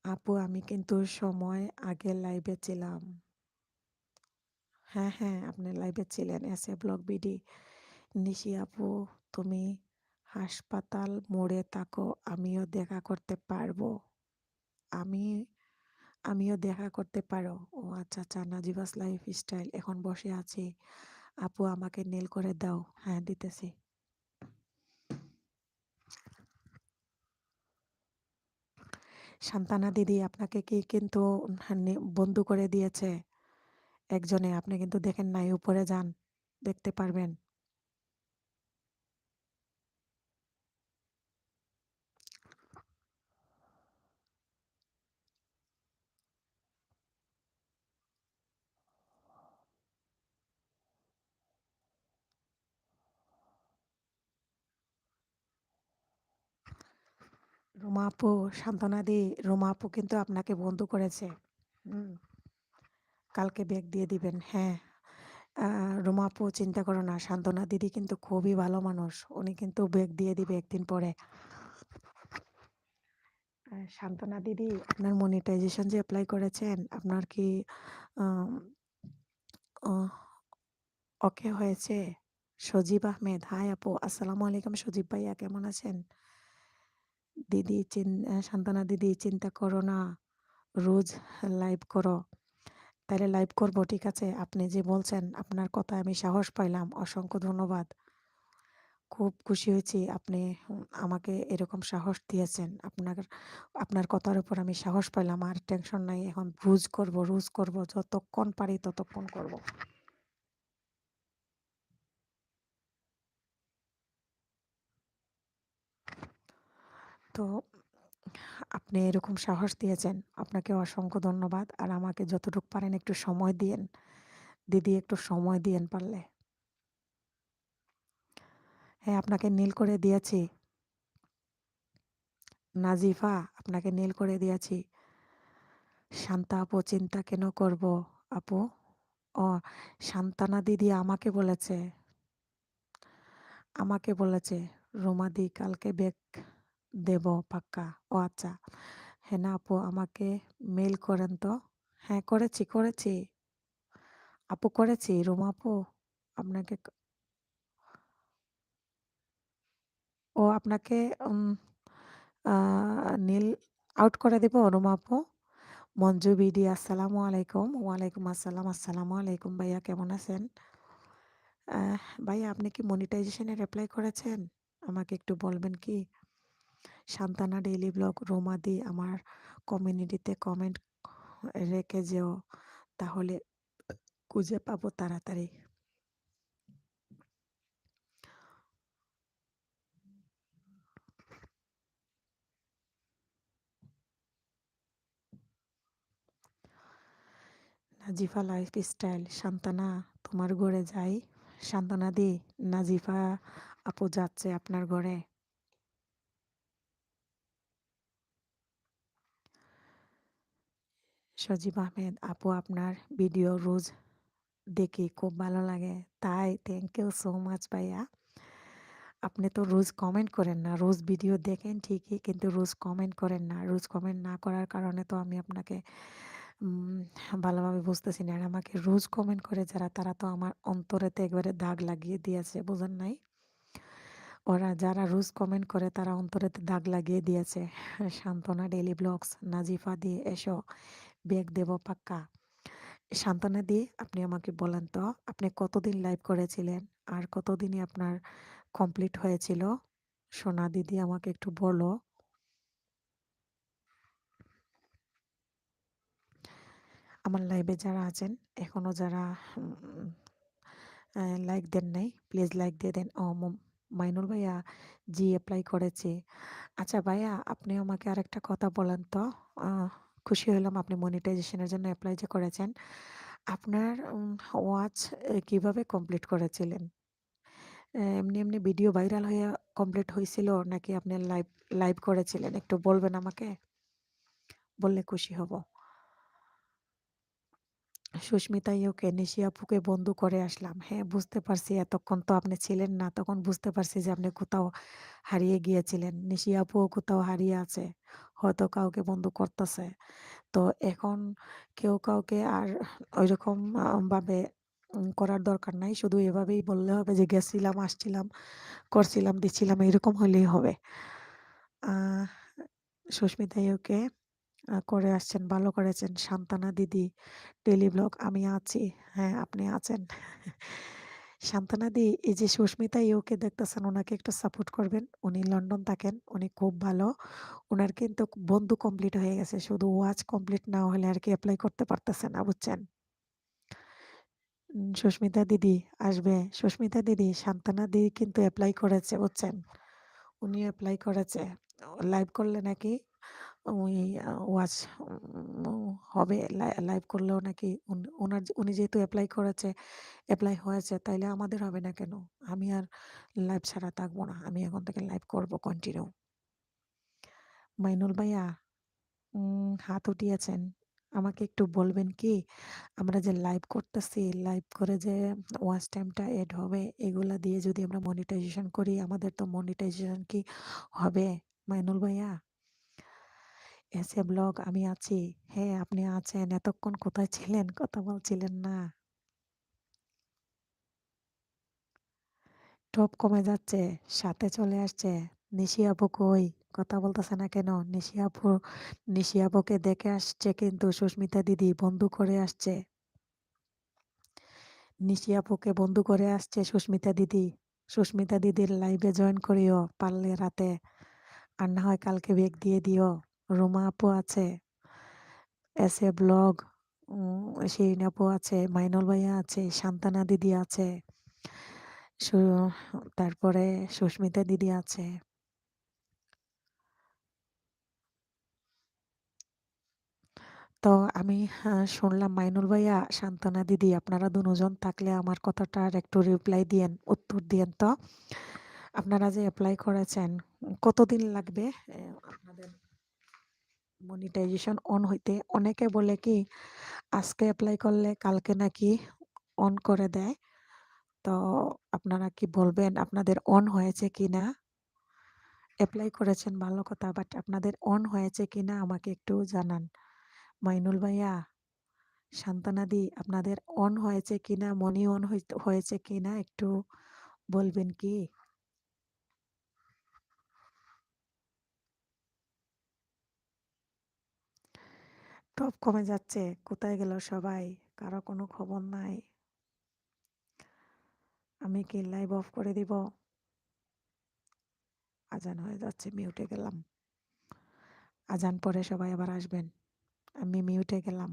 আপু আমি কিন্তু সময় আগে লাইভে ছিলাম। হ্যাঁ হ্যাঁ, আপনি লাইভে ছিলেন। এসে ব্লগ বিডি, নিশি আপু, তুমি হাসপাতাল মোড়ে থাকো, আমিও দেখা করতে পারবো। আমি আমিও দেখা করতে পারো। ও আচ্ছা আচ্ছা, নাজিবাস লাইফ স্টাইল, এখন বসে আছি। আপু আমাকে নেল করে দাও। হ্যাঁ দিতেছি। সান্তানা দিদি, আপনাকে কি কিন্তু বন্ধু করে দিয়েছে একজনে, আপনি কিন্তু দেখেন নাই, উপরে যান, দেখতে পারবেন। রুমা আপু, সান্ত্বনা দি, রুমা আপু কিন্তু আপনাকে বন্ধু করেছে। হুম, কালকে ব্যাগ দিয়ে দিবেন। হ্যাঁ, রুমা আপু চিন্তা করো না, সান্ত্বনা দিদি কিন্তু খুবই ভালো মানুষ, উনি কিন্তু ব্যাগ দিয়ে দিবে একদিন পরে। সান্ত্বনা দিদি, আপনার মনিটাইজেশন যে অ্যাপ্লাই করেছেন, আপনার কি আম, আহ, ওকে হয়েছে? সজীব আহমেদ, হাই আপু, আসসালামু আলাইকুম। সজীব ভাইয়া কেমন আছেন? দিদি সান্ত্বনা দিদি, চিন্তা করো না, রোজ লাইভ করো। তাহলে লাইভ করবো, ঠিক আছে। আপনি যে বলছেন, আপনার কথায় আমি সাহস পাইলাম, অসংখ্য ধন্যবাদ। খুব খুশি হয়েছি আপনি আমাকে এরকম সাহস দিয়েছেন। আপনার কথার উপর আমি সাহস পাইলাম, আর টেনশন নাই। এখন রোজ করব, যতক্ষণ পারি ততক্ষণ করব। তো আপনি এরকম সাহস দিয়েছেন, আপনাকে অসংখ্য ধন্যবাদ। আর আমাকে যতটুকু পারেন একটু সময় দিয়েন দিদি, একটু সময় দিয়েন পারলে। হ্যাঁ, আপনাকে নীল করে দিয়েছি। নাজিফা, আপনাকে নীল করে দিয়েছি। শান্তা আপু, চিন্তা কেন করব আপু? ও, সান্তানা দিদি আমাকে বলেছে রোমাদি কালকে ব্যাগ দেব পাক্কা। ও আচ্ছা। হেনা আপু, আমাকে মেল করেন তো। হ্যাঁ করেছি আপু, করেছি। রোমা আপু, আপনাকে আপনাকে নীল আউট করে দেব রোমা আপু। মঞ্জু বিডি, আসসালামু আলাইকুম। ওয়ালাইকুম আসসালাম। আসসালামু আলাইকুম ভাইয়া, কেমন আছেন? ভাইয়া, আপনি কি মনিটাইজেশনের অ্যাপ্লাই করেছেন? আমাকে একটু বলবেন কি? সান্তানা ডেইলি ব্লগ, রোমাদি, আমার কমিউনিটিতে কমেন্ট রেখে যেও, তাহলে খুঁজে পাবো তাড়াতাড়ি। নাজিফা লাইফ স্টাইল, সান্তানা তোমার ঘরে যাই। সান্তানা দি, নাজিফা আপু যাচ্ছে আপনার ঘরে। সজীব আহমেদ, আপু আপনার ভিডিও রোজ দেখি, খুব ভালো লাগে। তাই, থ্যাংক ইউ সো মাচ ভাইয়া। আপনি তো রোজ কমেন্ট করেন না, রোজ ভিডিও দেখেন ঠিকই, কিন্তু রোজ কমেন্ট করেন না। রোজ কমেন্ট না করার কারণে তো আমি আপনাকে উম ভালোভাবে বুঝতেছি না। আর আমাকে রোজ কমেন্ট করে যারা, তারা তো আমার অন্তরেতে একবারে দাগ লাগিয়ে দিয়েছে, বুঝেন নাই? ওরা যারা রোজ কমেন্ট করে তারা অন্তরেতে দাগ লাগিয়ে দিয়েছে। সান্ত্বনা ডেইলি ব্লগস, নাজিফা দিয়ে এসো, বেগ দেব পাক্কা। সান্ত্বনা দি, আপনি আমাকে বলেন তো, আপনি কতদিন লাইভ করেছিলেন? আর কতদিনে আপনার কমপ্লিট হয়েছিল? সোনা দিদি আমাকে একটু বলো। আমার লাইভে যারা আছেন, এখনো যারা উম লাইক দেন নাই, প্লিজ লাইক দিয়ে দেন। মাইনুল ভাইয়া, জি এপ্লাই করেছি। আচ্ছা ভাইয়া, আপনি আমাকে আরেকটা কথা বলেন তো। আহ, খুশি হলাম আপনি মনিটাইজেশনের জন্য অ্যাপ্লাই যে করেছেন। আপনার ওয়াচ কিভাবে কমপ্লিট করেছিলেন? এমনি এমনি ভিডিও ভাইরাল হয়ে কমপ্লিট হয়েছিল, নাকি আপনি লাইভ লাইভ করেছিলেন? একটু বলবেন আমাকে, বললে খুশি হব। সুস্মিতা ইউকে, নিশি আপুকে বন্ধু করে আসলাম। হ্যাঁ, বুঝতে পারছি, এতক্ষণ তো আপনি ছিলেন না, তখন বুঝতে পারছি যে আপনি কোথাও হারিয়ে গিয়েছিলেন। নিশি আপুও কোথাও হারিয়ে আছে, হয়তো কাউকে বন্ধু করতেছে। তো এখন কেউ কাউকে আর ওইরকম ভাবে করার দরকার নাই। শুধু এভাবেই বললে হবে যে গেছিলাম, আসছিলাম, করছিলাম, দিচ্ছিলাম, এরকম হলেই হবে। আহ সুস্মিতা ইউকে করে আসছেন, ভালো করেছেন। সান্তানা দিদি, ডেইলি ব্লগ, আমি আছি। হ্যাঁ, আপনি আছেন। সান্তানা দি, এই যে সুস্মিতা ইউকে দেখতেছেন, ওনাকে একটু সাপোর্ট করবেন। উনি লন্ডন থাকেন, উনি খুব ভালো। উনার কিন্তু বন্ধু কমপ্লিট হয়ে গেছে, শুধু ওয়াচ কমপ্লিট না হলে আর কি অ্যাপ্লাই করতে পারতেছে না, বুঝছেন? সুস্মিতা দিদি আসবে। সুস্মিতা দিদি, সান্তানা দিদি কিন্তু অ্যাপ্লাই করেছে, বুঝছেন? উনি অ্যাপ্লাই করেছে। লাইভ করলে নাকি ওই ওয়াচ হবে। লাইভ করলেও নাকি উনি যেহেতু অ্যাপ্লাই করেছে, অ্যাপ্লাই হয়েছে, তাইলে আমাদের হবে না কেন? আমি আর লাইভ ছাড়া থাকবো না, আমি এখন থেকে লাইভ করব কন্টিনিউ। মাইনুল ভাইয়া হাত উঠিয়েছেন, আমাকে একটু বলবেন কি, আমরা যে লাইভ করতেছি, লাইভ করে যে ওয়াচ টাইমটা এড হবে, এগুলা দিয়ে যদি আমরা মনিটাইজেশন করি, আমাদের তো মনিটাইজেশন কি হবে? মাইনুল ভাইয়া, এসে ব্লগ, আমি আছি। হ্যাঁ, আপনি আছেন। এতক্ষণ কোথায় ছিলেন? কথা বলছিলেন না। টপ কমে যাচ্ছে, সাথে চলে আসছে। নিশি আপু কই? কথা বলতেছে না কেন? নিশি আপুকে দেখে আসছে কিন্তু সুস্মিতা দিদি, বন্ধু করে আসছে। নিশি আপুকে বন্ধু করে আসছে সুস্মিতা দিদি। সুস্মিতা দিদির লাইভে জয়েন করিও পারলে রাতে, আর না হয় কালকে বেগ দিয়ে দিও। রুমা আপু আছে, এসে ব্লগ, শিরিন আপু আছে, মাইনুল ভাইয়া আছে, সান্তানা দিদি আছে, সু- তারপরে সুস্মিতা দিদি আছে। তো আমি শুনলাম মাইনুল ভাইয়া, সান্তানা দিদি, আপনারা দুজন থাকলে আমার কথাটার একটু রিপ্লাই দিয়েন, উত্তর দিয়েন তো। আপনারা যে অ্যাপ্লাই করেছেন, কতদিন লাগবে আপনাদের মনিটাইজেশন অন হইতে? অনেকে বলে কি, আজকে অ্যাপ্লাই করলে কালকে নাকি অন করে দেয়। তো আপনারা কি বলবেন, আপনাদের অন হয়েছে কিনা? অ্যাপ্লাই করেছেন ভালো কথা, বাট আপনাদের অন হয়েছে কিনা আমাকে একটু জানান। মাইনুল ভাইয়া, সান্তানাদি, আপনাদের অন হয়েছে কিনা, মনি অন হয়েছে কিনা একটু বলবেন কি? টপ কমে যাচ্ছে, কোথায় গেল সবাই? কারো কোনো খবর নাই। আমি কি লাইভ অফ করে দিব? আজান হয়ে যাচ্ছে, মিউটে গেলাম। আজান পরে সবাই আবার আসবেন, আমি মিউটে গেলাম।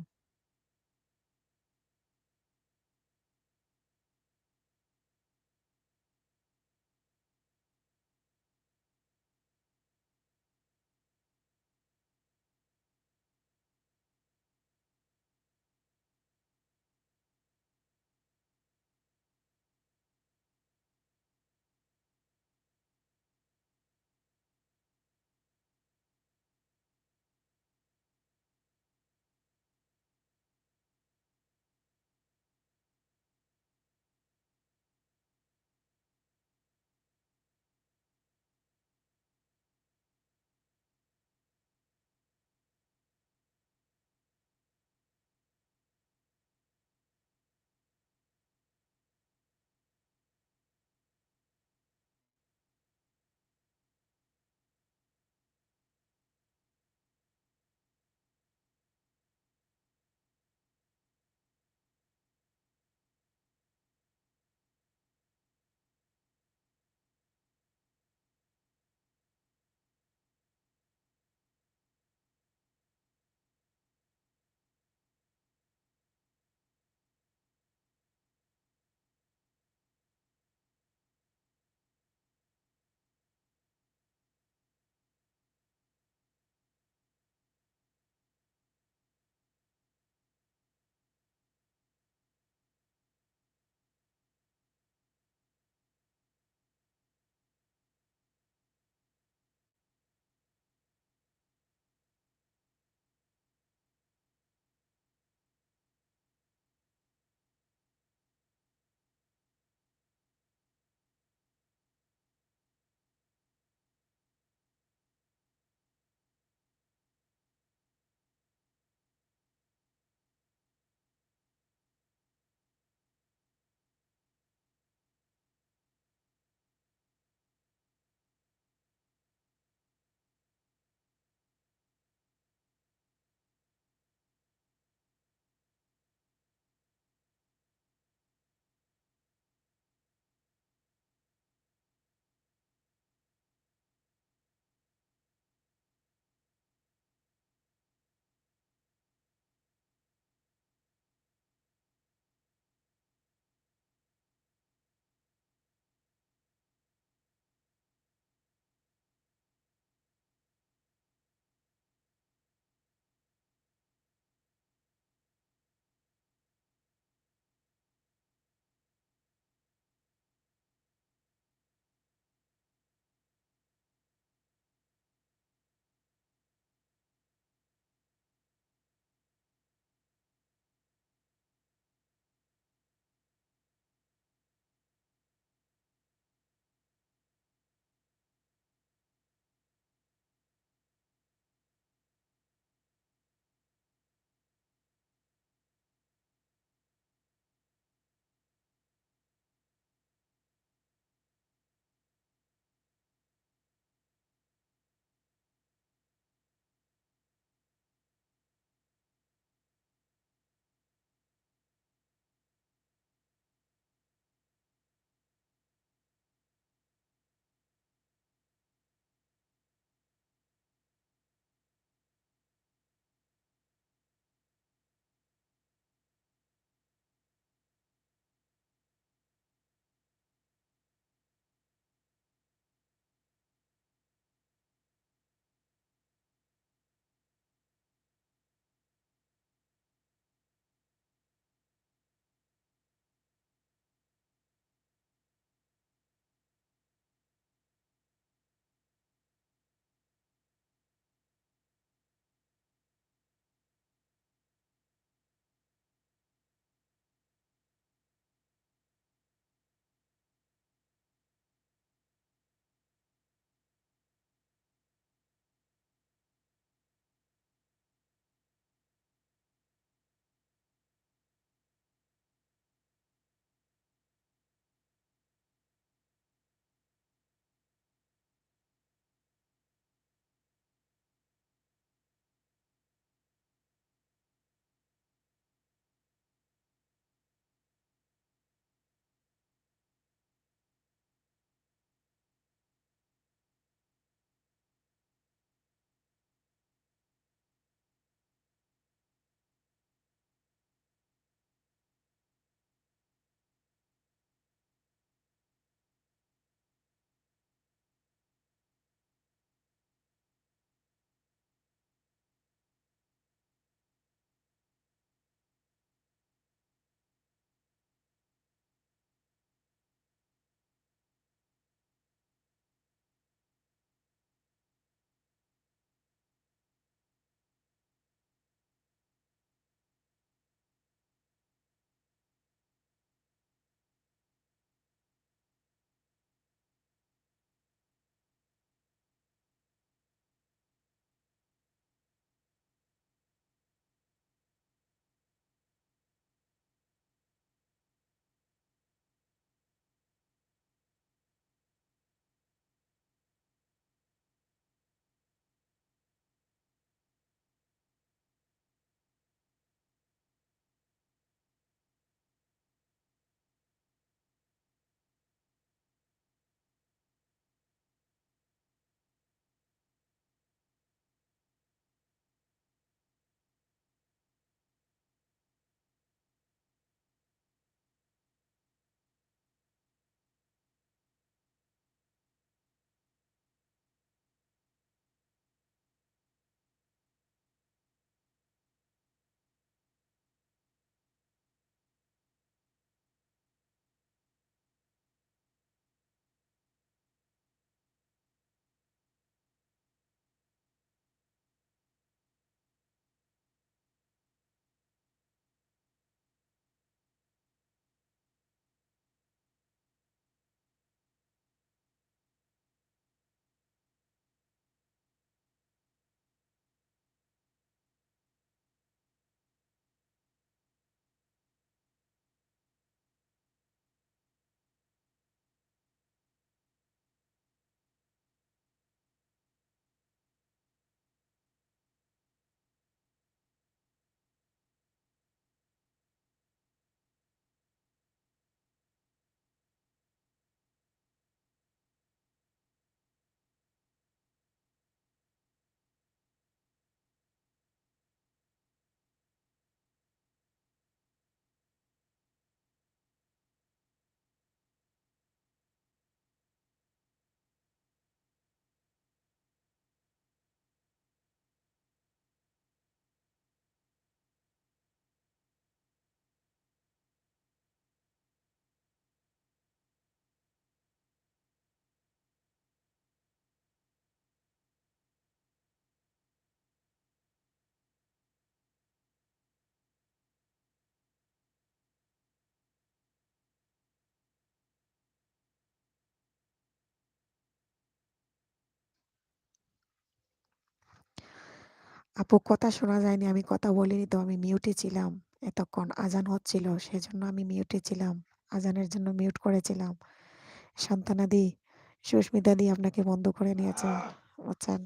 আপু কথা শোনা যায়নি, আমি কথা বলিনি তো, আমি মিউটে ছিলাম। এতক্ষণ আজান হচ্ছিল, সেজন্য আমি মিউটে ছিলাম। আজানের জন্য মিউট করেছিলাম। সন্তানাদি, সুস্মিতা দি আপনাকে বন্ধ করে নিয়েছে, বুঝছেন?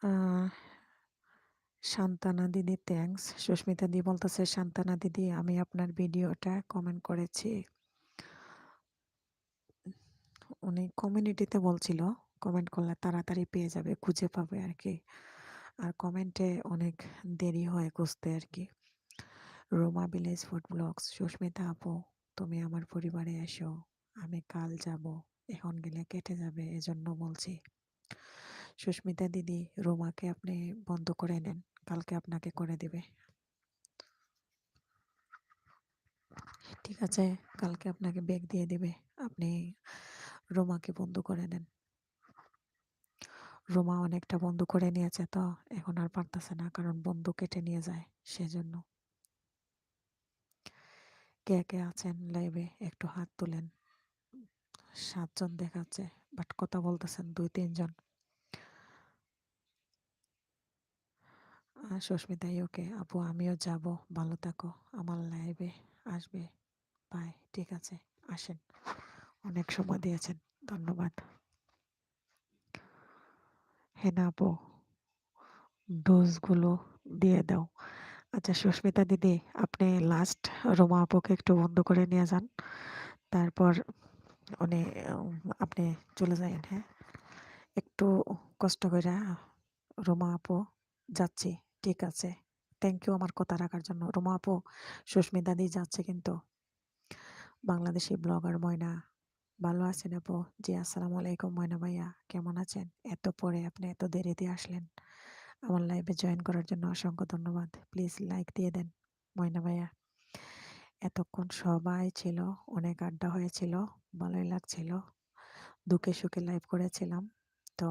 আহ সান্তানা দিদি, থ্যাঙ্কস। সুস্মিতা দি বলতেছে, সান্তানা দিদি আমি আপনার ভিডিওটা কমেন্ট করেছি। উনি কমিউনিটিতে বলছিল কমেন্ট করলে তাড়াতাড়ি পেয়ে যাবে, খুঁজে পাবে আর কি। আর কমেন্টে অনেক দেরি হয় খুঁজতে আর কি। Roma village food blogs, Susmita আপু তুমি আমার পরিবারে এসো, আমি কাল যাব, এখন গেলে কেটে যাবে, এজন্য বলছি। সুস্মিতা দিদি, রোমাকে আপনি বন্ধ করে নেন, কালকে আপনাকে করে দিবে। ঠিক আছে, কালকে আপনাকে ব্যাগ দিয়ে দিবে, আপনি রোমাকে বন্ধ করে নেন। রোমা অনেকটা বন্ধ করে নিয়েছে তো, এখন আর পারতেছে না, কারণ বন্ধু কেটে নিয়ে যায়, সেজন্য। কে কে আছেন লাইভে একটু হাত তুলেন। 7 জন দেখাচ্ছে, বাট কথা বলতেছেন 2-3 জন। সুস্মিতাই ওকে, আপু আমিও যাব, ভালো থাকো, আমার লাইভে আসবে, বাই। ঠিক আছে, আসেন, অনেক সময় দিয়েছেন, ধন্যবাদ। হেনা আপু, ডোজগুলো দিয়ে দাও। আচ্ছা সুস্মিতা দিদি, আপনি লাস্ট রোমা আপুকে একটু বন্ধ করে নিয়ে যান, তারপর উনি আপনি চলে যাবেন। হ্যাঁ, একটু কষ্ট করে। রোমা আপু, যাচ্ছি। ঠিক আছে, থ্যাংক ইউ আমার কথা রাখার জন্য। রোমা আপু, সুস্মিতা দি যাচ্ছে কিন্তু। বাংলাদেশি ব্লগার ময়না, ভালো আছেন আপু? জি আসসালামু আলাইকুম ময়না ভাইয়া, কেমন আছেন? এত পরে আপনি এত দেরিতে আসলেন, আমার লাইভে জয়েন করার জন্য অসংখ্য ধন্যবাদ। প্লিজ লাইক দিয়ে দেন ময়না ভাইয়া। এতক্ষণ সবাই ছিল, অনেক আড্ডা হয়েছিল, ভালোই লাগছিল, দুঃখে সুখে লাইভ করেছিলাম। তো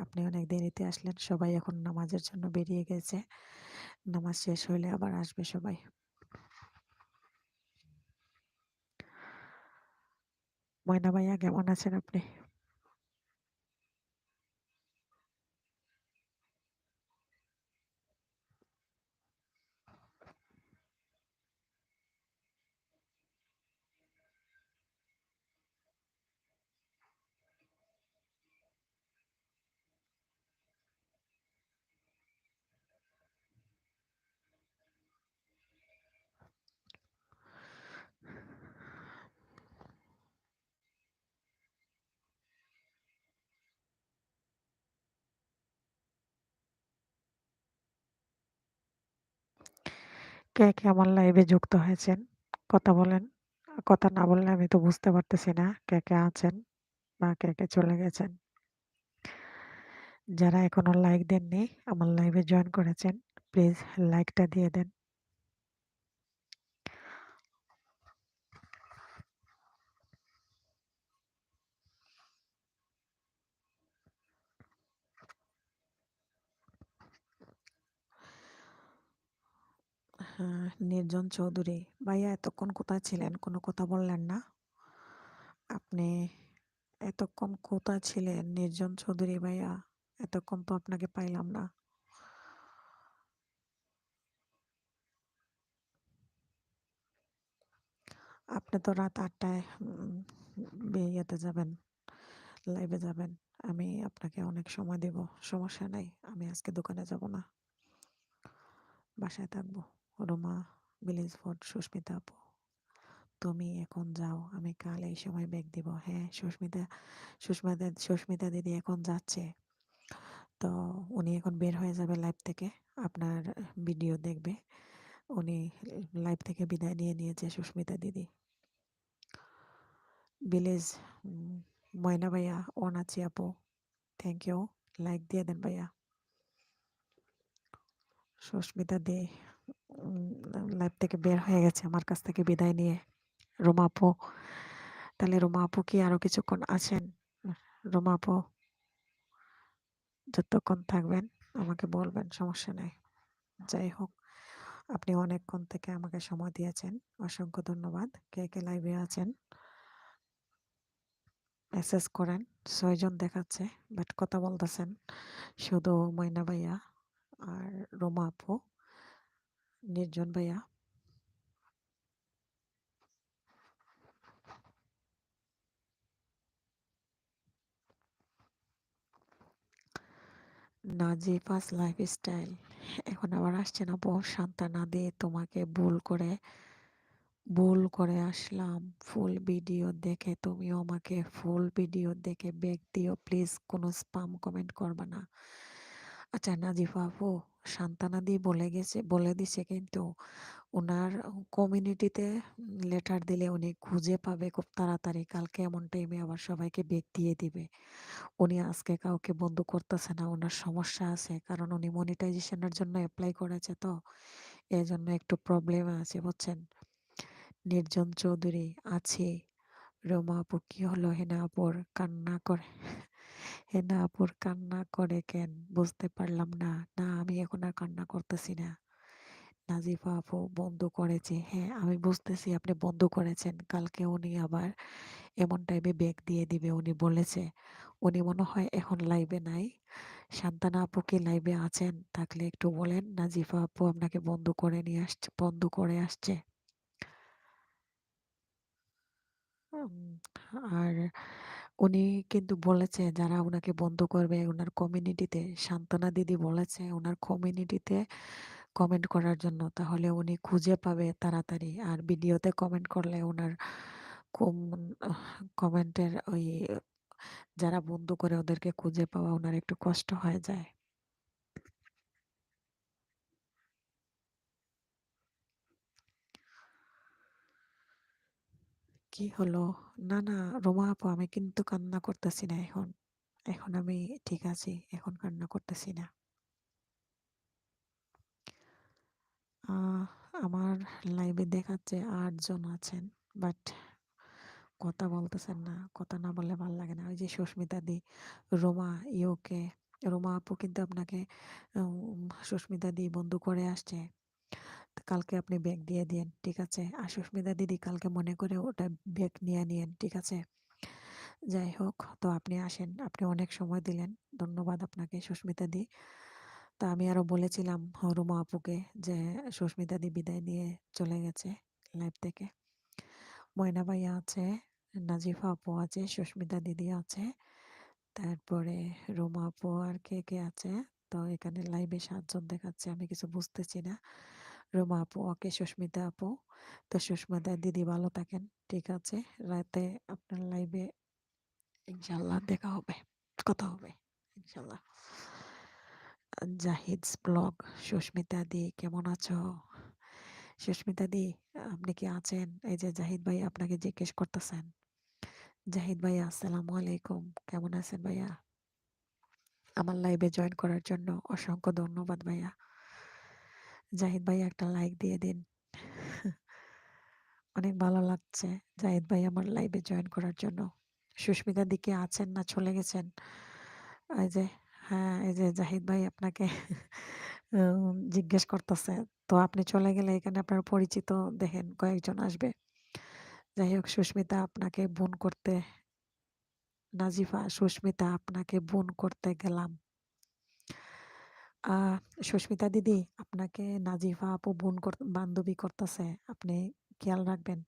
আপনি অনেক দেরিতে আসলেন, সবাই এখন নামাজের জন্য বেরিয়ে গেছে, নামাজ শেষ হইলে আবার আসবে সবাই। ময়না ভাইয়া কেমন আছেন আপনি? কে কে আমার লাইভে যুক্ত হয়েছেন কথা বলেন। কথা না বললে আমি তো বুঝতে পারতেছি না কে কে আছেন বা কে কে চলে গেছেন। যারা এখনো লাইক দেননি, আমার লাইভে জয়েন করেছেন, প্লিজ লাইকটা দিয়ে দেন। হ্যাঁ, নির্জন চৌধুরী ভাইয়া, এতক্ষণ কোথায় ছিলেন? কোনো কথা বললেন না আপনি? এতক্ষণ কোথায় ছিলেন নির্জন চৌধুরী ভাইয়া? এতক্ষণ তো আপনাকে পাইলাম না। আপনি তো রাত 8টায় ইয়েতে যাবেন, লাইভে যাবেন। আমি আপনাকে অনেক সময় দেব, সমস্যা নাই। আমি আজকে দোকানে যাব না, বাসায় থাকবো। রোমা, ভিলেজ ফোর্ট, সুস্মিতা আপু, তুমি এখন যাও, আমি কাল এই সময় ব্যাগ দিব। হ্যাঁ, সুস্মিতা দিদি এখন যাচ্ছে, তো উনি এখন বের হয়ে যাবে লাইভ থেকে, আপনার ভিডিও দেখবে। উনি লাইভ থেকে বিদায় নিয়ে নিয়েছে সুস্মিতা দিদি। ভিলেজ ময়না ভাইয়া অন আছি আপু, থ্যাংক ইউ, লাইক দিয়ে দেন ভাইয়া। সুস্মিতা দি লাইভ থেকে বের হয়ে গেছে আমার কাছ থেকে বিদায় নিয়ে। রোমা আপু, তাহলে রোমা আপু কি আরো কিছুক্ষণ আছেন? রোমা আপু যতক্ষণ থাকবেন আমাকে বলবেন, সমস্যা নাই। যাই হোক, আপনি অনেকক্ষণ থেকে আমাকে সময় দিয়েছেন, অসংখ্য ধন্যবাদ। কে কে লাইভে আছেন মেসেজ করেন। 6জন দেখাচ্ছে, বাট কথা বলতেছেন শুধু ময়না ভাইয়া আর রোমা আপু, নির্জন ভাইয়া। নাজিফাস লাইফস্টাইল এখন আবার আসছে না বউ, সান্ত্বনা দিয়ে তোমাকে ভুল করে আসলাম। ফুল ভিডিও দেখে তুমিও আমাকে ফুল ভিডিও দেখে ব্যাগ দিও প্লিজ, কোনো স্পাম কমেন্ট করবা না। আচ্ছা নাজিফা আপু, সান্ত্বনা দিয়ে বলে দিছে, কিন্তু ওনার কমিউনিটিতে লেটার দিলে উনি খুঁজে পাবে খুব তাড়াতাড়ি। কালকে এমন টাইমে আবার সবাইকে ব্যাগ দিয়ে দিবে। উনি আজকে কাউকে বন্ধ করতেছে না, ওনার সমস্যা আছে, কারণ উনি মনিটাইজেশনের জন্য অ্যাপ্লাই করেছে, তো এই জন্য একটু প্রবলেম আছে বুঝছেন। নির্জন চৌধুরী আছি। রোমা আপু কি হলো? হেনা আপুর কান্না করে, হেনা আপুর কান্না করে কেন বুঝতে পারলাম না। না, আমি এখন আর কান্না করতেছি না। নাজিফা আপু বন্ধ করেছে, হ্যাঁ আমি বুঝতেছি আপনি বন্ধ করেছেন। কালকে উনি আবার এমন টাইমে ব্যাগ দিয়ে দিবে উনি বলেছে। উনি মনে হয় এখন লাইভে নাই। সান্তানা আপু কি লাইভে আছেন? থাকলে একটু বলেন। নাজিফা আপু আপনাকে বন্ধ করে আসছে। উম, আর উনি কিন্তু বলেছে যারা ওনাকে বন্ধ করবে ওনার কমিউনিটিতে, সান্ত্বনা দিদি বলেছে ওনার কমিউনিটিতে কমেন্ট করার জন্য, তাহলে উনি খুঁজে পাবে তাড়াতাড়ি। আর ভিডিওতে কমেন্ট করলে ওনার কমেন্টের ওই যারা বন্ধ করে ওদেরকে খুঁজে পাওয়া ওনার একটু কষ্ট হয়ে যায়। কি হলো? না না, রোমা আপু আমি কিন্তু কান্না করতেছি না এখন। এখন আমি ঠিক আছি, এখন কান্না করতেছি না। আহ, আমার লাইভে দেখাচ্ছে 8জন আছেন, বাট কথা বলতেছেন না। কথা না বললে ভালো লাগে না। ওই যে সুস্মিতা দি, রোমা ইউকে, রোমা আপু কিন্তু আপনাকে সুস্মিতা দি বন্ধু করে আসছে। তো কালকে আপনি ব্যাগ দিয়ে দিয়েন, ঠিক আছে? আর সুস্মিতা দিদি কালকে মনে করে ওটা ব্যাগ নিয়ে নিয়েন, ঠিক আছে? যাই হোক, তো আপনি আসেন, আপনি অনেক সময় দিলেন, ধন্যবাদ আপনাকে সুস্মিতা দি। তা আমি আরো বলেছিলাম রুমা আপুকে যে সুস্মিতা দি বিদায় নিয়ে চলে গেছে লাইভ থেকে। ময়না ভাইয়া আছে, নাজিফা আপু আছে, সুস্মিতা দিদি আছে, তারপরে রুমা আপু, আর কে কে আছে? তো এখানে লাইভে 7জন দেখাচ্ছে, আমি কিছু বুঝতেছি না। রুমা আপু ওকে, সুস্মিতা আপু। তো সুস্মিতা দিদি ভালো থাকেন, ঠিক আছে? রাতে আপনার লাইভে ইনশাল্লাহ দেখা হবে, কথা হবে ইনশাল্লাহ। জাহিদস ব্লগ, সুস্মিতা দি কেমন আছো? সুস্মিতা দি, আপনি কি আছেন? এই যে জাহিদ ভাই আপনাকে জিজ্ঞেস করতেছেন। জাহিদ ভাইয়া, আসসালামু আলাইকুম, কেমন আছেন ভাইয়া? আমার লাইভে জয়েন করার জন্য অসংখ্য ধন্যবাদ ভাইয়া। জাহিদ ভাই একটা লাইক দিয়ে দিন। অনেক ভালো লাগছে জাহিদ ভাই আমার লাইভে জয়েন করার জন্য। সুস্মিতার দিকে আছেন না চলে গেছেন? এই যে, হ্যাঁ, এই যে জাহিদ ভাই আপনাকে জিজ্ঞেস করতেছে। তো আপনি চলে গেলে এখানে আপনার পরিচিত দেখেন কয়েকজন আসবে। যাই হোক, সুস্মিতা আপনাকে বোন করতে, নাজিফা সুস্মিতা আপনাকে বোন করতে গেলাম। আহ সুস্মিতা দিদি, আপনাকে নাজিফা আপু বোন বান্ধবী করতেছে, আপনি খেয়াল রাখবেন।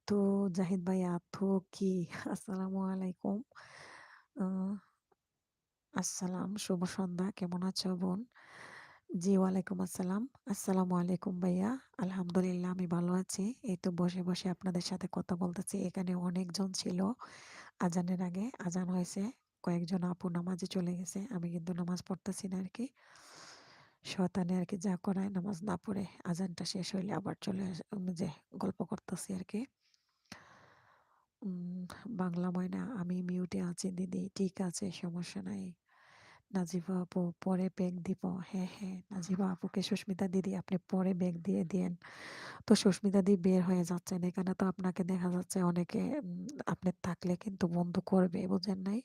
তো জাহিদ ভাইয়া তো কি, আসসালামু আলাইকুম। আহ আসসালাম, শুভ সন্ধ্যা, কেমন আছো বোন? জি, ওয়ালাইকুম আসসালাম। আসসালামু আলাইকুম ভাইয়া। আলহামদুলিল্লাহ, আমি ভালো আছি। এই তো বসে বসে আপনাদের সাথে কথা বলতেছি। এখানে অনেকজন ছিল। আজানের আগে আজান হয়েছে, কয়েকজন আপু নামাজে চলে গেছে, আমি কিন্তু নামাজ পড়তেছি না আর কি। শয়তানে আর কি যা করায়, নামাজ না পড়ে আজানটা শেষ হইলে আবার চলে যে গল্প করতেছি আর কি। বাংলা ময়না, আমি মিউটে আছি দিদি। ঠিক আছে, সমস্যা নাই। নাজিবা আপু, পরে ব্যাগ দিব। হ্যাঁ হ্যাঁ, নাজিবা আপুকে সুস্মিতা দিদি আপনি পরে ব্যাগ দিয়ে দিয়েন। তো সুস্মিতা দি বের হয়ে যাচ্ছেন, এখানে তো আপনাকে দেখা যাচ্ছে অনেকে আপনি থাকলে কিন্তু বন্ধু করবে, বুঝেন নাই?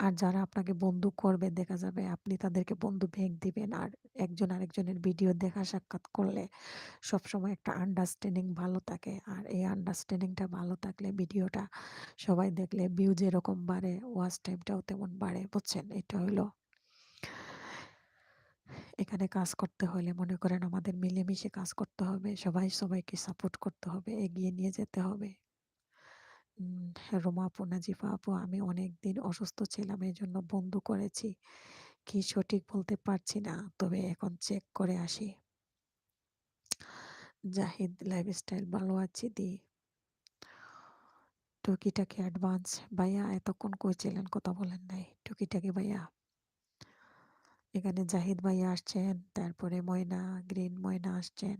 আর যারা আপনাকে বন্ধু করবে দেখা যাবে আপনি তাদেরকে বন্ধু ভেঙ দিবেন। আর একজন আরেকজনের ভিডিও দেখা সাক্ষাৎ করলে সবসময় একটা আন্ডারস্ট্যান্ডিং ভালো থাকে। আর এই আন্ডারস্ট্যান্ডিংটা ভালো থাকলে ভিডিওটা সবাই দেখলে ভিউ যেরকম বাড়ে, ওয়াচ টাইমটাও তেমন বাড়ে, বুঝছেন? এটা হইলো এখানে কাজ করতে হলে মনে করেন আমাদের মিলেমিশে কাজ করতে হবে, সবাই সবাইকে সাপোর্ট করতে হবে, এগিয়ে নিয়ে যেতে হবে। রোমা আপু, নাজিফা আপু, আমি অনেকদিন অসুস্থ ছিলাম, এই জন্য বন্ধ করেছি। কি সঠিক বলতে পারছি না, তবে এখন চেক করে আসি। জাহিদ লাইফস্টাইল, ভালো আছি দি। টুকিটাকি অ্যাডভান্স ভাইয়া, এতক্ষণ কইছিলেন কথা বলেন নাই? টুকিটাকি ভাইয়া, এখানে জাহিদ ভাইয়া আসছেন, তারপরে ময়না, গ্রিন ময়না আসছেন।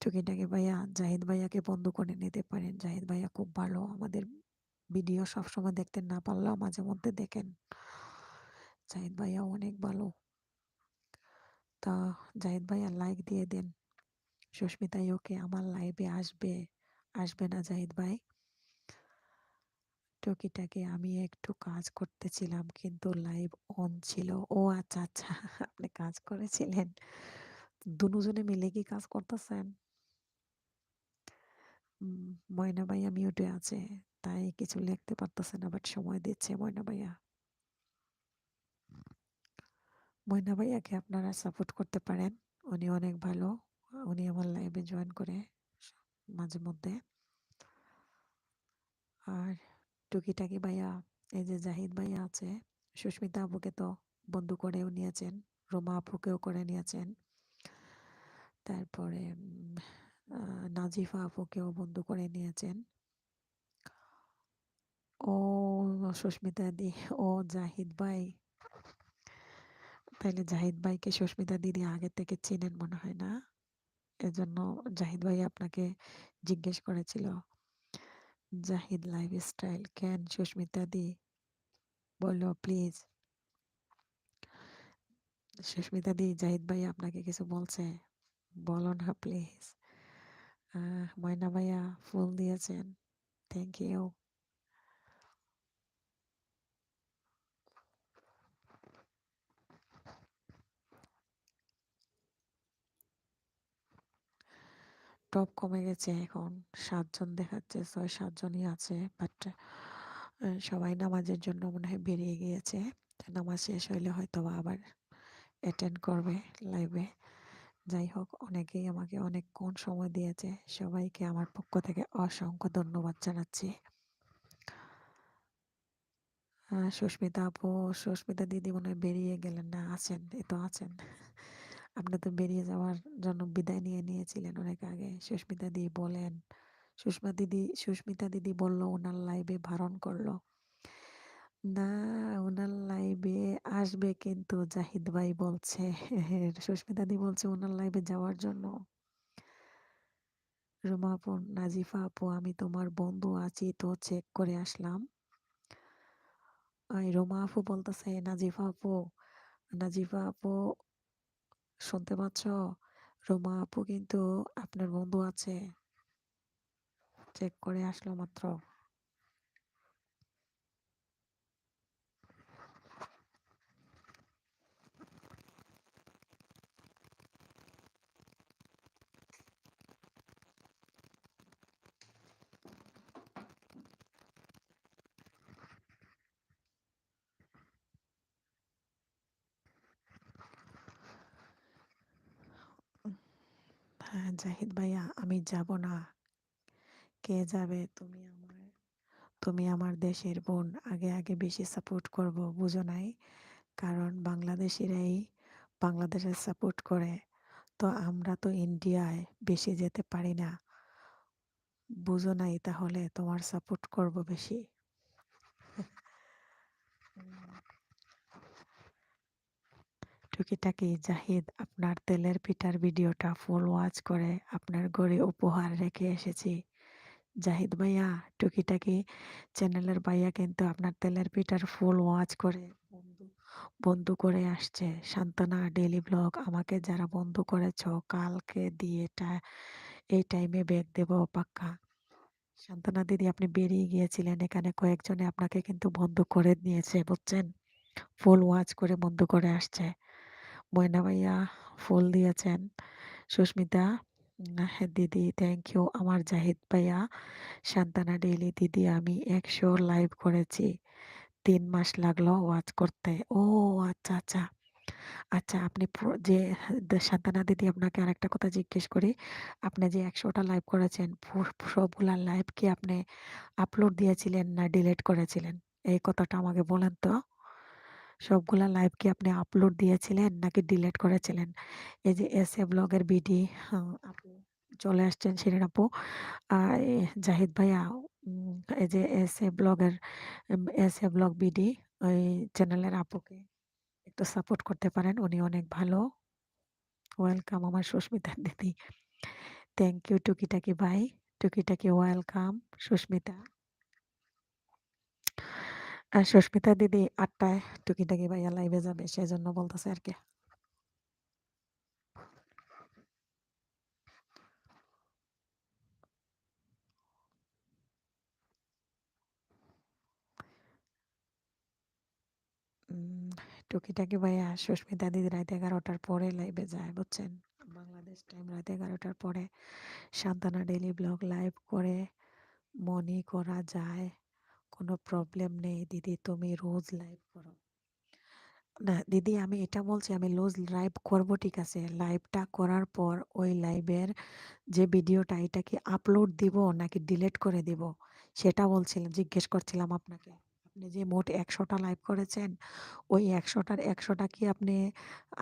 টুকিটাকি ভাইয়া, জাহিদ ভাইয়াকে বন্ধ করে নিতে পারেন। জাহিদ ভাইয়া খুব ভালো, আমাদের ভিডিও সবসময় দেখতে না পারলেও মাঝে মধ্যে দেখেন। জাহিদ ভাইয়া অনেক ভালো। তা জাহিদ ভাইয়া লাইক দিয়ে দেন। সুস্মিতা ওকে আমার লাইভে আসবে, আসবে না জাহিদ ভাই? টুকিটাকি, আমি একটু কাজ করতেছিলাম কিন্তু লাইভ অন ছিল। ও আচ্ছা আচ্ছা, আপনি কাজ করেছিলেন। দুজনে মিলে কি কাজ করতেছেন? ময়না ভাইয়া মিউটে আছে, তাই কিছু লিখতে পারতেছে না, বাট সময় দিচ্ছে ময়না ভাইয়া। ময়না ভাইয়াকে আপনারা সাপোর্ট করতে পারেন, উনি অনেক ভালো। উনি আমার লাইভে জয়েন করে মাঝে মধ্যে। আর টুকিটাকি ভাইয়া, এই যে জাহিদ ভাইয়া আছে, সুস্মিতা আপুকে তো বন্ধু করেও নিয়েছেন, রোমা আপুকেও করে নিয়েছেন, তারপরে নাজিফা আপুকেও বন্ধু করে নিয়েছেন। ও সুস্মিতা দি, ও জাহিদ ভাই, তাইলে জাহিদ ভাইকে সুস্মিতা দিদি আগে থেকে চেনেন মনে হয় না? এজন্য জাহিদ ভাই আপনাকে জিজ্ঞেস করেছিল। জাহিদ লাইফস্টাইল, কেন সুস্মিতা দি বললো প্লিজ। সুস্মিতা দি, জাহিদ ভাই আপনাকে কিছু বলছে, বলো না প্লিজ। ময়না ভাইয়া ফুল দিয়েছেন, থ্যাংক ইউ। টপ কমে গেছে, এখন 7 জন দেখাচ্ছে, 6-7 জনই আছে, বাট সবাই নামাজের জন্য মনে হয় বেরিয়ে গিয়েছে। নামাজ শেষ হইলে হয়তো আবার অ্যাটেন্ড করবে লাইভে। যাই হোক, অনেকেই আমাকে অনেকক্ষণ সময় দিয়েছে, সবাইকে আমার পক্ষ থেকে অসংখ্য ধন্যবাদ জানাচ্ছি। সুস্মিতা আপু, সুস্মিতা দিদি মনে হয় বেরিয়ে গেলেন, না আছেন, এ তো আছেন। আপনি তো বেরিয়ে যাওয়ার জন্য বিদায় নিয়ে নিয়েছিলেন অনেক আগে। সুস্মিতা দি বলেন, সুস্মিতা দিদি বলল ওনার লাইভে বারণ করলো। না, উনার লাইভে আসবে কিন্তু জাহিদ ভাই বলছে। সুস্মিতা দি বলছে উনার লাইভে যাওয়ার জন্য। রুমা আপু, নাজিফা আপু, আমি তোমার বন্ধু আছি তো চেক করে আসলাম। রুমা আপু বলতেছে, নাজিফা আপু শুনতে পাচ্ছ? রুমা আপু কিন্তু আপনার বন্ধু আছে, চেক করে আসলো মাত্র। হ্যাঁ জাহিদ ভাইয়া, আমি যাব না। কে যাবে? তুমি আমার দেশের বোন, আগে আগে বেশি সাপোর্ট করব, বুঝো নাই? কারণ বাংলাদেশিরাই বাংলাদেশের সাপোর্ট করে, তো আমরা তো ইন্ডিয়ায় বেশি যেতে পারি না, বুঝো নাই? তাহলে তোমার সাপোর্ট করব বেশি। টুকিটাকি জাহিদ, আপনার তেলের পিঠার ভিডিওটা ফুল ওয়াচ করে আপনার ঘরে উপহার রেখে এসেছি। জাহিদ ভাইয়া, টুকিটাকি চ্যানেলের ভাইয়া কিন্তু আপনার তেলের পিঠার ফুল ওয়াচ করে বন্ধু বন্ধু করে আসছে। সান্ত্বনা ডেইলি ব্লগ, আমাকে যারা বন্ধু করেছ কালকে দিয়ে এই টাইমে ব্যাগ দেবো পাক্কা। সান্ত্বনা দিদি, আপনি বেরিয়ে গিয়েছিলেন, এখানে কয়েকজনে আপনাকে কিন্তু বন্ধু করে নিয়েছে, বুঝছেন? ফুল ওয়াচ করে বন্ধু করে আসছে। ময়না ভাইয়া ফুল দিয়েছেন। সুস্মিতা, হ্যাঁ দিদি থ্যাংক ইউ। আমার জাহিদ ভাইয়া, সান্তানা ডেইলি দিদি, আমি 100 লাইভ করেছি, 3 মাস লাগলো ওয়াচ করতে। ও আচ্ছা আচ্ছা আচ্ছা, আপনি যে সান্তানা দিদি, আপনাকে আরেকটা কথা জিজ্ঞেস করি, আপনি যে 100টা লাইভ করেছেন, সবগুলা লাইভ কি আপনি আপলোড দিয়েছিলেন না ডিলিট করেছিলেন? এই কথাটা আমাকে বলেন তো। সবগুলা লাইভ কি আপনি আপলোড দিয়েছিলেন নাকি ডিলিট করেছিলেন? এই যে এস এ ব্লগের বিডি আপু চলে আসছেন, শিরিন আপু। জাহিদ ভাইয়া, এই যে এস এ ব্লগ বিডি, ওই চ্যানেলের আপুকে একটু সাপোর্ট করতে পারেন, উনি অনেক ভালো। ওয়েলকাম আমার সুস্মিতা দিদি, থ্যাংক ইউ টুকিটাকি ভাই, টুকিটাকি ওয়েলকাম। সুস্মিতা, সুস্মিতা দিদি 8টায় টুকিটাকি ভাইয়া লাইভে যাবে, সেজন্য বলতেছে আর কি। উম, টুকিটাকি ভাইয়া, সুস্মিতা দিদি রাত 11টার পরে লাইভে যায়, বুঝছেন? বাংলাদেশ টাইম রাত 11টার পরে। সান্তানা ডেইলি ব্লগ লাইভ করে মনি করা যায়, কোনো প্রবলেম নেই দিদি, তুমি রোজ লাইভ করো। না দিদি, আমি এটা বলছি, আমি রোজ লাইভ করব, ঠিক আছে, লাইভটা করার পর ওই লাইভের যে ভিডিওটা, এটা কি আপলোড দিব নাকি ডিলিট করে দিব, সেটা বলছিলাম, জিজ্ঞেস করছিলাম আপনাকে। আপনি যে মোট 100টা লাইভ করেছেন, ওই 100টার 100টা কি আপনি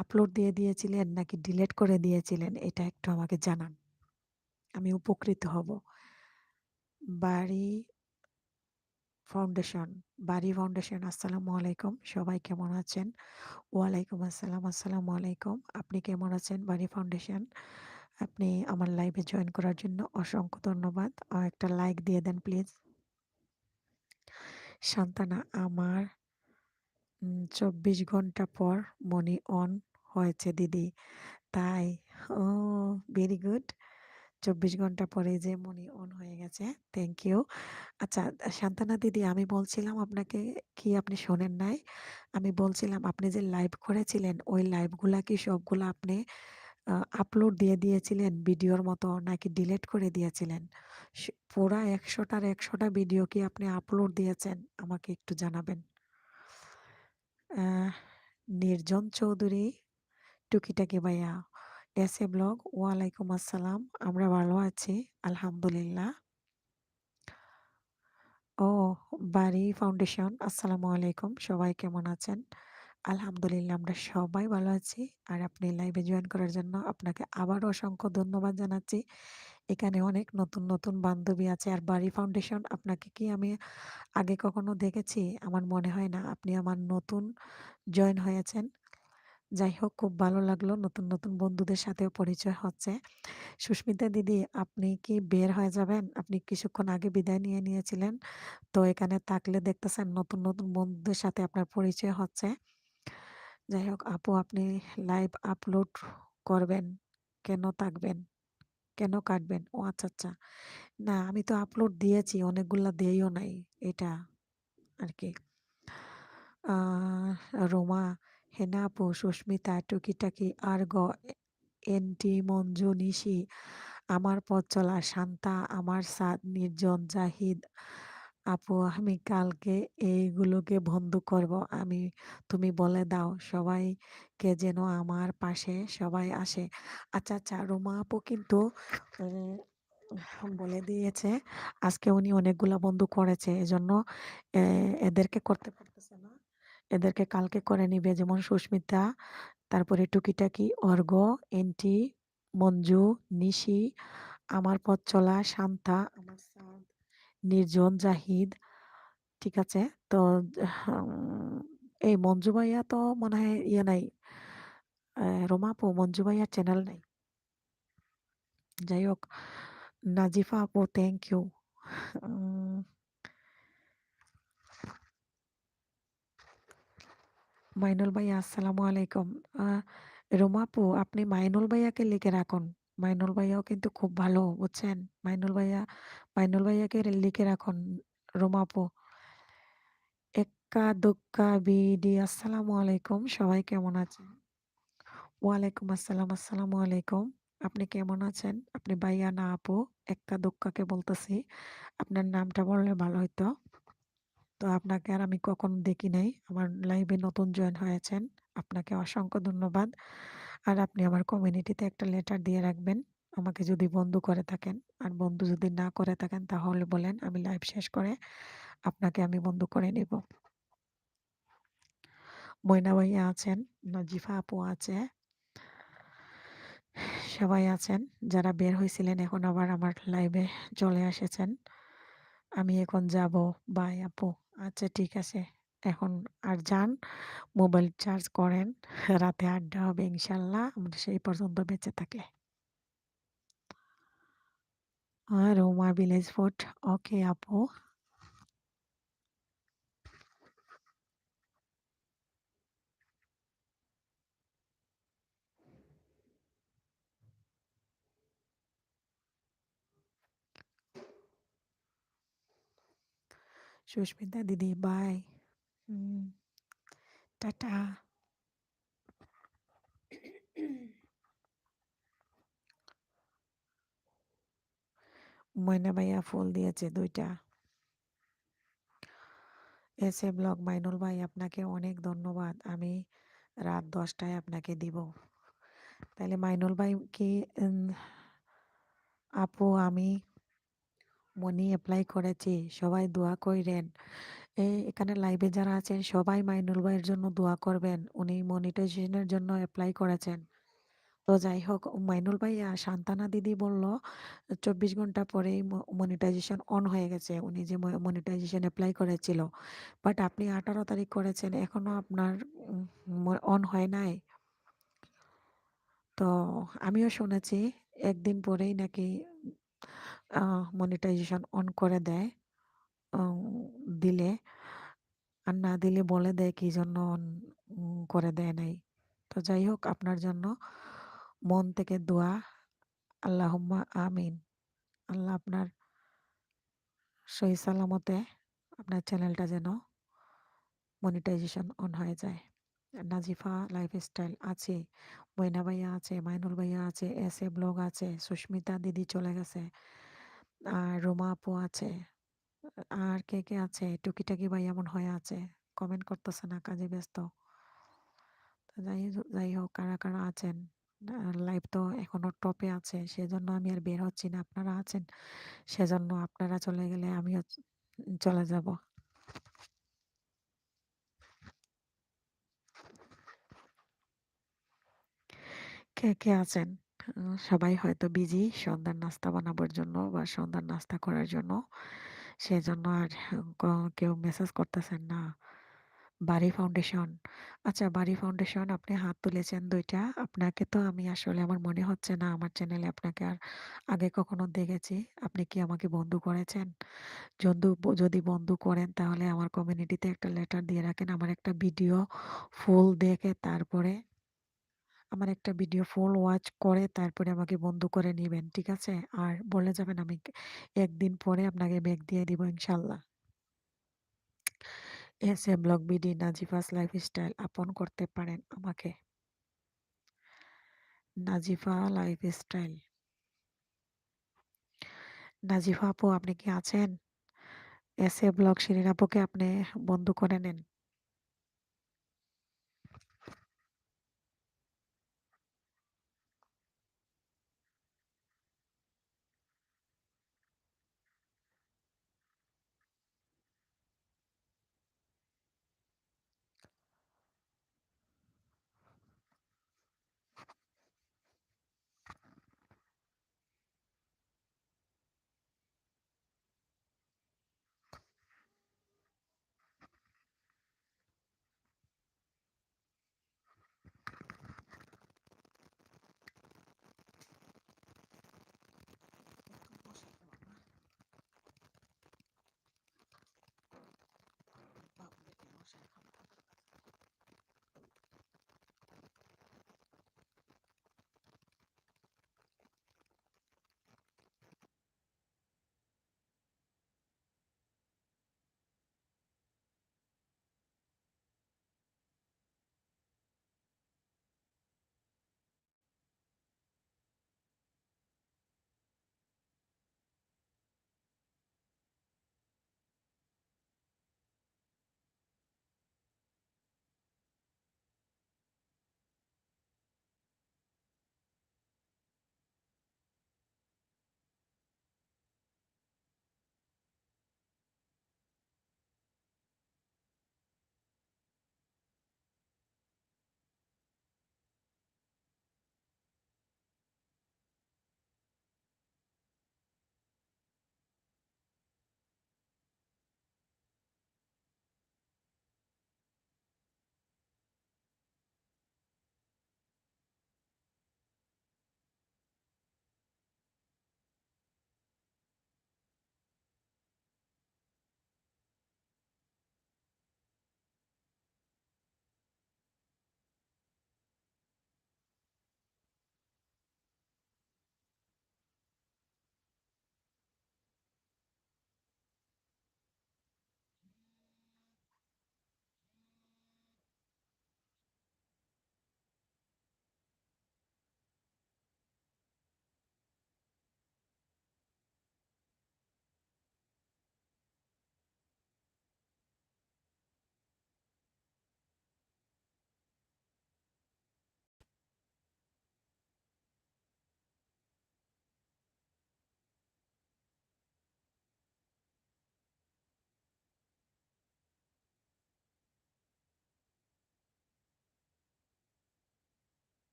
আপলোড দিয়ে দিয়েছিলেন নাকি ডিলিট করে দিয়েছিলেন, এটা একটু আমাকে জানান, আমি উপকৃত হব। বাড়ি ফাউন্ডেশন, বাড়ি ফাউন্ডেশন, আসসালামু আলাইকুম, সবাই কেমন আছেন? ওয়ালাইকুম আসসালাম, আসসালামু আলাইকুম, আপনি কেমন আছেন বাড়ি ফাউন্ডেশন? আপনি আমার লাইভে জয়েন করার জন্য অসংখ্য ধন্যবাদ, একটা লাইক দিয়ে দেন প্লিজ। সান্তানা, আমার 24 ঘন্টা পর মনি অন হয়েছে দিদি, তাই? ও, ভেরি গুড। 24 ঘন্টা পরে যে মনি অন হয়ে গেছে, থ্যাংক ইউ। আচ্ছা সান্তানা দিদি, আমি বলছিলাম আপনাকে, কি আপনি শোনেন নাই? আমি বলছিলাম আপনি যে লাইভ করেছিলেন, ওই লাইভগুলা কি সবগুলা আপনি আপলোড দিয়ে দিয়েছিলেন ভিডিওর মতো নাকি ডিলিট করে দিয়েছিলেন? পুরা 100টার 100টা ভিডিও কি আপনি আপলোড দিয়েছেন? আমাকে একটু জানাবেন। আহ, নির্জন চৌধুরী, টুকিটাকি ভাইয়া, এস এ ব্লগ, ওয়ালাইকুম আসসালাম, আমরা ভালো আছি আলহামদুলিল্লাহ। ও, বাড়ি ফাউন্ডেশন, আসসালামু আলাইকুম, সবাই কেমন আছেন? আলহামদুলিল্লাহ, আমরা সবাই ভালো আছি। আর আপনি লাইভে জয়েন করার জন্য আপনাকে আবারও অসংখ্য ধন্যবাদ জানাচ্ছি। এখানে অনেক নতুন নতুন বান্ধবী আছে। আর বাড়ি ফাউন্ডেশন আপনাকে কি আমি আগে কখনো দেখেছি? আমার মনে হয় না। আপনি আমার নতুন জয়েন হয়েছেন। যাই হোক, খুব ভালো লাগলো। নতুন নতুন বন্ধুদের সাথেও পরিচয় হচ্ছে। সুস্মিতা দিদি, আপনি কি বের হয়ে যাবেন? আপনি কিছুক্ষণ আগে বিদায় নিয়ে নিয়েছিলেন। তো এখানে থাকলে দেখতেছেন নতুন নতুন বন্ধুদের সাথে আপনার পরিচয় হচ্ছে। যাই হোক আপু, আপনি লাইভ আপলোড করবেন, কেন থাকবেন, কেন কাটবেন? ও আচ্ছা আচ্ছা। না, আমি তো আপলোড দিয়েছি, অনেকগুলা দেইও নাই, এটা আর কি। রোমা, হেনা আপু, সুস্মিতা, টুকিটাকি, আর্গ, এনটি, মঞ্জু, নিশি, আমার পথ চলা, শান্তা, আমার সাদ, নির্জন, জাহিদ আপু, আমি কালকে এইগুলোকে বন্ধ করব। আমি, তুমি বলে দাও সবাইকে যেন আমার পাশে সবাই আসে। আচ্ছা আচ্ছা, রোমা আপু কিন্তু বলে দিয়েছে আজকে উনি অনেকগুলা বন্ধু করেছে, এজন্য এদেরকে করতে পারতেছে না, এদেরকে কালকে করে নিবে। যেমন সুস্মিতা, তারপরে টুকিটাকি, অর্ঘ, এন্টি, মঞ্জু, নিশি, আমার পথ চলা, শান্তা, আমার সাদ, নির্জন, জাহিদ। ঠিক আছে। তো এই মঞ্জু ভাইয়া তো মনে হয় ইয়ে নাই, রোমা আপু, মঞ্জু ভাইয়ার চ্যানেল নাই। যাই হোক, নাজিফা আপু, থ্যাংক ইউ। মাইনুল ভাইয়া, আসসালামু আলাইকুম। আহ, রোমা আপু, আপনি মাইনুল ভাইয়াকে লিখে রাখুন। মাইনুল ভাইয়াও কিন্তু খুব ভালো, বুঝছেন? মাইনুল ভাইয়াকে লিখে রাখুন। রোমা আপু, এক্কা দুক্কা বিডি, আসসালামু আলাইকুম। সবাই কেমন আছেন? ওয়ালাইকুম আসসালাম, আসসালামু আলাইকুম। আপনি কেমন আছেন? আপনি ভাইয়া না আপু? এক্কা দুক্কাকে বলতেছি। আপনার নামটা বললে ভালো হইতো। তো আপনাকে আর আমি কখনো দেখি নাই, আমার লাইভে নতুন জয়েন হয়েছেন। আপনাকে অসংখ্য ধন্যবাদ। আর আপনি আমার কমিউনিটিতে একটা লেটার দিয়ে রাখবেন, আমাকে যদি বন্ধু করে থাকেন। আর বন্ধু যদি না করে থাকেন তাহলে বলেন, আমি লাইভ শেষ করে আপনাকে আমি বন্ধু করে নিব। ময়না ভাইয়া আছেন, নাজিফা আপু আছে, সবাই আছেন। যারা বের হয়েছিলেন এখন আবার আমার লাইভে চলে এসেছেন। আমি এখন যাব। বাই আপু। আচ্ছা ঠিক আছে, এখন আর যান, মোবাইল চার্জ করেন। রাতে আড্ডা হবে ইনশাল্লাহ, আমরা সেই পর্যন্ত বেঁচে থাকলে। আর রোমা ভিলেজ ফুড, ওকে আপু। সুস্মিতা দিদি, বাই। টাটা। ময়না ভাইয়া ফুল দিয়েছে 2টা। এসে ব্লগ, মাইনুল ভাই আপনাকে অনেক ধন্যবাদ। আমি রাত 10টায় আপনাকে দিব। তাহলে মাইনুল ভাই কি, আপু আমি মনি অ্যাপ্লাই করেছি, সবাই দোয়া কইরেন। এখানে লাইভে যারা আছেন সবাই মাইনুল ভাইয়ের জন্য দোয়া করবেন, উনি মনিটাইজেশনের জন্য অ্যাপ্লাই করেছেন। তো যাই হোক, মাইনুল ভাই আর সান্তানা দিদি বলল 24 ঘন্টা পরেই মনিটাইজেশন অন হয়ে গেছে, উনি যে মনিটাইজেশন অ্যাপ্লাই করেছিল। বাট আপনি 18 তারিখ করেছেন, এখনো আপনার অন হয় নাই। তো আমিও শুনেছি একদিন পরেই নাকি মনিটাইজেশন অন করে দেয়, আহ, দিলে। আর না দিলে বলে দেয় কি জন্য অন করে দেয় নাই। তো যাই হোক, আপনার জন্য মন থেকে দোয়া, আল্লাহুম্মা আমিন। আল্লাহ আপনার সহি সালামতে আপনার চ্যানেলটা যেন মনিটাইজেশন অন হয়ে যায়। নাজিফা লাইফস্টাইল আছে, ময়না ভাইয়া আছে, মাইনুল ভাইয়া আছে, এস এ ব্লগ আছে, সুস্মিতা দিদি চলে গেছে, আর রোমা আপু আছে। আর কে কে আছে? টুকিটাকি ভাই এমন হয়ে আছে, কমেন্ট করতেছে না, কাজে ব্যস্ত। তো যাই হোক, কারা কারা আছেন? লাইভ তো এখনো টপে আছে, সেজন্য আমি আর বের হচ্ছি না। আপনারা আছেন, সেজন্য আপনারা চলে গেলে আমিও চলে যাব। কে কে আছেন? সবাই হয়তো বিজি সন্ধ্যার নাস্তা বানাবার জন্য বা সন্ধ্যার নাস্তা করার জন্য। সেজন্য আর কেউ মেসেজ করতেছেন না। বাড়ি ফাউন্ডেশন। আচ্ছা, বাড়ি ফাউন্ডেশন আপনি হাত তুলেছেন ২ টা। আপনাকে তো আমি আসলে আমার মনে হচ্ছে না আমার চ্যানেলে আপনাকে আর আগে কখনো দেখেছি। আপনি কি আমাকে বন্ধু করেছেন? যদি বন্ধু করেন তাহলে আমার কমিউনিটিতে একটা লেটার দিয়ে রাখেন। ফুল দেখে তারপরে আমার একটা ভিডিও ফুল ওয়াচ করে তারপরে আমাকে বন্ধু করে নিবেন। ঠিক আছে? আর বলে যাবেন আমি ১ দিন পরে আপনাকে ব্যাক দিয়ে দিব ইনশাআল্লাহ। এসএ ব্লগ বিডি নাজিফাস লাইফস্টাইল আপন করতে পারেন আমাকে। নাজিফা লাইফস্টাইল। নাজিফা আপু আপনি কি আছেন? এসএ ব্লগ শিরিন আপুকে আপনি বন্ধু করে নেন।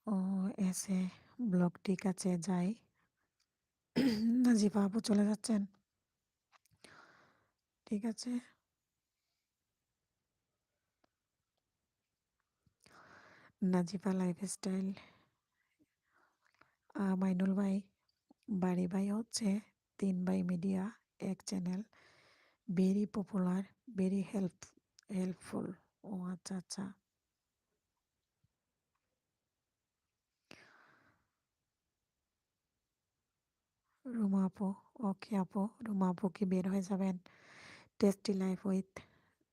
ও এসএ ব্লগ ঠিক আছে যাই। নাজিফা আপু চলে যাচ্ছেন? ঠিক আছে। নাজিফা লাইফস্টাইল। মাইনুল ভাই, বাড়ি ভাই হচ্ছে ৩ ভাই মিডিয়া, এক channel, very popular, very helpful. ও আচ্ছা আচ্ছা। রুমা আপু, ওকে আপু, রুমা আপু কি বের হয়ে যাবেন? টেস্টি লাইফ উইথ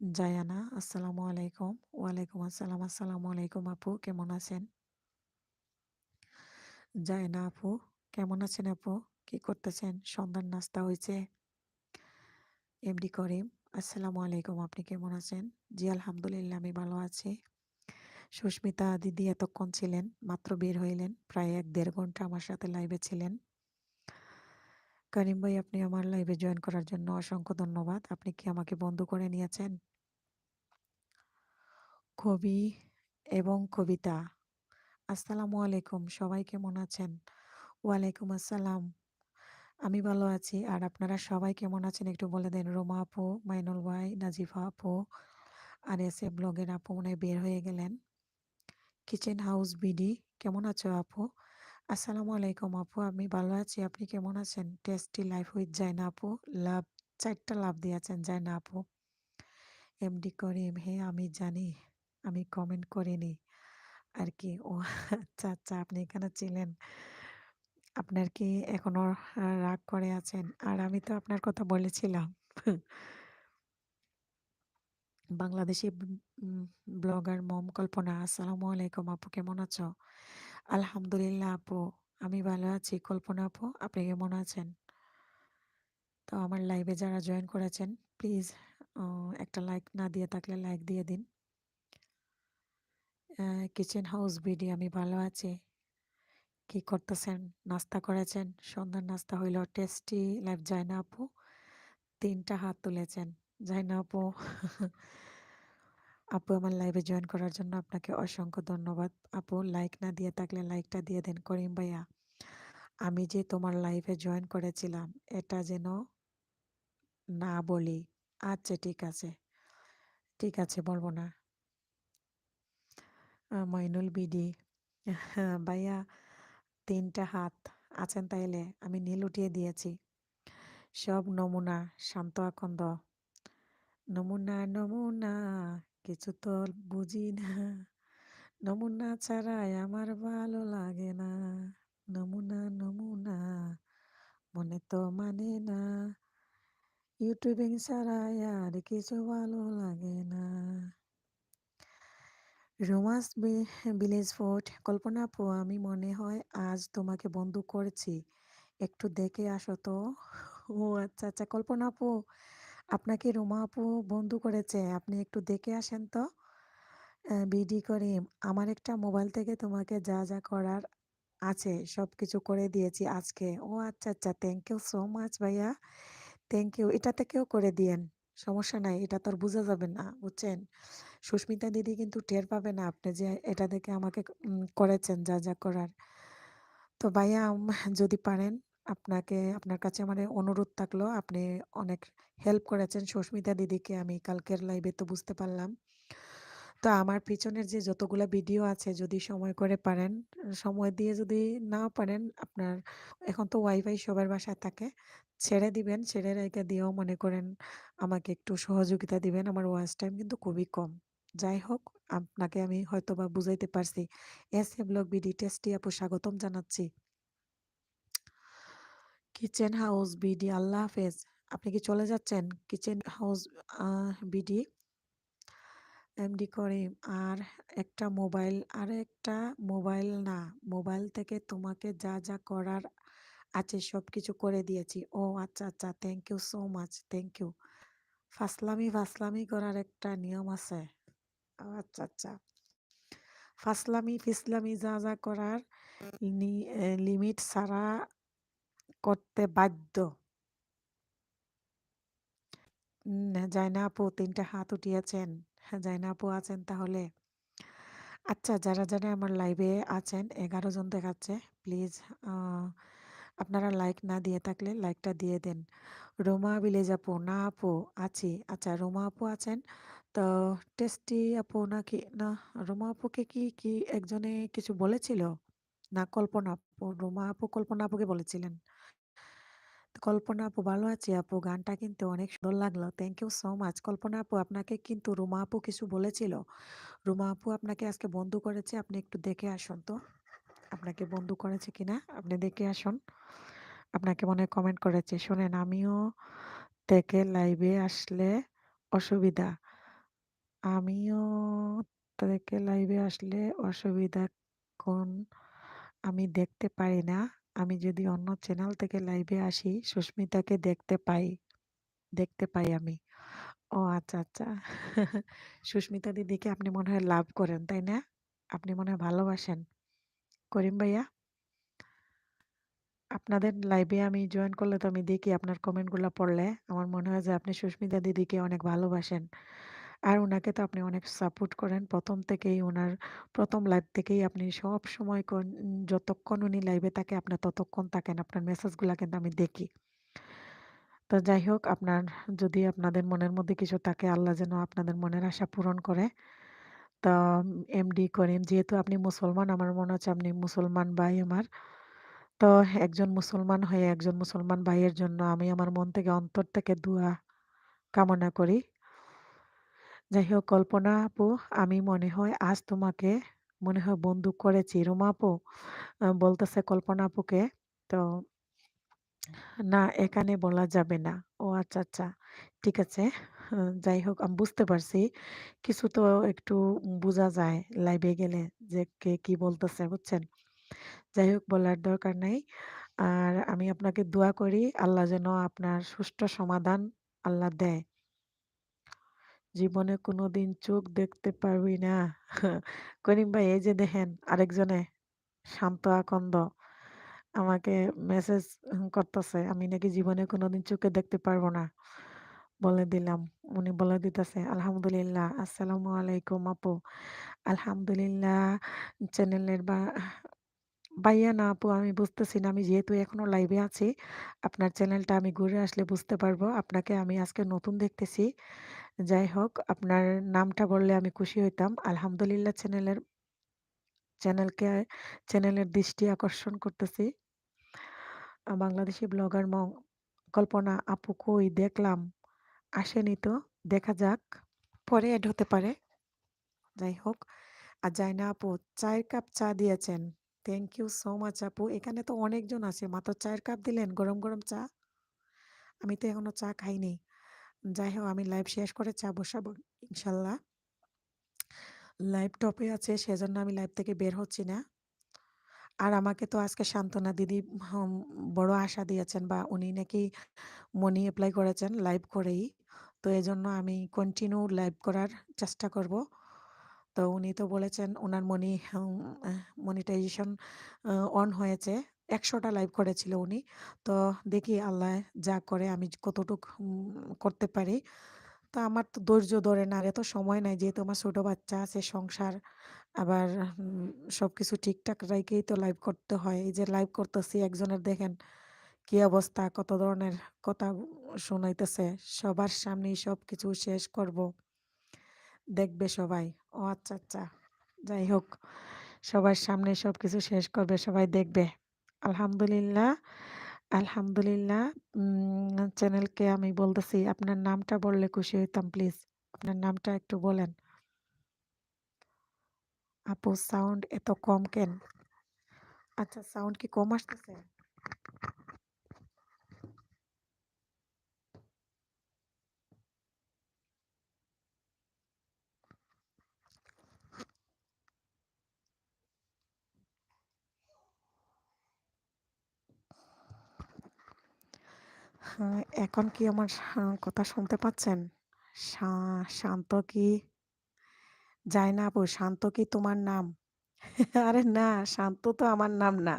জায়ানা, আসসালামু আলাইকুম। ওয়ালাইকুম আসসালাম। আসসালামু আলাইকুম আপু, কেমন আছেন? জায়ানা আপু, কেমন আছেন আপু? কি করতেছেন? সন্ধ্যার নাস্তা হয়েছে? এমডি করিম, আসসালামু আলাইকুম, আপনি কেমন আছেন? জি আলহামদুলিল্লাহ আমি ভালো আছি। সুস্মিতা দিদি এতক্ষণ ছিলেন, মাত্র বের হইলেন, প্রায় 1-1.5 ঘন্টা আমার সাথে লাইভে ছিলেন। করিম ভাই, আপনি আমার লাইভে জয়েন করার জন্য অসংখ্য ধন্যবাদ। আপনি কি আমাকে বন্ধু করে নিয়েছেন? কবি এবং কবিতা, আসসালামু আলাইকুম, সবাই কেমন আছেন? ওয়ালাইকুম আসসালাম, আমি ভালো আছি। আর আপনারা সবাই কেমন আছেন একটু বলে দেন। রোমা আপু, মাইনুল ভাই, নাজিফা আপু, আর এসে ব্লগের আপু মনে হয় বের হয়ে গেলেন। কিচেন হাউস বিডি, কেমন আছো আপু? আসসালামু আলাইকুম আপু, আমি ভালো আছি, আপনি কেমন আছেন? টেস্টি লাইফ উইথ জাইনা আপু, লাভ 4টা লাভ দিয়েছেন জাইনা আপু। এমডি করিম, হ্যাঁ আমি জানি, আমি কমেন্ট করিনি আর কি। ও আচ্ছা আচ্ছা, আপনি এখানে ছিলেন। আপনার কি এখনো রাগ করে আছেন? আর আমি তো আপনার কথা বলেছিলাম। বাংলাদেশি ব্লগার মম কল্পনা, আসসালামু আলাইকুম আপু, কেমন আছো? আলহামদুলিল্লাহ আপু, আমি ভালো আছি। কল্পনা আপু, আপনি কেমন আছেন? তো আমার লাইভে যারা জয়েন করেছেন, প্লিজ একটা লাইক না দিয়ে থাকলে লাইক দিয়ে দিন। কিচেন হাউস বিডি, আমি ভালো আছি। কি করতেছেন? নাস্তা করেছেন? সন্ধ্যার নাস্তা হইল? টেস্টি লাইভ জাইনা আপু 3টা হাত তুলেছেন। জাইনা আপু, আপু আমার লাইভে জয়েন করার জন্য আপনাকে অসংখ্য ধন্যবাদ। আপু লাইক না দিয়ে থাকলে লাইকটা দিয়ে দেন। করিম ভাইয়া, আমি যে তোমার লাইভে জয়েন করেছিলাম এটা যেন না বলি। আচ্ছা ঠিক আছে, ঠিক আছে, বলবো না। মইনুল বিডি, হ্যাঁ ভাইয়া 3টা হাত আছেন তাইলে আমি নীল উঠিয়ে দিয়েছি। সব নমুনা, শান্ত আকন্দ, নমুনা নমুনা, কিছু তো বুঝি না, নমুনা ছাড়াই আমার ভালো লাগে না, নমুনা নমুনা, মনে তো মানে না, ইউটিউবিং ছাড়াই আর কিছু ভালো লাগে না। রোমান্স ভিলেজ ফোর্ট, কল্পনা আপু, আমি মনে হয় আজ তোমাকে বন্ধু করেছি, একটু দেখে আসো তো। ও আচ্ছা আচ্ছা, কল্পনা আপু, আপনাকে রোমা আপু বন্ধু করেছে, আপনি একটু দেখে আসেন তো। বিডি করিম, আমার একটা মোবাইল থেকে তোমাকে যা যা করার আছে সব কিছু করে দিয়েছি আজকে। ও আচ্ছা আচ্ছা, থ্যাংক ইউ সো মাচ ভাইয়া, থ্যাংক ইউ। এটা থেকেও করে দিয়েন, সমস্যা নাই, এটা তো আর বোঝা যাবে না বুঝছেন। সুস্মিতা দিদি কিন্তু টের পাবে না আপনি যে এটা দেখে আমাকে করেছেন যা যা করার। তো ভাইয়া যদি পারেন, আপনাকে আপনার কাছে আমার অনুরোধ থাকলো, আপনি অনেক হেল্প করেছেন সুস্মিতা দিদিকে, আমি কালকের লাইভে তো বুঝতে পারলাম। তো আমার পিছনের যে যতগুলা ভিডিও আছে যদি সময় করে পারেন, সময় দিয়ে যদি না পারেন আপনার, এখন তো ওয়াইফাই সবার বাসায় থাকে, ছেড়ে দিবেন, ছেড়ে রেখে দিয়েও মনে করেন আমাকে একটু সহযোগিতা দিবেন। আমার ওয়াচ টাইম কিন্তু খুবই কম। যাই হোক, আপনাকে আমি হয়তোবা বুঝাইতে পারছি। S A blog BD, tasty আপু স্বাগতম জানাচ্ছি। কিচেন হাউস বিডি, আল্লাহ হাফেজ। আপনি কি চলে যাচ্ছেন? কিচেন হাউস বিডি, এমডি করিম, আর একটা মোবাইল, আর একটা মোবাইল না, মোবাইল থেকে তোমাকে যা যা করার আছে সব কিছু করে দিয়েছি। ও আচ্ছা আচ্ছা, thank you so much, thank you. ফাসলামি ফাসলামি করার একটা নিয়ম আছে। ও আচ্ছা আচ্ছা, ফাসলামি ফিসলামি যা যা করার লিমিট ছাড়া করতে বাধ্য। জাইনা আপু 3টা হাত উঠিয়েছেন। হ্যাঁ, জাইনা আপু আছেন তাহলে। আচ্ছা, যারা যারা আমার লাইভে আছেন 11 জন দেখাচ্ছে, প্লিজ আপনারা লাইক না দিয়ে থাকলে লাইকটা দিয়ে দেন। রোমা ভিলেজ আপু, না আপু আছি। আচ্ছা, রোমা আপু আছেন তো। টেস্টি আপু নাকি না, রোমা আপুকে কি কি একজনে কিছু বলেছিল? না কল্পনা আপু, রোমা আপু কল্পনা আপুকে বলেছিলেন। তো কল্পনা আপু, ভালো আছি আপু, গানটা কিন্তু অনেক সুন্দর লাগলো, থ্যাংক ইউ সো মাচ। কল্পনা আপু, আপনাকে কিন্তু রুমা আপু কিছু বলেছিল। রুমা আপু আপনাকে আজকে বন্ধু করেছে, আপনি একটু দেখে আসুন তো, আপনাকে বন্ধু করেছে কিনা আপনি দেখে আসুন। আপনাকে মনে হয় কমেন্ট করেছে। শোনেন, আমিও থেকে লাইভে আসলে অসুবিধা, আমিও থেকে লাইভে আসলে অসুবিধা কোন, আমি দেখতে পারি না, আমি যদি অন্য চ্যানেল থেকে লাইভে আসি সুস্মিতাকে দেখতে পাই আমি। ও আচ্ছা আচ্ছা, সুস্মিতা দিদিকে আপনি মনে হয় লাভ করেন তাই না? আপনি মনে হয় ভালোবাসেন। করিম ভাইয়া, আপনাদের লাইভে আমি জয়েন করলে তো আমি দেখি আপনার কমেন্টগুলা পড়লে আমার মনে হয় যে আপনি সুস্মিতা দিদিকে অনেক ভালোবাসেন। আর উনাকে তো আপনি অনেক সাপোর্ট করেন। ১ম থেকেই উনার ১ম লাইভ থেকেই আপনি সবসময় যতক্ষণ উনি লাইভে থাকে আপনি ততক্ষণ থাকেন। আপনার মেসেজগুলা কিন্তু আমি দেখি। তো যাই হোক, যদি আপনাদের মনের মধ্যে কিছু থাকে আল্লাহ যেন আপনাদের মনের আশা পূরণ করে। তো এমডি করিম, যেহেতু আপনি মুসলমান, আমার মনে হচ্ছে আপনি মুসলমান ভাই আমার। তো একজন মুসলমান হয়ে একজন মুসলমান ভাইয়ের জন্য আমি আমার মন থেকে অন্তর থেকে দোয়া কামনা করি। যাই হোক কল্পনা আপু, আমি মনে হয় আজ তোমাকে মনে হয় বন্ধু করেছি। রুমা আপু বলতেছে কল্পনা আপুকে। তো না, এখানে বলা যাবে না। ও আচ্ছা, আচ্ছা। ঠিক আছে। যাই হোক আমি বুঝতে পারছি। কিছু তো একটু বোঝা যায় লাইভে গেলে যে কে কি বলতেছে, বুঝছেন? যাই হোক বলার দরকার নাই। আর আমি আপনাকে দোয়া করি আল্লাহ যেন আপনার সুষ্ঠু সমাধান আল্লাহ দেয়। জীবনে কোনোদিন চোখ দেখতে পারবি না। করিম ভাই, এই যে দেখেন আরেকজনে শান্ত আকন্দ আমাকে মেসেজ করতেছে আমি নাকি জীবনে কোনোদিন চোখে দেখতে পারবো না। বলে দিলাম। উনি বলে দিতেছে আলহামদুলিল্লাহ। আসসালামু আলাইকুম আপু। আলহামদুলিল্লাহ। চ্যানেলের ভাইয়া না আপু, আমি বুঝতেছি না। আমি যেহেতু এখনো লাইভে আছি, আপনার চ্যানেলটা আমি ঘুরে আসলে বুঝতে পারবো। আপনাকে আমি আজকে নতুন দেখতেছি। যাই হোক, আপনার নামটা বললে আমি খুশি হইতাম। আলহামদুলিল্লাহ, চ্যানেলকে চ্যানেলের দৃষ্টি আকর্ষণ করতেছি। বাংলাদেশি ব্লগার কল্পনা আপু কই দেখলাম, আসেনি তো। দেখা যাক, পরে এড হতে পারে। যাই হোক, আর জাইনা আপু ৪ কাপ চা দিয়েছেন। থ্যাংক ইউ সো মাচ আপু। এখানে তো অনেকজন আছে, মাত্র ৪ কাপ দিলেন গরম গরম চা। আমি তো এখনো চা খাইনি। যাই হোক, আমি লাইভ শেষ করে চা বসাবো ইনশাল্লাহ। লাইভ টপে আছে, সেজন্য আমি লাইভ থেকে বের হচ্ছি না। আর আমাকে তো আজকে সান্ত্বনা দিদি হুম, বড় আশা দিয়েছেন, বা উনি নাকি মনি এপ্লাই করেছেন লাইভ করেই। তো এজন্য আমি কন্টিনিউ লাইভ করার চেষ্টা করব। তো উনি তো বলেছেন উনার মনিটাইজেশন অন হয়েছে। ১০০টা লাইভ করেছিল উনি। তো দেখি আল্লাহ যা করে আমি কতটুক করতে পারি। তো আমার তো ধৈর্য ধরে না, আর এত সময় নাই, যেহেতু আমার ছোট বাচ্চা আছে, সংসার, আবার সবকিছু ঠিকঠাক রেখেই তো লাইভ করতে হয়। এই যে লাইভ করতেছি, একজনের দেখেন কি অবস্থা, কত ধরনের কথা শোনাইতেছে। সবার সামনেই সবকিছু শেষ করব, দেখবে সবাই। ও আচ্ছা, আচ্ছা। যাই হোক, সবার সামনে সবকিছু শেষ করবে, সবাই দেখবে। আলহামদুলিল্লাহ, আলহামদুলিল্লাহ। চ্যানেলকে আমি বলতেছি আপনার নামটা বললে খুশি হইতাম প্লিজ। আপনার নামটা একটু বলেন। আপু সাউন্ড এত কম কেন? আচ্ছা, সাউন্ড কি কম আসতেছে? হ্যাঁ, এখন কি আমার কথা শুনতে পাচ্ছেন? শান্ত কি? যায় না আপু, শান্ত কি তোমার নাম? আরে না, শান্ত তো আমার নাম না।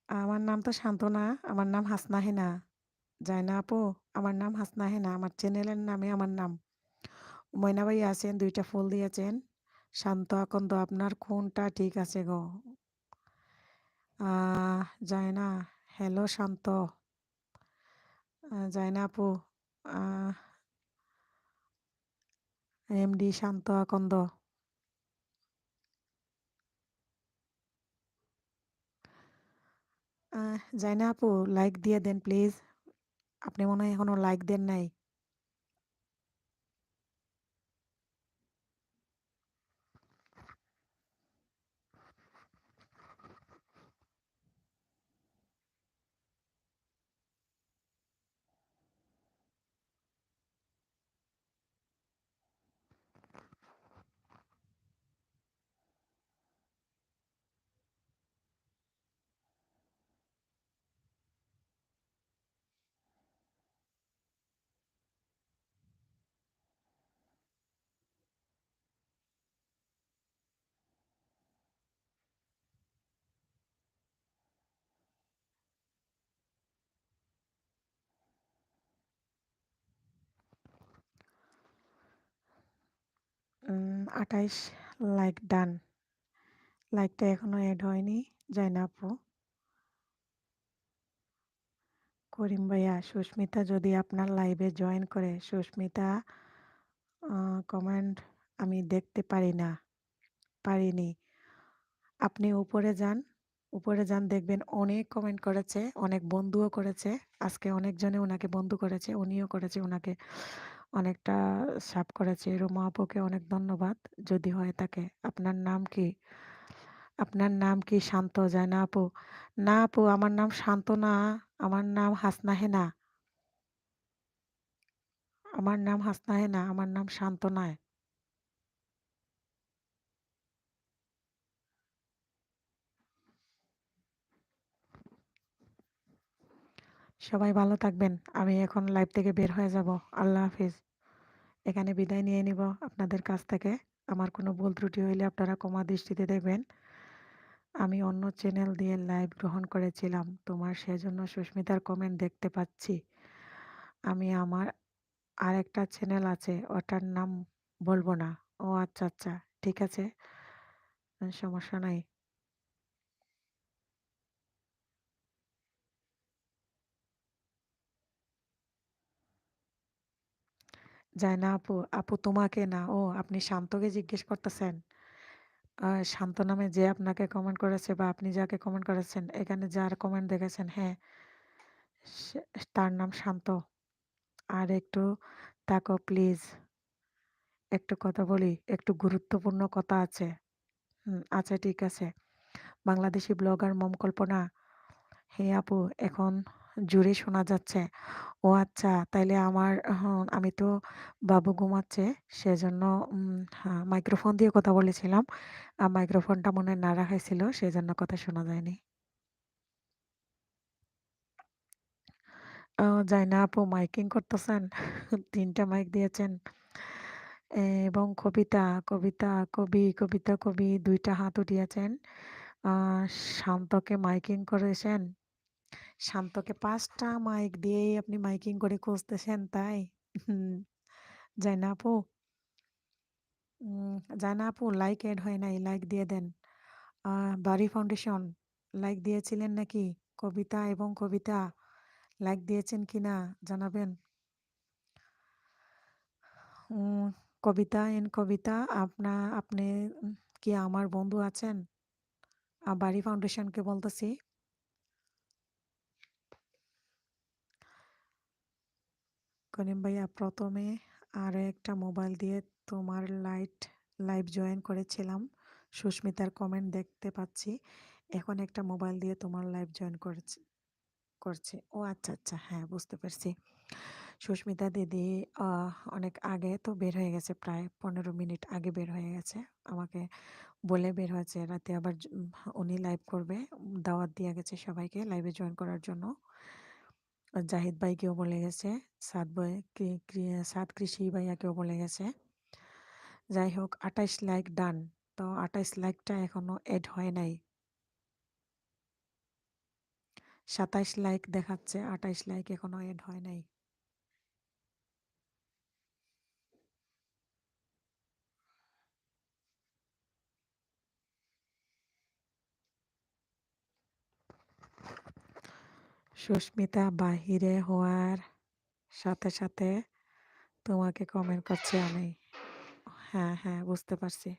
আমার নাম তো শান্ত না, আমার নাম হাসনা হেনা। যায় না আপু, আমার নাম হাসনা হেনা, আমার চ্যানেলের নামে আমার নাম। ময়না ভাই আছেন, ২টা ফুল দিয়েছেন। শান্ত আকন্দ, আপনার কোনটা ঠিক আছে গো? যায় না। হ্যালো শান্ত। যায় না আপু। আহ এমডি শান্ত আকন্দ। যায় না আপু, লাইক দিয়ে দেন প্লিজ। আপনি মনে হয় এখনো লাইক দেন নাই। 28 লাইক ডান। লাইকটা এখনো এড হয়নি। জাইনা আপু, করিম ভাইয়া, সুস্মিতা যদি আপনার লাইভে জয়েন করে, সুস্মিতা কমেন্ট আমি দেখতে পারিনি। আপনি উপরে যান, দেখবেন অনেক কমেন্ট করেছে, অনেক বন্ধুও করেছে। আজকে অনেকজনে ওনাকে বন্ধু করেছে, উনিও করেছে ওনাকে অনেকটা সাপ করেছে। রুমা আপুকে অনেক ধন্যবাদ। যদি হয়ে থাকে, আপনার নাম কি? আপনার নাম কি শান্ত? যায় না আপু? না আপু, আমার নাম শান্ত না, আমার নাম হাসনা হেনা। আমার নাম হাসনা হেনা, আমার নাম শান্ত নয়। সবাই ভালো থাকবেন। আমি এখন লাইভ থেকে বের হয়ে যাব। আল্লাহ হাফিজ। এখানে বিদায় নিয়ে নিব আপনাদের কাছ থেকে। আমার কোনো ভুল ত্রুটি হইলে আপনারা ক্ষমা দৃষ্টিতে দেখবেন। আমি অন্য চ্যানেল দিয়ে লাইভ গ্রহণ করেছিলাম তোমার, সেজন্য সুস্মিতার কমেন্ট দেখতে পাচ্ছি। আমি আমার আরেকটা চ্যানেল আছে, ওটার নাম বলবো না। ও আচ্ছা আচ্ছা, ঠিক আছে, সমস্যা নাই। যায় না আপু, আপু তোমাকে না, ও আপনি শান্তকে জিজ্ঞেস করতেছেন। শান্ত নামে যে আপনাকে কমেন্ট করেছে বা আপনি যাকে কমেন্ট করেছেন, এখানে যার কমেন্ট দেখেছেন, হ্যাঁ, তার নাম শান্ত। আর একটু তাকো প্লিজ, একটু কথা বলি, একটু গুরুত্বপূর্ণ কথা আছে। আচ্ছা ঠিক আছে। বাংলাদেশি ব্লগার মম কল্পনা, হে আপু, এখন জুড়ে শোনা যাচ্ছে। ও আচ্ছা, তাইলে আমার আমি তো বাবু ঘুমাচ্ছে, সেজন্য হ্যাঁ, মাইক্রোফোন দিয়ে কথা বলেছিলাম। আর মাইক্রোফোনটা মনে হয় নাড়া খাইছিল, সেজন্য কথা শোনা যায়নি। যাই না আপু, মাইকিং করতেছেন। 3টা মাইক দিয়েছেন। এবং কবি 2টা হাত উঠিয়েছেন। আহ, শান্তকে মাইকিং করেছেন। শান্তকে 5টা মাইক দিয়েই আপনি মাইকিং করে খুঁজতেছেন, তাই? হুম, যাই না আপু, যাই না আপু, লাইক এড হয় নাই, লাইক দিয়ে দেন। বাড়ি ফাউন্ডেশন, লাইক দিয়েছিলেন নাকি? কবিতা লাইক দিয়েছেন কিনা জানাবেন। উম, কবিতা, আপনি কি আমার বন্ধু আছেন? বাড়ি ফাউন্ডেশনকে বলতেছি। করিম ভাইয়া, প্রথমে আরো একটা মোবাইল দিয়ে তোমার লাইভ জয়েন করেছিলাম। সুস্মিতার কমেন্ট দেখতে পাচ্ছি। এখন একটা মোবাইল দিয়ে তোমার লাইভ জয়েন করছে। ও আচ্ছা আচ্ছা, হ্যাঁ, বুঝতে পারছি। সুস্মিতা দিদি অনেক আগে তো বের হয়ে গেছে, প্রায় 15 মিনিট আগে বের হয়ে গেছে। আমাকে বলে বের হয়েছে রাতে আবার উনি লাইভ করবে। দাওয়াত দিয়ে গেছে সবাইকে লাইভে জয়েন করার জন্য। জাহিদ ভাইকেও বলে গেছে, সাদ কৃষি ভাইয়াকেও বলে গেছে। যাই হোক, 28 লাইক ডান। তো 28 লাইকটা এখনো এড হয় নাই। 27 লাইক দেখাচ্ছে, 28 লাইক এখনো এড হয় নাই। সুস্মিতা বাহিরে হওয়ার সাথে সাথে তোমাকে কমেন্ট করছি আমি। হ্যাঁ হ্যাঁ, বুঝতে পারছি।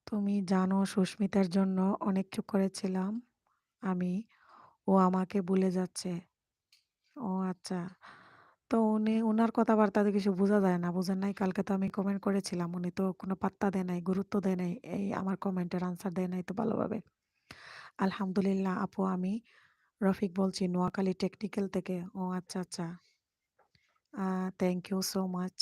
তুমি জানো সুস্মিতার জন্য অনেক চুপ করেছিলাম আমি। ও আমাকে ভুলে যাচ্ছে। ও আচ্ছা। তো উনার কথাবার্তাতে কিছু বোঝা যায় না, বুঝেন নাই? কালকে তো আমি কমেন্ট করেছিলাম, উনি তো কোনো পাত্তা দেয় নাই, গুরুত্ব দেয় নাই, এই আমার কমেন্টের আনসার দেয় নাই তো ভালোভাবে। আলহামদুলিল্লাহ আপু, আমি রফিক বলছি নোয়াখালী টেকনিক্যাল থেকে। ও আচ্ছা আচ্ছা, থ্যাংক ইউ সো মাচ।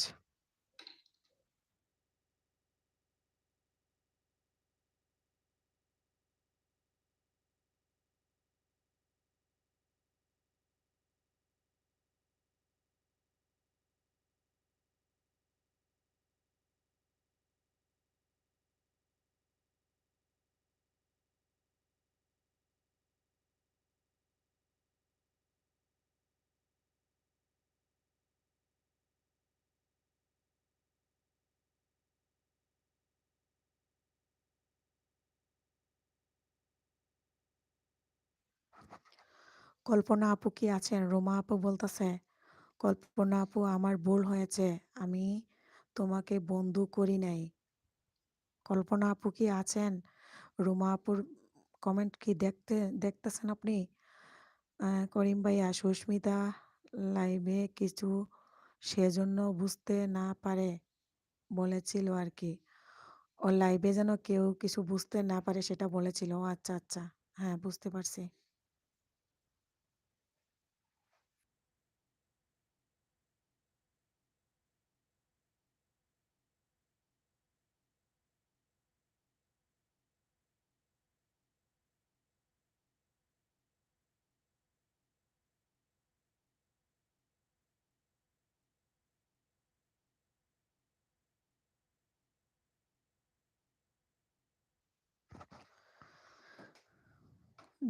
কল্পনা আপু কি আছেন? রোমা আপু বলতেছে, কল্পনা আপু আমার ভুল হয়েছে, আমি তোমাকে বন্ধু করি নাই। কল্পনা আপু কি আছেন? রুমা আপুর কমেন্ট কি দেখতেছেন আপনি? করিম ভাইয়া, সুস্মিতা লাইভে কিছু সেজন্য বুঝতে না পারে বলেছিল আর কি। ও লাইভে যেন কেউ কিছু বুঝতে না পারে সেটা বলেছিল। ও আচ্ছা আচ্ছা, হ্যাঁ বুঝতে পারছি।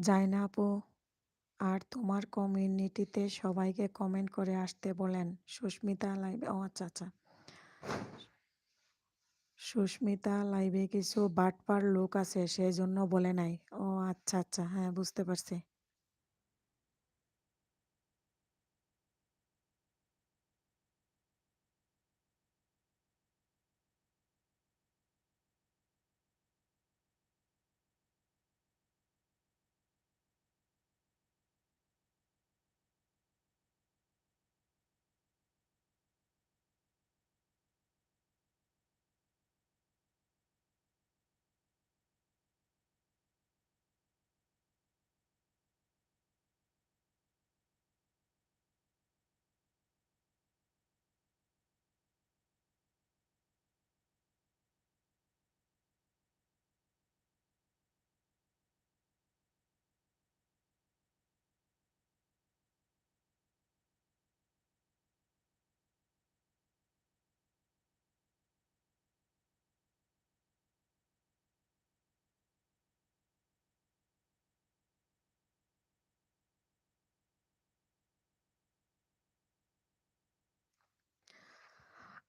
যায় না আপু, আর তোমার কমিউনিটিতে সবাইকে কমেন্ট করে আসতে বলেন। সুস্মিতা লাইভে, ও আচ্ছা আচ্ছা, সুস্মিতা লাইভে কিছু বাটপার লোক আছে সেই জন্য বলে নাই। ও আচ্ছা আচ্ছা, হ্যাঁ বুঝতে পারছি।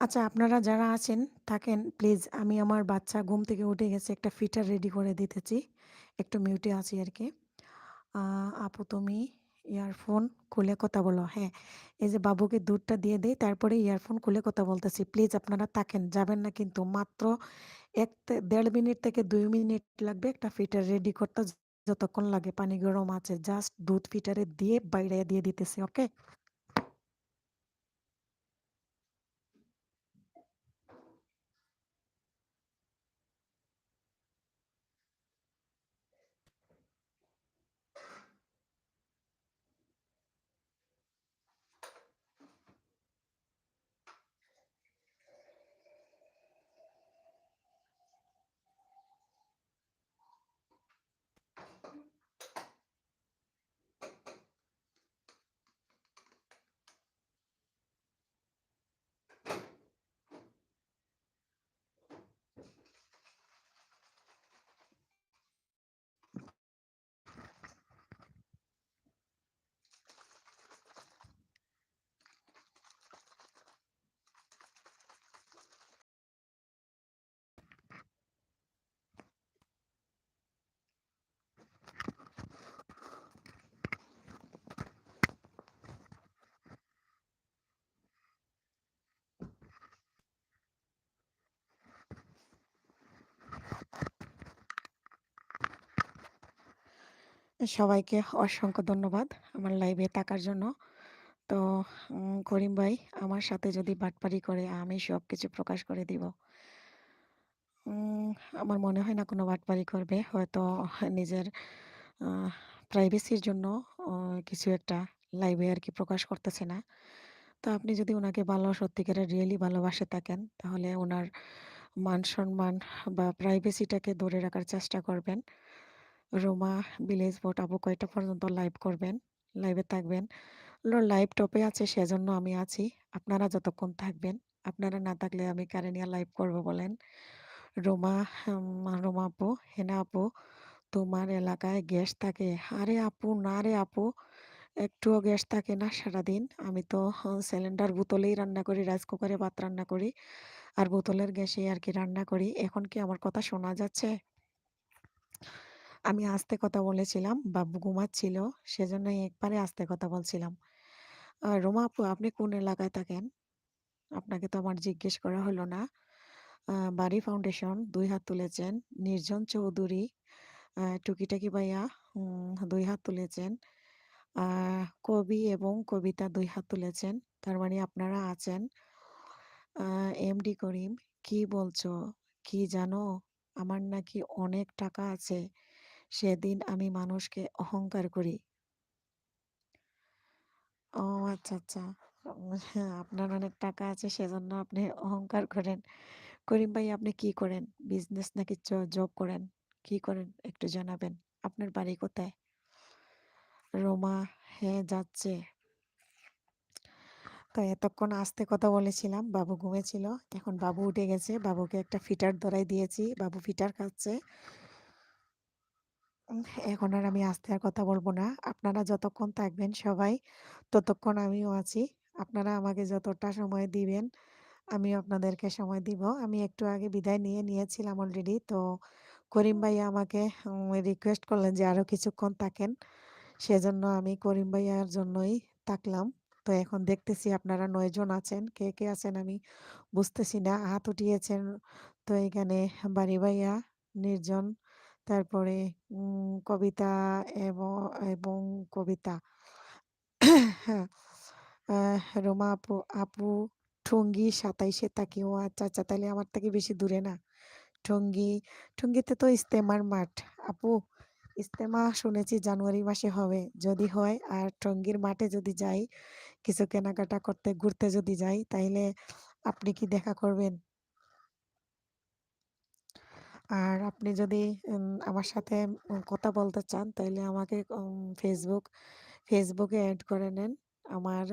আচ্ছা, আপনারা যারা আছেন থাকেন প্লিজ। আমি আমার বাচ্চা ঘুম থেকে উঠে গেছে, একটা ফিটার রেডি করে দিতেছি, একটু মিউটে আছি আর কি। আপু তুমি ইয়ারফোন খুলে কথা বলো। হ্যাঁ, এই যে বাবুকে দুধটা দিয়ে দেই, তারপরে ইয়ারফোন খুলে কথা বলতেছি। প্লিজ আপনারা থাকেন, যাবেন না কিন্তু। মাত্র 1-1.5 মিনিট থেকে 2 মিনিট লাগবে একটা ফিটার রেডি করতে। যতক্ষণ লাগে পানি গরম আছে, জাস্ট দুধ ফিটারে দিয়ে বাইরে দিয়ে দিতেছি। ওকে। সবাইকে অসংখ্য ধন্যবাদ আমার লাইভে থাকার জন্য। তো করিম ভাই আমার সাথে যদি বাটপারি করে আমি সবকিছু প্রকাশ করে দিব। উম আমার মনে হয় না কোনো বাটপারি করবে। হয়তো নিজের আ প্রাইভেসির জন্য অ কিছু একটা লাইভে আরকি প্রকাশ করতেছে না। তো আপনি যদি উনাকে সত্যিকারের রিয়েলি ভালোবাসে থাকেন, তাহলে উনার মান-সম্মান বা প্রাইভেসিটাকে ধরে রাখার চেষ্টা করবেন। রোমা, ভিলেজ ভোট আপু কয়টা পর্যন্ত লাইভ করবেন? লাইভে থাকবেন? লাইভ টপে আছে সেজন্য আমি আছি। আপনারা যতক্ষণ থাকবেন, আপনারা না থাকলে আমি কারে নিয়ে লাইভ করব বলেন? রোমা, রোমা আপু, হেনা আপু, তোমার এলাকায় গ্যাস থাকে? আরে আপু, না রে আপু, একটুও গ্যাস থাকে না সারাদিন। আমি তো সিলিন্ডার বোতলেই রান্না করি, রাইস কুকারে ভাত রান্না করি। আর বোতলের গ্যাসেই আরকি রান্না করি। এখন কি আমার কথা শোনা যাচ্ছে? আমি আস্তে কথা বলেছিলাম, বাবু ঘুমাচ্ছিল। সেজন্যই একবারে আস্তে কথা বলছিলাম। রোমা আপু আপনি কোন এলাকায় থাকেন? আপনাকে তো আমার জিজ্ঞেস করা হলো না। বাড়ি ফাউন্ডেশন ২ হাত তুলেছেন। নির্জন চৌধুরী, টুকিটাকি ভাইয়া ২ হাত তুলেছেন। আ কবি এবং কবিতা ২ হাত তুলেছেন। তার মানে আপনারা আছেন। আ এমডি করিম, কি বলছো? কি জানো? আমার নাকি অনেক টাকা আছে। সেদিন আমি মানুষকে অহংকার করি। ও আচ্ছা, আচ্ছা। হ্যাঁ, আপনার অনেক টাকা আছে সেজন্য আপনি অহংকার করেন। করিম ভাই আপনি কি করেন? বিজনেস নাকি জব করেন? কি করেন একটু জানাবেন? আপনার বাড়ি কোথায়? রোমা, হ্যাঁ যাচ্ছে। তো এতক্ষণ আস্তে কথা বলেছিলাম। বাবু ঘুমিয়েছিল। এখন বাবু উঠে গেছে। বাবুকে একটা ফিটার ধরাই দিয়েছি। বাবু ফিটার খাচ্ছে। এখন আর আমি আস্তে আর কথা বলব না। আপনারা যতক্ষণ থাকবেন সবাই, ততক্ষণ আমিও আছি। আপনারা আমাকে যতটা সময় দিবেন, আমিও আপনাদেরকে সময় দিব। আমি একটু আগে বিদায় নিয়েছিলাম অলরেডি। তো করিম ভাইয়া আমাকে রিকোয়েস্ট করলেন যে আরো কিছুক্ষণ থাকেন। সেজন্য আমি করিম ভাইয়ার জন্যই থাকলাম। তো এখন দেখতেছি আপনারা ৯ জন আছেন। কে, কে আছেন আমি বুঝতেছি না। হাত উঠিয়েছেন। তো এখানে বাড়ি ভাইয়া, নির্জন, তারপরে কবিতা এব এবং কবিতা। হ্যাঁ, রোমা আপু, আপু টঙ্গী ২৭ এ থাকি। ও আচ্ছা, আচ্ছা। তাইলে আমার থেকে বেশি দূরে না। টঙ্গী, টঙ্গীতে তো ইজতেমার মাঠ। আপু ইজতেমা শুনেছি জানুয়ারি মাসে হবে। যদি হয় আর টঙ্গীর মাঠে যদি যাই, কিছু কেনাকাটা করতে, ঘুরতে যদি যাই, তাইলে আপনি কি দেখা করবেন? আর আপনি যদি আমার সাথে কথা বলতে চান, তাইলে আমাকে ফেসবুকে এড করে নেন। আমার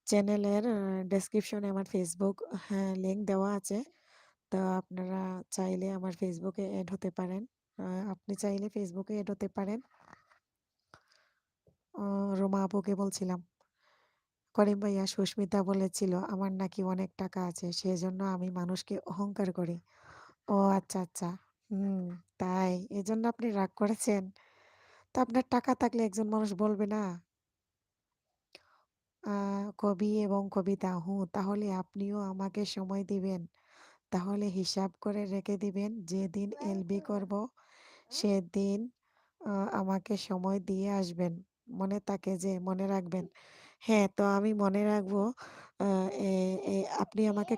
চ্যানেলের ডেসক্রিপশনে আমার ফেসবুক, হ্যাঁ, লিঙ্ক দেওয়া আছে। তো আপনারা চাইলে আমার ফেসবুকে এড হতে পারেন। আ আপনি চাইলে ফেসবুকে এড হতে পারেন। রোমা আপুকে বলছিলাম। করিম ভাইয়া সুস্মিতা বলেছিল, আমার নাকি অনেক টাকা আছে। সেজন্য আমি মানুষকে অহংকার করি। ও আচ্ছা, আচ্ছা। হুম, তাই? এজন্য আপনি রাগ করেছেন? তো আপনার টাকা থাকলে একজন মানুষ বলবে না? আ কবি এবং কবিতা, তাহলে আপনিও আমাকে সময় দিবেন। তাহলে হিসাব করে রেখে দিবেন। যেদিন এলবি করব, সেদিন আমাকে সময় দিয়ে আসবেন। মনে রাখবেন। হ্যাঁ, তো আমি মনে রাখবো। আ এ এ আপনি আমাকে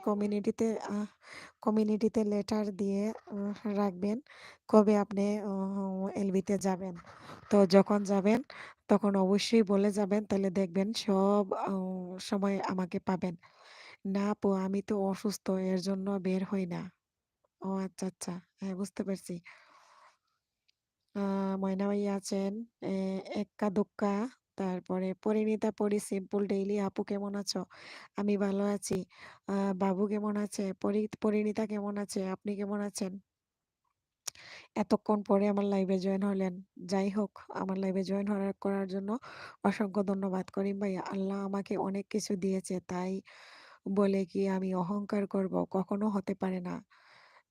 কমিউনিটিতে লেটার দিয়ে রাখবেন। কবে আপনি এলবিতে যাবেন। তো যখন যাবেন তখন অবশ্যই বলে যাবেন। তাহলে দেখবেন সব সময় আমাকে পাবেন। না আপু আমি তো অসুস্থ এর জন্য বের হই না। ও আচ্ছা, আচ্ছা। হ্যাঁ, বুঝতে পারছি। আ ময়না ভাইয়া আছেন, এ এক্কা দোক্কা, তারপরে পরিণীতা সিম্পল ডেইলি আপু কেমন আছো? আমি ভালো আছি। আ বাবু কেমন আছে? পরিণীতা কেমন আছে? আপনি কেমন আছেন? এতক্ষণ পরে আমার লাইভে জয়েন হলেন। যাই হোক, আমার লাইভে জয়েন করার জন্য অসংখ্য ধন্যবাদ করিম ভাইয়া। আল্লাহ আমাকে অনেক কিছু দিয়েছে, তাই বলে কি আমি অহংকার করব? কখনো হতে পারে না।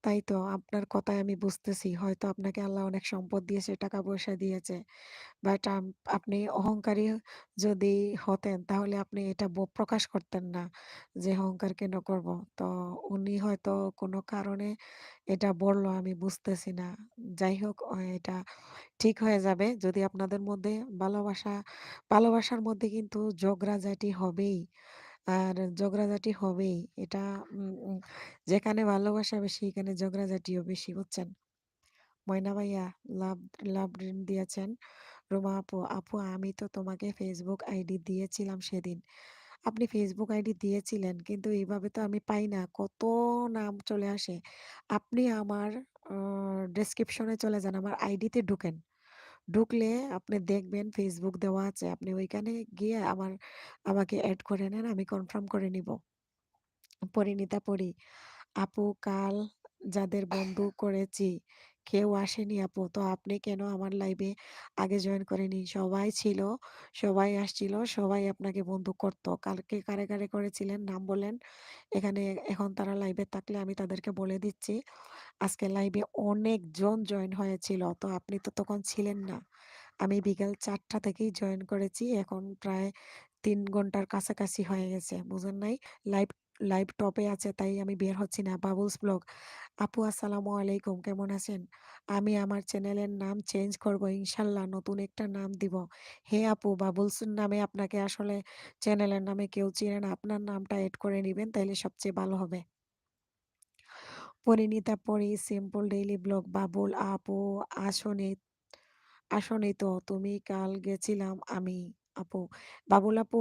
তাই তো আপনার কথায় আমি বুঝতেছি হয়তো আপনাকে আল্লাহ অনেক সম্পদ দিয়েছে, টাকা-পয়সা দিয়েছে। বাট আপনি অহংকারী যদি হতেন তাহলে আপনি এটা প্রকাশ করতেন না যে অহংকার কেন করব। তো উনি হয়তো কোনো কারণে এটা বলল আমি বুঝতেছি না। যাই হোক এটা ঠিক হয়ে যাবে যদি আপনাদের মধ্যে ভালোবাসা ভালোবাসার মধ্যে কিন্তু ঝগড়াঝাটি হবেই। আর ঝগড়াঝাটি হবেই। এটা উম উম যেখানে ভালোবাসা বেশি এখানে ঝগড়াঝাটিও বেশি বুঝছেন? ময়না ভাইয়া লাভ লাভ ড্রিম দিয়েছেন। রুমা আপু, আপু আমি তো তোমাকে ফেসবুক আইডি দিয়েছিলাম সেদিন। আপনি ফেসবুক আইডি দিয়েছিলেন কিন্তু এইভাবে তো আমি পাই না। কত নাম চলে আসে। আপনি আমার আ ডেসক্রিপশনে চলে যান। আমার আইডিতে ঢুকেন। ঢুকলে আপনি দেখবেন ফেসবুক দেওয়া আছে। আপনি ওইখানে গিয়ে আমাকে এড করে নেন। আমি কনফার্ম করে নিব। পরিণীতা পড়ি। আপু কাল যাদের বন্ধু করেছি কেউ আসেনি আপু। তো আপনি কেন আমার লাইভে আগে জয়েন করেনি? সবাই ছিল, সবাই আসছিল, সবাই আপনাকে বন্ধু করত। কালকে কারে, কারে করেছিলেন নাম বলেন। এখানে এখন তারা লাইভে থাকলে আমি তাদেরকে বলে দিচ্ছি। আজকে লাইভে অনেকজন জয়েন হয়েছিল। তো আপনি তো তখন ছিলেন না। আমি বিকাল ৪টা থেকেই জয়েন করেছি। এখন প্রায় ৩ ঘন্টার কাছাকাছি হয়ে গেছে। বুঝেন নাই? লাইভ লাইভ টপে আছে তাই আমি বের হচ্ছি না। বাবুলস ব্লগ। আপু আসসালামু আলাইকুম কেমন আছেন? আমি আমার চ্যানেলের নাম চেঞ্জ করব ইনশাল্লাহ নতুন একটা নাম দিব। হে আপু বাবুলস নামে আপনাকে আসলে চ্যানেলের নামে কেউ চিনে না। আপনার নামটা এড করে নিবেন তাইলে সবচেয়ে ভালো হবে। পরিণীতা পরি, সিম্পল ডেইলি ব্লগ, বাবুল আপু আসনি আসনি তো তুমি কাল গেছিলাম আমি আপু। বাবুল আপু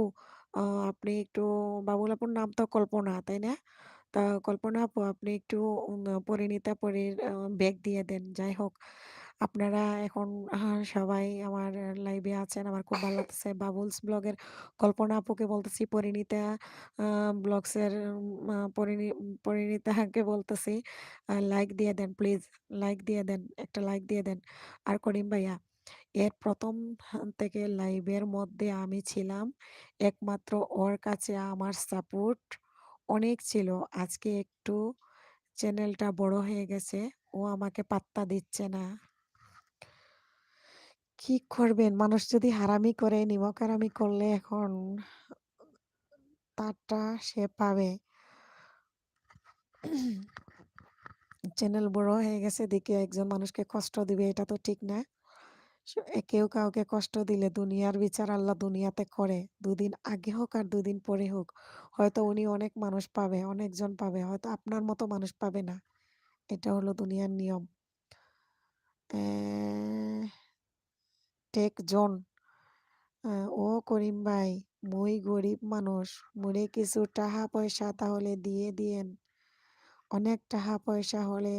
আ আপনি একটু বাবুল আপুর নাম তো কল্পনা, তাই না? তা কল্পনা আপু আপনি একটু পরিণীতা পরির ব্যাক দিয়ে দেন। যাই হোক আপনারা এখন সবাই আমার লাইভে আছেন। আমার খুব ভালো লাগতেছে। বাবুলস ব্লগের কল্পনা আপুকে বলতেছি, পরিণীতা আ ব্লগসের পরিণীতাকে বলতেছি লাইক দিয়ে দেন প্লিজ। লাইক দিয়ে দেন। একটা লাইক দিয়ে দেন। আর করিম ভাইয়া এর ১ম থেকে লাইভের মধ্যে আমি ছিলাম। একমাত্র ওর কাছে আমার সাপোর্ট অনেক ছিল। আজকে একটু চ্যানেলটা বড় হয়ে গেছে। ও আমাকে পাত্তা দিচ্ছে না। কি করবেন? মানুষ যদি হারামি করে, নিমক-হারামি করলে এখন তারটা সে পাবে। চ্যানেল বড় হয়ে গেছে দেখে একজন মানুষকে কষ্ট দিবে এটা তো ঠিক না। কেউ কাউকে কষ্ট দিলে দুনিয়ার বিচার আল্লাহ দুনিয়াতে করে। ২ দিন আগে হোক আর ২ দিন পরে হোক। হয়তো উনি অনেক মানুষ পাবে, অনেকজন পাবে। হয়তো আপনার মতো মানুষ পাবে না। এটা হলো দুনিয়ার নিয়ম। অ্যা টেক জোন ও করিম ভাই মুই গরিব মানুষ। মুরে কিছু টাহা পয়সা তাহলে দিয়ে দিয়েন। অনেক টাহা পয়সা হলে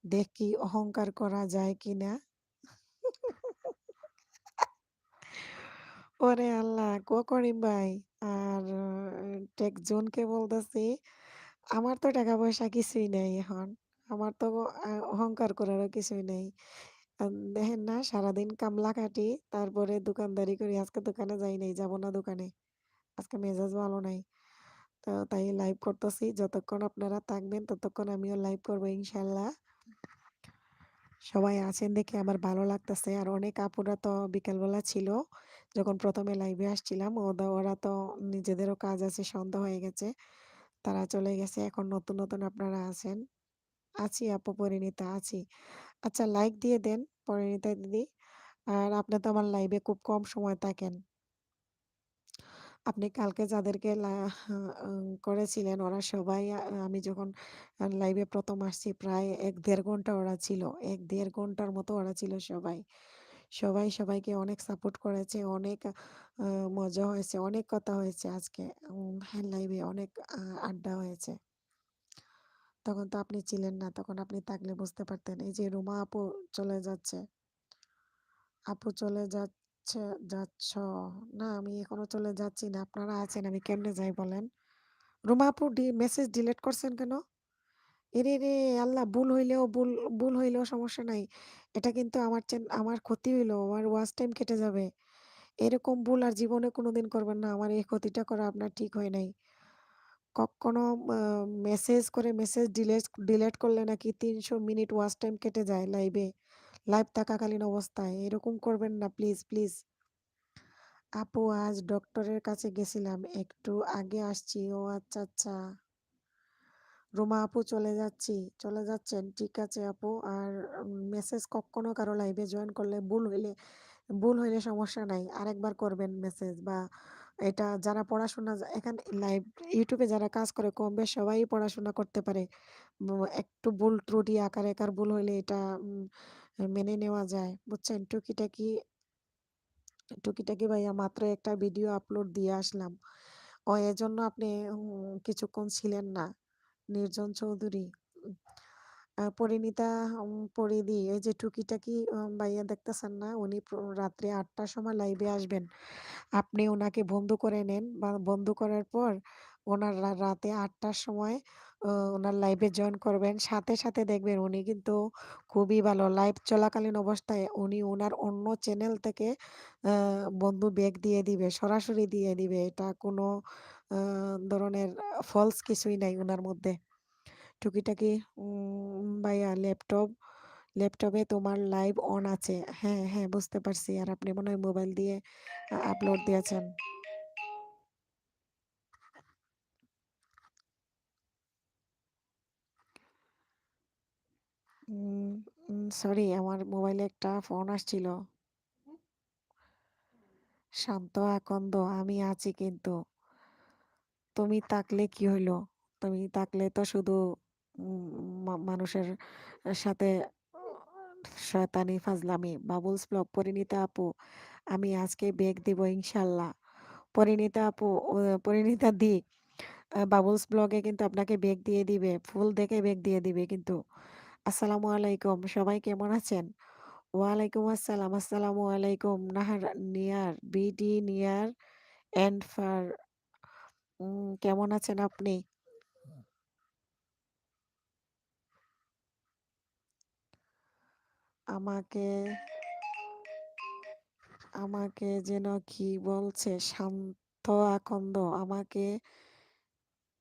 দেখি অহংকার করা যায় কিনা। ওরে আল্লাহ! করিম ভাই আর টেকজনকে বলতেছি, আমার তো টাকা পয়সা কিছুই নাই এখন। আমার তো অহংকার করারও কিছুই নাই। দেখেন না সারাদিন কামলা খাটি, তারপরে দোকানদারি করি। আজকে দোকানে যাই নাই, যাব না দোকানে। আজকে মেজাজ ভালো নাই। তো তাই লাইভ করতেছি। যতক্ষণ আপনারা থাকবেন ততক্ষণ আমিও লাইভ করব ইনশাআল্লাহ। সবাই আছেন দেখে আমার ভালো লাগতেছে। আর অনেক আপুরা তো বিকেলবেলা ছিল। যখন ১ম এ লাইভে আসছিলাম ওরা তো নিজেদেরও কাজ আছে সন্ধ্যা হয়ে গেছে। তারা চলে গেছে। এখন নতুন, নতুন আপনারা আছেন। আছি আপু পরিণীতা আছি। আচ্ছা লাইক দিয়ে দেন পরিণীতা দিদি। আর আপনি তো আমার লাইভে খুব কম সময় থাকেন। আপনি কালকে যাদেরকে করেছিলেন ওরা সবাই আমি যখন লাইভে ১ম আসছি প্রায় ১-১.৫ ঘন্টা ওরা ছিল। ১-১.৫ ঘন্টার মতো ওরা ছিল সবাই। সবাই সবাইকে অনেক সাপোর্ট করেছে, অনেক আ মজা হয়েছে, অনেক কথা হয়েছে আজকে। হ্যাঁ, লাইভে অনেক আড্ডা হয়েছে। তখন তো আপনি ছিলেন না। তখন আপনি থাকলে বুঝতে পারতেন। এই যে রুমা আপু চলে যাচ্ছে। আপু চলে যাচ্ছ? না আমি এখনো চলে যাচ্ছি না। আপনারা আছেন আমি কেমনে যাই বলেন? রুমা আপু মেসেজ ডিলিট করছেন কেন? এরেরে! আল্লাহ ভুল হইলেও সমস্যা নাই। এটা কিন্তু আমার ক্ষতি হইলো। আমার ওয়াচ টাইম কেটে যাবে। এরকম ভুল আর জীবনে কোনোদিন করবেন না। আমার এই ক্ষতিটা করা আপনার ঠিক হয় নাই। কখনো আ মেসেজ করে মেসেজ ডিলেট করলে নাকি ৩০০ মিনিট ওয়াচ টাইম কেটে যায় লাইভে। লাইভ থাকাকালীন অবস্থায়। এরকম করবেন না প্লিজ, প্লিজ। আপু আজ ডক্টরের কাছে গেছিলাম। একটু আগে আসছি। ও আচ্ছা, আচ্ছা। রুমা আপু চলে যাচ্ছেন। ঠিক আছে আপু। আর মেসেজ কক্ষনো কারো লাইভে জয়েন করলে ভুল হইলে সমস্যা নাই। আরেকবার করবেন মেসেজ বা এটা যারা পড়াশোনা এখানে লাইভ ইউটিউবে যারা কাজ করে কম বেশ সবাই পড়াশোনা করতে পারে। একটু ভুল ত্রুটি আকার ভুল হইলে এটা মেনে নেওয়া যায়। বুঝছেন? টুকিটাকি ভাইয়া মাত্র একটা ভিডিও আপলোড দিয়ে আসলাম। এজন্য আপনি কিছুক্ষণ ছিলেন না। নির্জন চৌধুরী। উম পরিণীতা পরিদি এই যে টুকিটাকি ভাইয়া দেখতেছেন না? উনি রাত্রে ৮টার সময় লাইভে আসবেন। আপনি উনাকে বন্ধু করে নেন বা বন্ধু করার পর উনার রাতে ৮টার সময় উনার লাইভে জয়েন করবেন। সাথে দেখবেন উনি কিন্তু খুবই ভালো লাইভ চলাকালীন অবস্থায় উনি উনার অন্য চ্যানেল থেকে আ বন্ধু ব্যাক দিয়ে দিবে, সরাসরি দিয়ে দিবে। এটা কোনো আ ধরনের ফলস কিছুই নাই উনার মধ্যে। টুকিটাকি ভাইয়া ল্যাপটপে তোমার লাইভ অন আছে। হ্যাঁ, হ্যাঁ বুঝতে পারছি। আর আপনি মনে হয় মোবাইল দিয়ে আপলোড দিয়েছেন। উম সরি আমার মোবাইলে একটা ফোন আসছিল। শান্ত আকন্দ আমি আছি কিন্তু। তুমি থাকলে কি হইলো? তুমি থাকলে তো শুধু উম মানুষের সাথে শয়তানি ফাজলামি। বাবুলস ব্লগ পরিণীতা আপু আমি আজকে ব্যাক দিব ইনশাল্লাহ। পরিণীতা আপু পরিণীতা দি বাবুলস ব্লগে কিন্তু আপনাকে ব্যাক দিয়ে দিবে। ফুল দেখে ব্যাক দিয়ে দিবে কিন্তু। আসসালামু আলাইকুম। সবাই কেমন আছেন? ওয়ালাইকুম আসসালাম। আসসালামু আলাইকুম। Nahar near BD near and far কেমন আছেন আপনি? আমাকে আমাকে যেন কি বলছে শান্ত আকন্দ আমাকে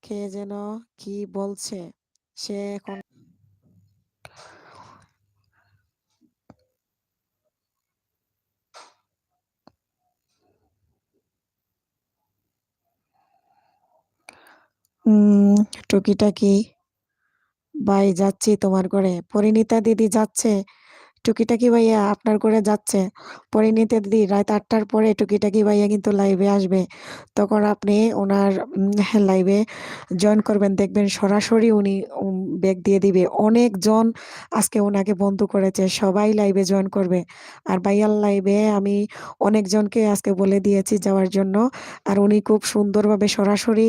কে যেন কি বলছে সে এখন উম টুকিটাকি বাই যাচ্ছি তোমার ঘরে পরিণীতা দিদি যাচ্ছে টুকিটাকি ভাইয়া আপনার করে যাচ্ছে। পরিণীতা দিদি রাত ৮টার পরে টুকিটাকি ভাইয়া কিন্তু লাইভে আসবে। তখন আপনি ওনার লাইভে জয়েন করবেন দেখবেন সরাসরি উনি ব্যাক দিয়ে দিবে। অনেকজন আজকে ওনাকে বন্ধু করেছে। সবাই লাইভে জয়েন করবে। আর ভাইয়ার লাইভে আমি অনেকজনকে আজকে বলে দিয়েছি যাওয়ার জন্য। আর উনি খুব সুন্দরভাবে সরাসরি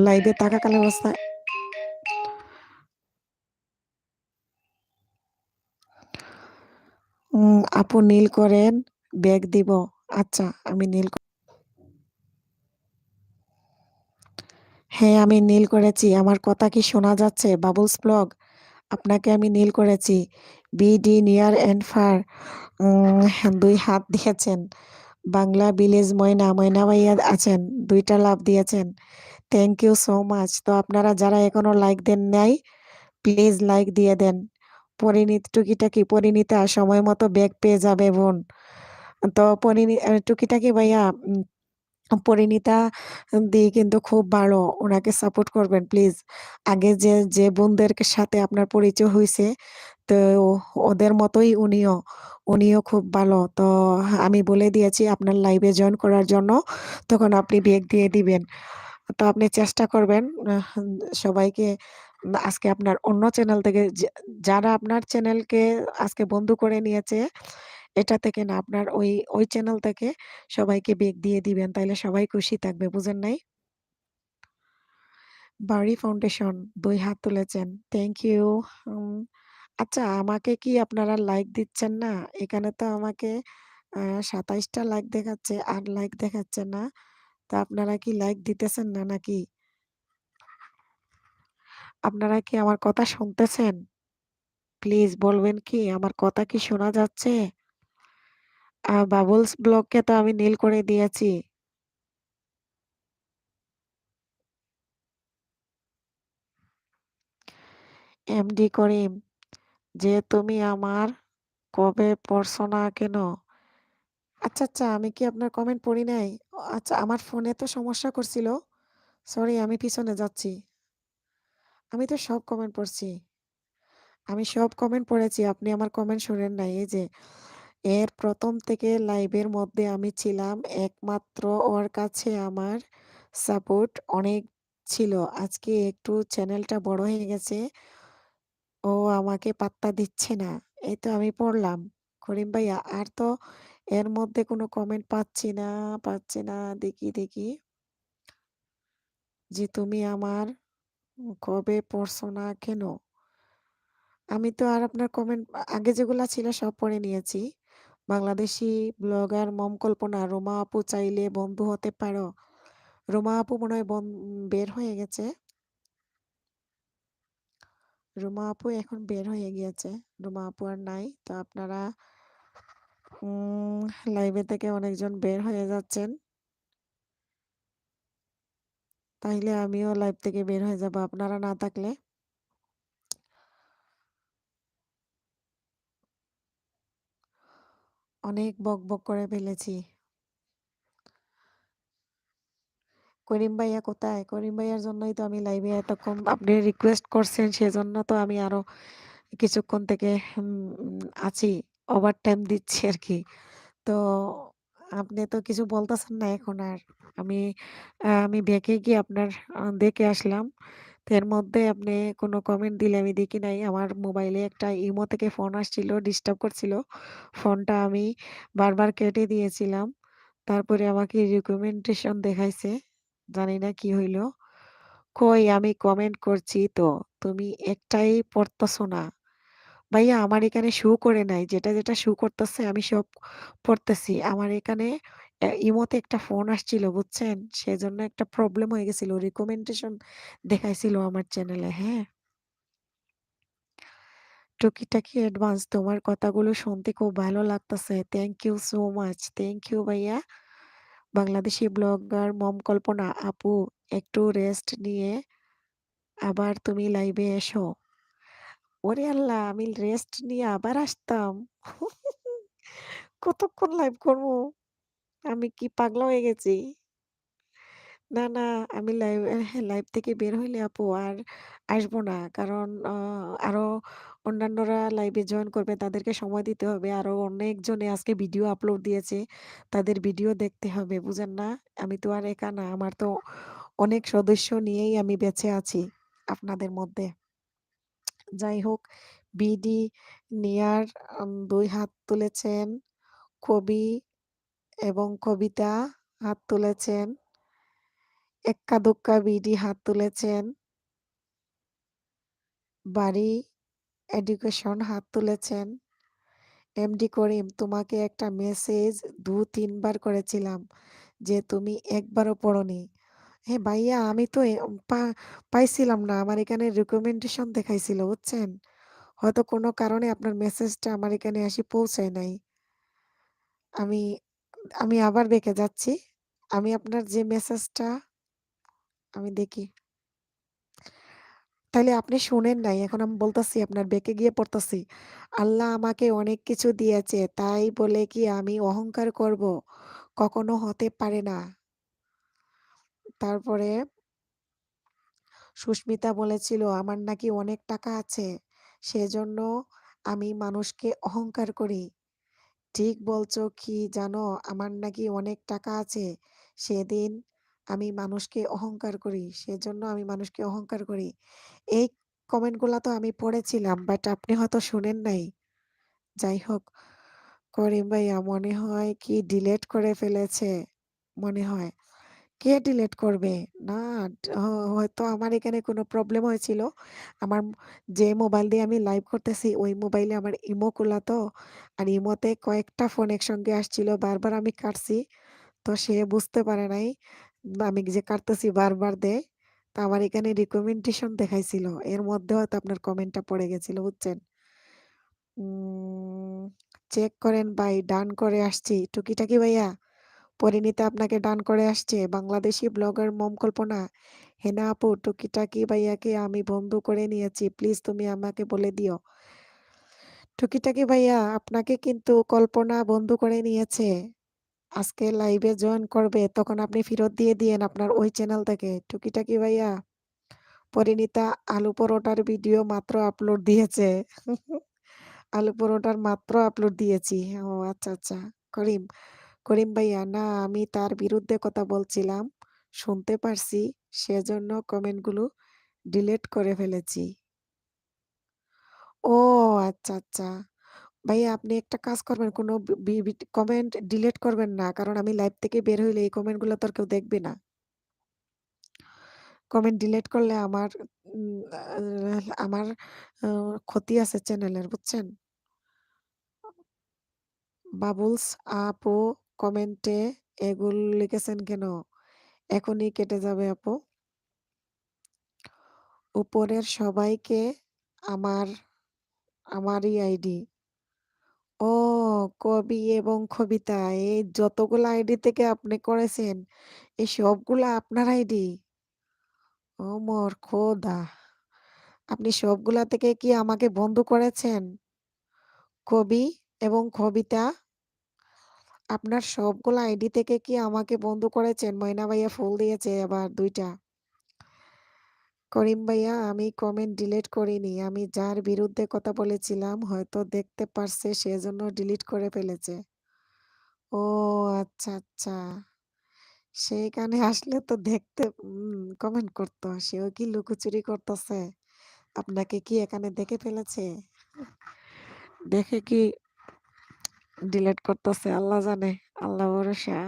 লাইভে থাকাকালীন অবস্থায় আপু নীল করেন ব্যাক দিব। আচ্ছা আমি হ্যাঁ, আমি নীল করেছি। আমার কথা কি শোনা যাচ্ছে? বাবলস ব্লগ আপনাকে আমি নীল করেছি। বিডি নিয়ার অ্যান্ড ফার ২ হাত দিয়েছেন। বাংলা ভিলেজ ময়না ভাইয়া আছেন। ২ টা লাভ দিয়েছেন। Thank you so much. তো আপনারা যারা এখনো লাইক দেন নাই প্লিজ লাইক দিয়ে দেন। টুকিটাকি পরিণীতা সময় মতো ব্যাক পেয়ে যাবে বোন। তো টুকিটাকি ভাইয়া পরিণীতা দি কিন্তু খুব ভালো। উনাকে সাপোর্ট করবেন প্লিজ। আগে যে বোনদের সাথে আপনার পরিচয় হইছে, তো ওদের মতোই উনিও খুব ভালো। তো আমি বলে দিয়েছি আপনার লাইভে জয়েন করার জন্য। তখন আপনি ব্যাক দিয়ে দিবেন। তো আপনি চেষ্টা করবেন সবাইকে আজকে আপনার অন্য চ্যানেল থেকে যারা আপনার চ্যানেলকে আজকে বন্ধ করে নিয়েছে, এটা থেকে না আপনার ওই চ্যানেল থেকে সবাইকে ব্যাক দিয়ে দিবেন। তাইলে সবাই খুশি থাকবে। বুঝেন নাই? বাড়ি ফাউন্ডেশন ২ হাত তুলেছেন। Thank you. উম আচ্ছা আমাকে কি আপনারা লাইক দিচ্ছেন না? এখানে তো আমাকে ২৭ টা লাইক দেখাচ্ছে, আর লাইক দেখাচ্ছে না। তো আপনারা কি লাইক দিতেছেন না নাকি? আপনারা কি আমার কথা শুনতেছেন? প্লিজ বলবেন কি আমার কথা কি শোনা যাচ্ছে? বাবলস ব্লগকে তো আমি নীল করে দিয়েছি। এমডি করিম, যে তুমি আমার কবে পড়ছো না কেন? আচ্ছা, আচ্ছা, আমি কি আপনার কমেন্ট পড়ি নাই? আচ্ছা, আমার ফোনে তো সমস্যা করছিল। সরি, আমি পিছনে যাচ্ছি। আমি তো সব কমেন্ট পড়ছি। আমি সব কমেন্ট পড়েছি। আপনি আমার কমেন্ট শোনেন নাই। এই যে এর ১ম থেকে লাইভের মধ্যে আমি ছিলাম। একমাত্র ওর কাছে আমার সাপোর্ট অনেক ছিল। আজকে একটু চ্যানেলটা বড় হয়ে গেছে। ও আমাকে পাত্তা দিচ্ছে না। এই তো আমি পড়লাম। করিম ভাইয়া, আর তো এর মধ্যে কোনো কমেন্ট পাচ্ছি না। দেখি, দেখি। যে তুমি আমার কবে পড়ছো না কেন? আমি তো আর আপনার কমেন্ট আগে যেগুলা ছিল সব পড়ে নিয়েছি। বাংলাদেশী ব্লগার মম কল্পনা, রোমা আপু চাইলে বন্ধু হতে পারো। রোমা আপু মনে হয় বের হয়ে গেছে। রোমা আপু এখন বের হয়ে গিয়েছে। রোমা আপু আর নাই। তো আপনারা লাইভে থেকে অনেকজন বের হয়ে যাচ্ছেন। তাইলে আমিও লাইভ থেকে বের হয়ে যাব আপনারা না থাকলে। অনেক বকবক করে ফেলেছি। করিম ভাইয়া কোথায়? করিম ভাইয়ার জন্যই তো আমি লাইভে এতক্ষণ আপনি রিকোয়েস্ট করছেন, সেজন্য তো আমি আরো কিছুক্ষণ থেকে আছি। ওভারটাইম দিচ্ছি আরকি। তো আপনি তো কিছু বলতেছেন না এখন আর। আমি আমি ব্যাকে গিয়ে আপনার দেখে আসলাম। তো এর মধ্যে আপনি কোনো কমেন্ট দিলে আমি দেখি নাই। আমার মোবাইলে একটা ইমো থেকে ফোন আসছিল, ডিস্টার্ব করছিল। ফোনটা আমি বারবার কেটে দিয়েছিলাম। তারপরে আমাকে রিকমেন্ডেশন দেখাইছে। জানি না কি হইল। কই আমি কমেন্ট করছি তো। তুমি একটাই পড়তেছ না। ভাইয়া আমার এখানে শো করে নাই। যেটা শো করতেছে আমি সব পড়তেছি। আমার এখানে ইমোতে একটা ফোন আসছিল বুঝছেন? সেজন্য একটা প্রবলেম হয়ে গেছিল। রিকমেন্ডেশন দেখাইছিল আমার চ্যানেলে, হ্যাঁ? টুকিটাকি অ্যাডভান্স তোমার কথাগুলো শুনতে খুব ভালো লাগতেছে। Thank you so much. Thank you ভাইয়া। বাংলাদেশি ব্লগার মম কল্পনা আপু, একটু রেস্ট নিয়ে আবার তুমি লাইভে এসো। ওরে আল্লাহ! আমি রেস্ট নিয়ে আবার আসতাম। কতক্ষণ লাইভ করবো? আমি কি পাগলা হয়ে গেছি? না, না, আমি হ্যাঁ, লাইভ থেকে বের হইলে আপু আর আসবো না। কারণ আরো অন্যান্যরা লাইভে জয়েন করবে, তাদেরকে সময় দিতে হবে। আরো অনেকজনে আজকে ভিডিও আপলোড দিয়েছে। তাদের ভিডিও দেখতে হবে, বুঝেন না? আমি তো আর একা না। আমার তো অনেক সদস্য নিয়েই আমি বেঁচে আছি আপনাদের মধ্যে। যাই হোক, বিডি নেয়ার ২ হাত তুলেছেন। কবি এবং কবিতা হাত তুলেছেন। এক্কা দোক্কা বিডি হাত তুলেছেন। বাড়ি এডুকেশন হাত তুলেছেন। এমডি করিম, তোমাকে একটা মেসেজ ২-৩ বার করেছিলাম যে তুমি একবারও পড়োনি। হ্যাঁ ভাইয়া, আমি তো পাইছিলাম না। আমার এখানে রিকমেন্ডেশন দেখাইছিল বুঝছেন? হয়তো কোনো কারণে আপনার মেসেজটা আমার এখানে এসে পৌঁছায় নাই। আমি আমি আবার ব্যাকে যাচ্ছি। আমি আপনার যে মেসেজটা আমি দেখি। তাইলে আপনি শুনেন নাই। এখন আমি বলতেছি আপনার ব্যাকে গিয়ে পড়তেছি। আল্লাহ আমাকে অনেক কিছু দিয়েছে। তাই বলে কি আমি অহংকার করব? কখনো হতে পারে না। তারপরে সুস্মিতা বলেছিল, আমার নাকি অনেক টাকা আছে। সেজন্য আমি মানুষকে অহংকার করি। ঠিক বলছো কি জানো? আমার নাকি অনেক টাকা আছে। সেদিন আমি মানুষকে অহংকার করি। সেজন্য আমি মানুষকে অহংকার করি। এই কমেন্টগুলা তো আমি পড়েছিলাম। বাট আপনি হয়তো শুনেন নাই। যাই হোক, করিম ভাইয়া মনে হয় কি ডিলিট করে ফেলেছে মনে হয়। কে ডিলিট করবে? না, হয়তো আমার এখানে কোনো প্রবলেম হয়েছিল। আমার যে মোবাইল দিয়ে আমি লাইভ করতেছি ওই মোবাইলে আমার ইমো খোলা তো। আর ইমোতে কয়েকটা ফোন একসঙ্গে আসছিল। বারবার আমি কাটছি। তো সে বুঝতে পারে নাই আমি যে কাটতেছি বারবার দেয়। তো আমার এখানে রিকমেন্ডেশন দেখাইছিল। এর মধ্যে হয়তো আপনার কমেন্টটা পড়ে গেছিল বুঝছেন? উম চেক করেন ভাই, ডান করে আসছি। টুকিটাকি ভাইয়া, পরিণীতা আপনাকে ডান করে আসছে। বাংলাদেশি ব্লগার মম কল্পনা। হেনা আপু, টুকিটাকি ভাইয়াকে আমি বন্ধু করে নিয়েছি, প্লিজ তুমি আমাকে বলে দিও। টুকিটাকি ভাইয়া, আপনাকে কিন্তু কল্পনা বন্ধু করে নিয়েছে। আজকে লাইভে জয়েন করবে, তখন আপনি ফেরত দিয়ে দিয়েন আপনার ওই চ্যানেল থেকে। টুকিটাকি ভাইয়া, পরিণীতা আলু পরোটার ভিডিও মাত্র আপলোড দিয়েছে। আলু পরোটার মাত্র আপলোড দিয়েছি। ও আচ্ছা আচ্ছা। করিম, করিম ভাইয়া, না আমি তার বিরুদ্ধে কথা বলছিলাম, শুনতে পারছি, সেজন্য কমেন্টগুলো ডিলিট করে ফেলেছি। ও আচ্ছা আচ্ছা। ভাইয়া আপনি একটা কাজ করবেন, কোনো কমেন্ট ডিলিট করবেন না, কারণ আমি লাইভ থেকে বের হইলে এই কমেন্টগুলো তো আর কেউ দেখবে না। কমেন্ট ডিলিট করলে আমার ক্ষতি আছে চ্যানেলের, বুঝছেন? বাবুলস আপু, কমেন্টে এগুলো লিখেছেন কেন? এখনই কেটে যাবে আপু। উপরের সবাইকে আমার আমারই আইডি। ও, কবি এবং কবিতা, এই যতগুলো আইডি থেকে আপনি করেছেন, এই সবগুলো আপনার আইডি? ও মোর খোদা, আপনি সবগুলা থেকে কি আমাকে বন্ধ করেছেন? কবি এবং কবিতা, আপনার সবগুলো আইডি থেকে কি আমাকে বন্ধ করেছেন? ময়না ভাইয়া ফুল দিয়েছে আবার 2টা। করিম ভাইয়া, আমি কমেন্ট ডিলিট করিনি, আমি যার বিরুদ্ধে কথা বলেছিলাম হয়তো দেখতে পারছে, সেজন্য ডিলিট করে ফেলেছে। ও আচ্ছা আচ্ছা। সেইখানে আসলে তো দেখতে কমেন্ট করতো, সেও কি লুকোচুরি করতেছে? আপনাকে কি এখানে দেখে ফেলেছে? দেখে কি ডিলিট করতেছে? আল্লাহ জানে, আল্লাহ ভরসা।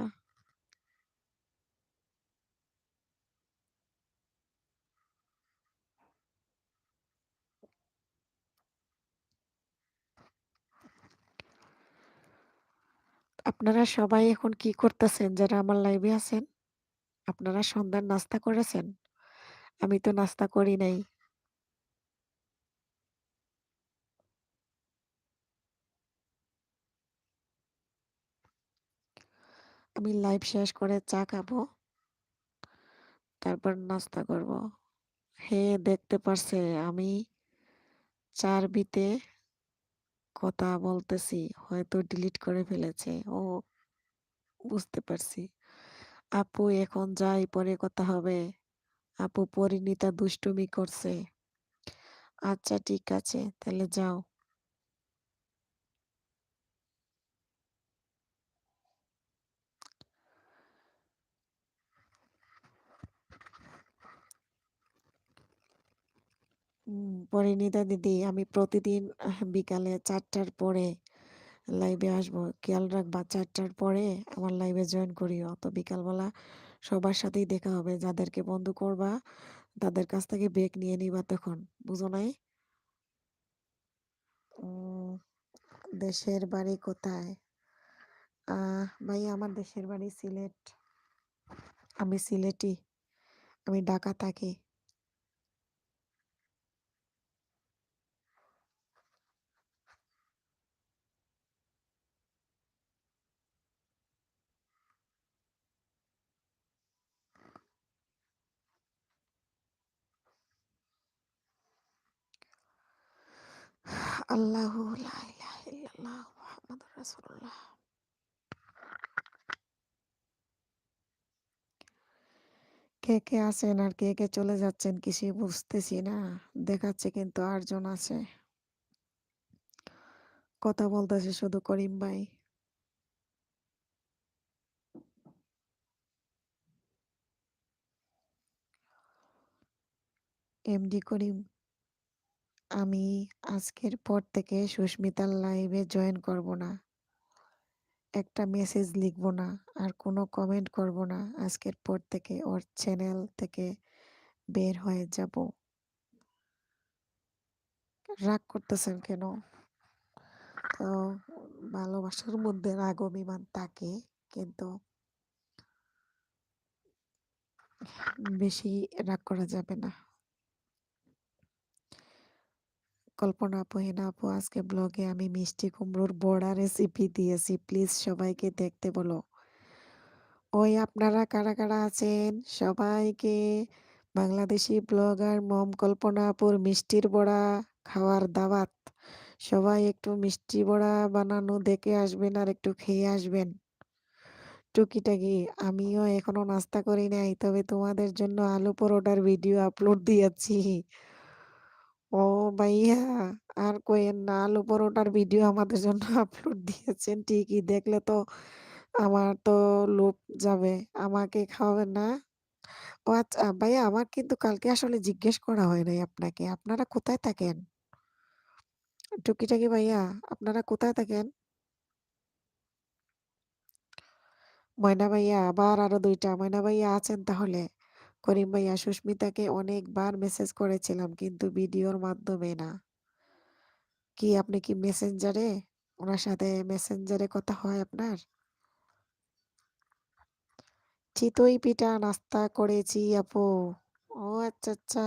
আপনারা সবাই এখন কি করতেছেন যারা আমার লাইভে আছেন? আপনারা সন্ধ্যার নাস্তা করেছেন? আমি তো নাস্তা করি নাই। আমি লাইভ শেষ করে চা খাবো, তারপর নাস্তা করব। হে দেখতে পারছে আমি চারবিতে কথা বলতেছি, হয়তো ডিলিট করে ফেলেছে। ও বুঝতে পারছি। আপু এখন যাই, পরে কথা হবে। আপু পরিণীতা দুষ্টুমি করছে। আচ্ছা ঠিক আছে, তাহলে যাও। পরিণীতা দিদি, আমি প্রতিদিন বিকালে 4টার পরে লাইভে আসবো, খেয়াল রাখবা 4টার পরে আমার লাইভে জয়েন করিও। তো বিকালবেলা সবার সাথেই দেখা হবে, যাদেরকে বন্ধু করবা তাদের কাছ থেকে ব্রেক নিয়ে নিবা তখন, বুঝো নাই? উম, দেশের বাড়ি কোথায়? ভাই আমার দেশের বাড়ি সিলেট। আমি সিলেটি, আমি ঢাকা থাকি। আল্লাহু লা ইলাহা ইল্লাল্লাহ মুহাম্মাদুর রাসূলুল্লাহ। কে কে আছেন আর কে কে চলে যাচ্ছেন কিছুই বুঝতেছি না। দেখাচ্ছে কিন্তু 8জন আছে। কথা বলতেছে শুধু করিম ভাই। এমডি করিম, আমি আজকের পর থেকে সুস্মিতার লাইভে জয়েন করব না, একটা মেসেজ লিখব না, আর কোনো কমেন্ট করব না। আজকের পর থেকে ওর চ্যানেল থেকে বের হয়ে যাব। রাগ করতেছেন কেন? তো ভালোবাসার মধ্যে রাগ অভিমান থাকে, কিন্তু বেশি রাগ করা যাবে না। কল্পনা আপু, হেনা আপু, আজকে ব্লগে আমি মিষ্টি কুমড়োর বড়া রেসিপি দিয়েছি, প্লিজ সবাইকে দেখতে বলো। ওই আপনারা কারা, কারা আছেন সবাইকে বাংলাদেশি ব্লগার মম কল্পনা আপুর মিষ্টির বড়া খাওয়ার দাওয়াত। সবাই একটু মিষ্টি বড়া বানানো দেখে আসবেন আর একটু খেয়ে আসবেন। টুকিটাকি আমিও এখনো নাস্তা করি নাই, তবে তোমাদের জন্য আলু পরোটার ভিডিও আপলোড দিয়েছি। ও ভাইয়া, আর কোয়েন না, আলু পরোটার ভিডিও আমাদের জন্য আপলোড দিয়েছেন ঠিকই, দেখলে তো আমার তো লোভ যাবে। আমাকে খাওয়াবেন না? ও আচ্ছা ভাইয়া, আমার কিন্তু কালকে আসলে জিজ্ঞেস করা হয় নাই আপনাকে। আপনারা কোথায় থাকেন? টুকিটাকি ভাইয়া, আপনারা কোথায় থাকেন? ময়না ভাইয়া, আবার আরো ২ টা। ময়না ভাইয়া আছেন তাহলে? করিম ভাইয়া, সুস্মিতাকে অনেকবার মেসেজ করেছিলাম কিন্তু ভিডিওর মাধ্যমে না। কি আপনি কি মেসেঞ্জারে? উনার সাথে মেসেঞ্জারে কথা হয় আপনার? চিতই পিঠা নাস্তা করেছি আপু। ও আচ্ছা, আচ্ছা।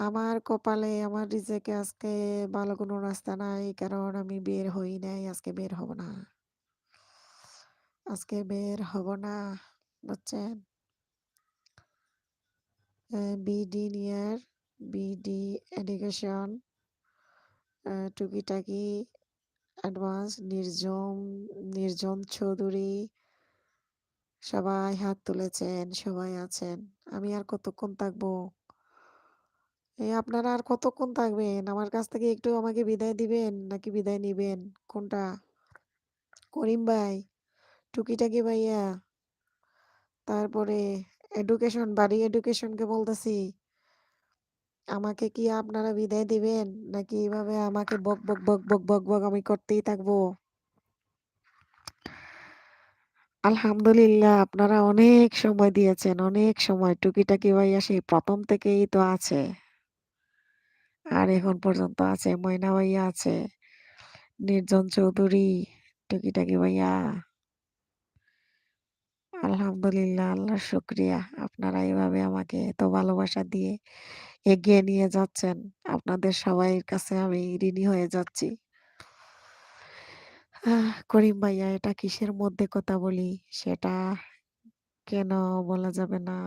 আমার কপালে, আমার রিজেকে আজকে ভালো কোনো নাস্তা নাই, কারণ আমি বের হই নাই। আজকে বের হব না। আজকে বের হব না। বুঝছেন? বিডি নিয়ার, বিডি এডুকেশন, টুকিটাকি অ্যাডভান্স, নির্জন চৌধুরী, সবাই হাত তুলেছেন, সবাই আছেন। আমি আর কতক্ষণ থাকবো? আপনারা আর কতক্ষণ থাকবেন? আমার কাছ থেকে একটু আমাকে বিদায় দিবেন নাকি বিদায় নিবেন? কোনটা? করিম ভাই, টুকিটাকি ভাইয়া, তারপরে বাড়ি এডুকেশনকে বলতেছি। আমাকে কি আপনারা বিদায় দিবেন নাকি এভাবে আমাকে বক বক বক বক বক বক আমি করতেই থাকবো? আলহামদুলিল্লাহ, আপনারা অনেক সময় দিয়েছেন, অনেক সময়। টুকিটাকি ভাইয়া সেই প্রথম থেকেই তো আছে। আর এখন পর্যন্ত আছে। ময়না ভাইয়া আছে, নির্জন চৌধুরী, টুকিটাকি ভাইয়া। আলহামদুলিল্লাহ, আল্লাহর শুকরিয়া। আপনারা এভাবে আমাকে এত ভালোবাসা দিয়ে এগিয়ে নিয়ে যাচ্ছেন। আপনাদের সবাইয়ের কাছে আমি ঋণী হয়ে যাচ্ছি। করিম ভাইয়া, এটা কিসের মধ্যে কথা বলি সেটা কেন বলা যাবে না?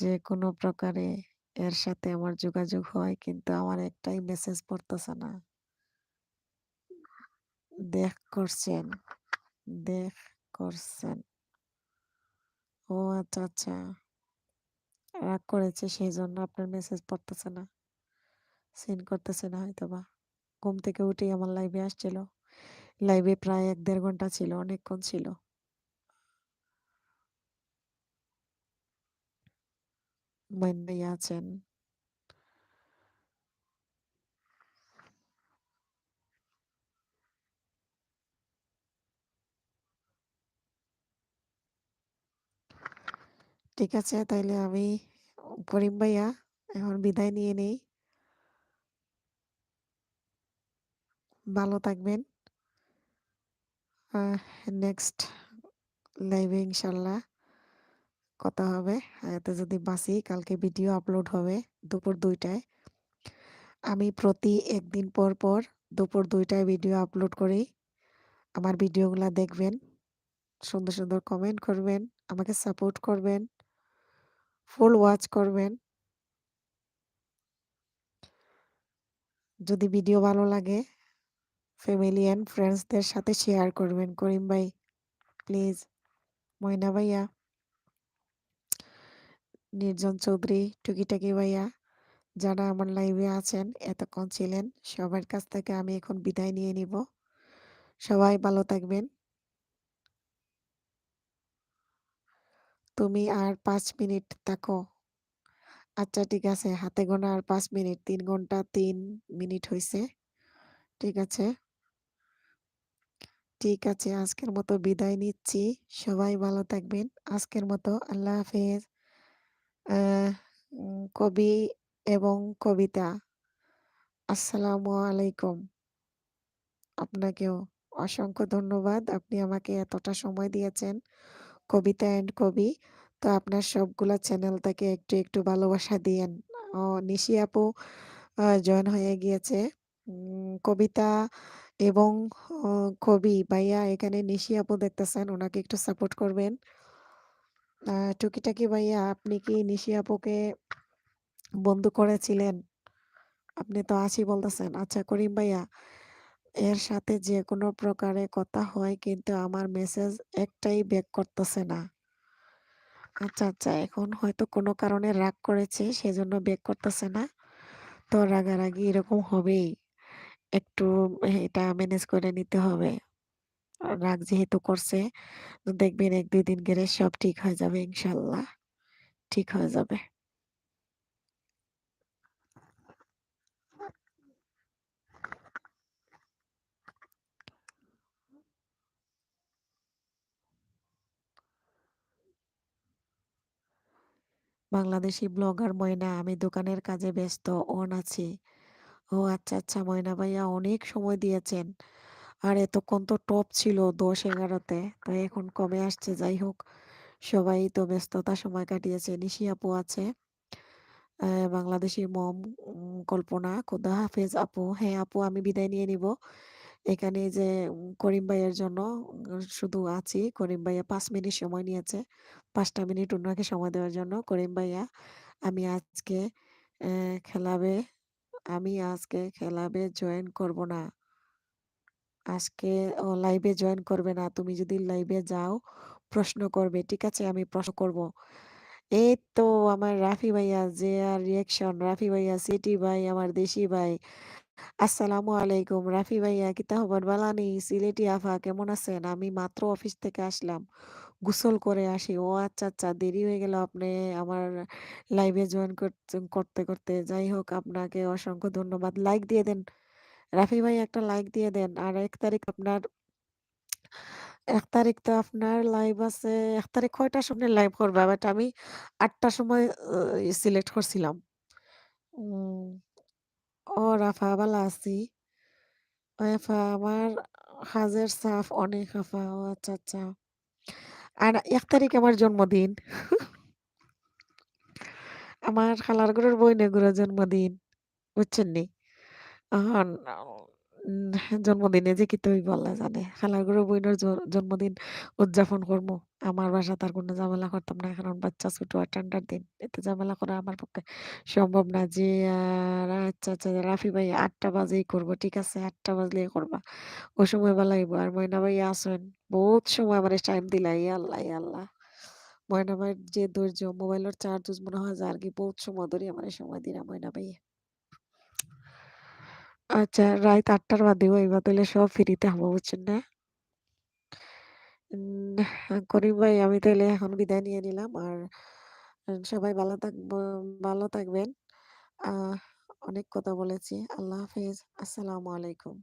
যে কোনো প্রকারে এর সাথে আমার যোগাযোগ হয়, কিন্তু আমার একটাই মেসেজ পড়তেছে না। দেখ করছেন, দেখ করছেন। ও আচ্ছা, আচ্ছা। রাগ করেছে সেই জন্য আপনার মেসেজ পড়তেছে না, সিন করতেছে না হয়তোবা। ঘুম থেকে উঠেই আমার লাইভে আসছিল। লাইভে প্রায় ১-১.৫ ঘন্টা ছিল, অনেকক্ষণ ছিল। মইন ভাইয়া আছেন। ঠিক আছে, তাইলে আমি করিম ভাইয়া এখন বিদায় নিয়ে নেই। ভালো থাকবেন। নেক্সট লাইভে ইনশাল্লাহ কথা হবে। এতে যদি বাঁচি, কালকে ভিডিও আপলোড হবে দুপুর ২টায়। আমি প্রতি একদিন পর পর দুপুর ২টায় ভিডিও আপলোড করি। আমার ভিডিওগুলা দেখবেন, সুন্দর সুন্দর কমেন্ট করবেন, আমাকে সাপোর্ট করবেন, ফুল ওয়াচ করবেন। যদি ভিডিও ভালো লাগে, ফ্যামিলি অ্যান্ড ফ্রেন্ডসদের সাথে শেয়ার করবেন। করিম ভাই প্লিজ, ময়না ভাইয়া, নির্জন চৌধুরী, টুকিটাকি ভাইয়া, যারা আমার লাইভে আছেন এতক্ষণ ছিলেন, সবার কাছ থেকে আমি এখন বিদায় নিয়ে নিব। সবাই ভালো থাকবেন। তুমি আর ৫ মিনিট থাকো। আচ্ছা ঠিক আছে, হাতে গোনা আর ৫ মিনিট, ৩ ঘন্টা ৩ মিনিট হয়েছে। ঠিক আছে, ঠিক আছে, আজকের মতো বিদায় নিচ্ছি। সবাই ভালো থাকবেন। আজকের মতো আল্লাহ হাফেজ। কবি এবং কবিতা, আসসালামু আলাইকুম। আপনাকেও অসংখ্য ধন্যবাদ, আপনি আমাকে এতটা সময় দিয়েছেন। কবিতা অ্যান্ড কবি, তো আপনার সবগুলা চ্যানেল থেকে একটু একটু ভালোবাসা দিয়েন। নিশি আপু জয়েন হয়ে গিয়েছে। কবিতা এবং কবি ভাইয়া, এখানে নিশি আপু দেখতেছেন, ওনাকে একটু সাপোর্ট করবেন। টুকিটাকি ভাইয়া আপনি কি নিশি আপুকে বন্ধু করেছিলেন? আপনি তো আছি বলতেছেন। আচ্ছা করিম ভাইয়া, এর সাথে যেকোনো প্রকারে কথা হয় কিন্তু আমার মেসেজ একটাই ব্যাক করতেছে না। আচ্ছা, আচ্ছা এখন হয়তো কোনো কারণে রাগ করেছে সেজন্য ব্যাক করতেছে না। তো রাগারাগি এরকম হবেই। একটু এটা ম্যানেজ করে নিতে হবে। রাগ যেহেতু করছে দেখবেন ১-২ দিন গেলে সব ঠিক হয়ে যাবে ইনশাআল্লাহ। ঠিক হয়ে যাবে। বাংলাদেশি ব্লগার ময়না, আমি দোকানের কাজে ব্যস্ত, অন আছি। ও আচ্ছা, আচ্ছা ময়না ভাইয়া অনেক সময় দিয়েছেন। আর এতক্ষণ তো টপ ছিল ১০-১১ তে। তো এখন কমে আসছে। যাই হোক, সবাই তো ব্যস্ততার সময় কাটিয়েছে। নিশি আপু আছে। বাংলাদেশি মম কল্পনা, খোদা হাফেজ আপু। হ্যাঁ আপু আমি বিদায় নিয়ে নিব। এখানে এই যে করিম ভাইয়ের জন্য শুধু আছি। করিম ভাইয়া ৫ মিনিট সময় নিয়েছে। ৫ টা মিনিট উনাকে সময় দেওয়ার জন্য। করিম ভাইয়া আমি আজকে অ্যা খেলাবে আমি আজকে খেলাবে জয়েন করব না। আজকে লাইভে জয়েন করবে না। তুমি যদি লাইভে যাও প্রশ্ন করবে। ঠিক আছে? আমি প্রশ্ন করব। এই তো আমার রাফি ভাইয়া যে আর রিঅ্যাকশন, রাফি ভাইয়া, সিটি ভাই, আমার দেশি ভাই। আসসালামু আলাইকুম। রাফি ভাইয়া কিতা খবর বালানি? সিলেটি আফা কেমন আছেন? আমি মাত্র অফিস থেকে আসলাম। গোসল করে আসি। ও আচ্ছা, আচ্ছা দেরি হয়ে গেল আপনি আমার লাইভে জয়েন করতে। যাই হোক আপনাকে অসংখ্য ধন্যবাদ। লাইক দিয়ে দেন। রাফি ভাই একটা লাইক দিয়ে দেন। আর ১ তারিখ আপনার ১ তারিখ তো আপনার লাইভ আছে। ১ তারিখ কয়টার সময় লাইভ করবা? বাট আমি ৮ টার সময় সিলেক্ট করছিলাম। উম ও রাফা ভালো আছি। আফা আমার হাজের সাফ অনেক আফা। ও আচ্ছা, আচ্ছা। আর ১ তারিখ আমার জন্মদিন। আমার খালার ঘরের বইনেগুলোর জন্মদিন। বুঝছেন নি? আহান জন্মদিনে যে কিতে হইব আল্লাহ জানে। খালার ঘরের বইনের জন্মদিন উদযাপন করবো। আমার বাসাতে আর কোনো ঝামেলা করতাম না। কারণ বাচ্চা ছোট আর ঠান্ডার দিন। এতে ঝামেলা করা আমার পক্ষে সম্ভব না। যে আচ্ছা, আচ্ছা রাফি ভাই ৮ টা বাজেই করব। ঠিক আছে ৮ টা বাজলেই করবা। ওই সময় বেলা আইব। আর ময়না ভাই আসেন। বহুত সময় আমারে টাইম দিলা। ইয়া আল্লাহ, ইয়া আল্লাহ। ময়না ভাইয়ের যে ধৈর্য মোবাইলের চার্জ মনে হয় যে আর কি বহুত সময় ধরে আমারে সময় দিলা ময়না ভাই। আচ্ছা রাইত ৮ টার বাদেও আইবা তাইলে সব ফ্রিতে হবো বুঝছেন না? করিম ভাই আমি তাইলে এখন বিদায় নিয়ে নিলাম। আর সবাই ভালো থাকবেন। আহ অনেক কথা বলেছি। আল্লাহ হাফেজ। আসসালামু আলাইকুম।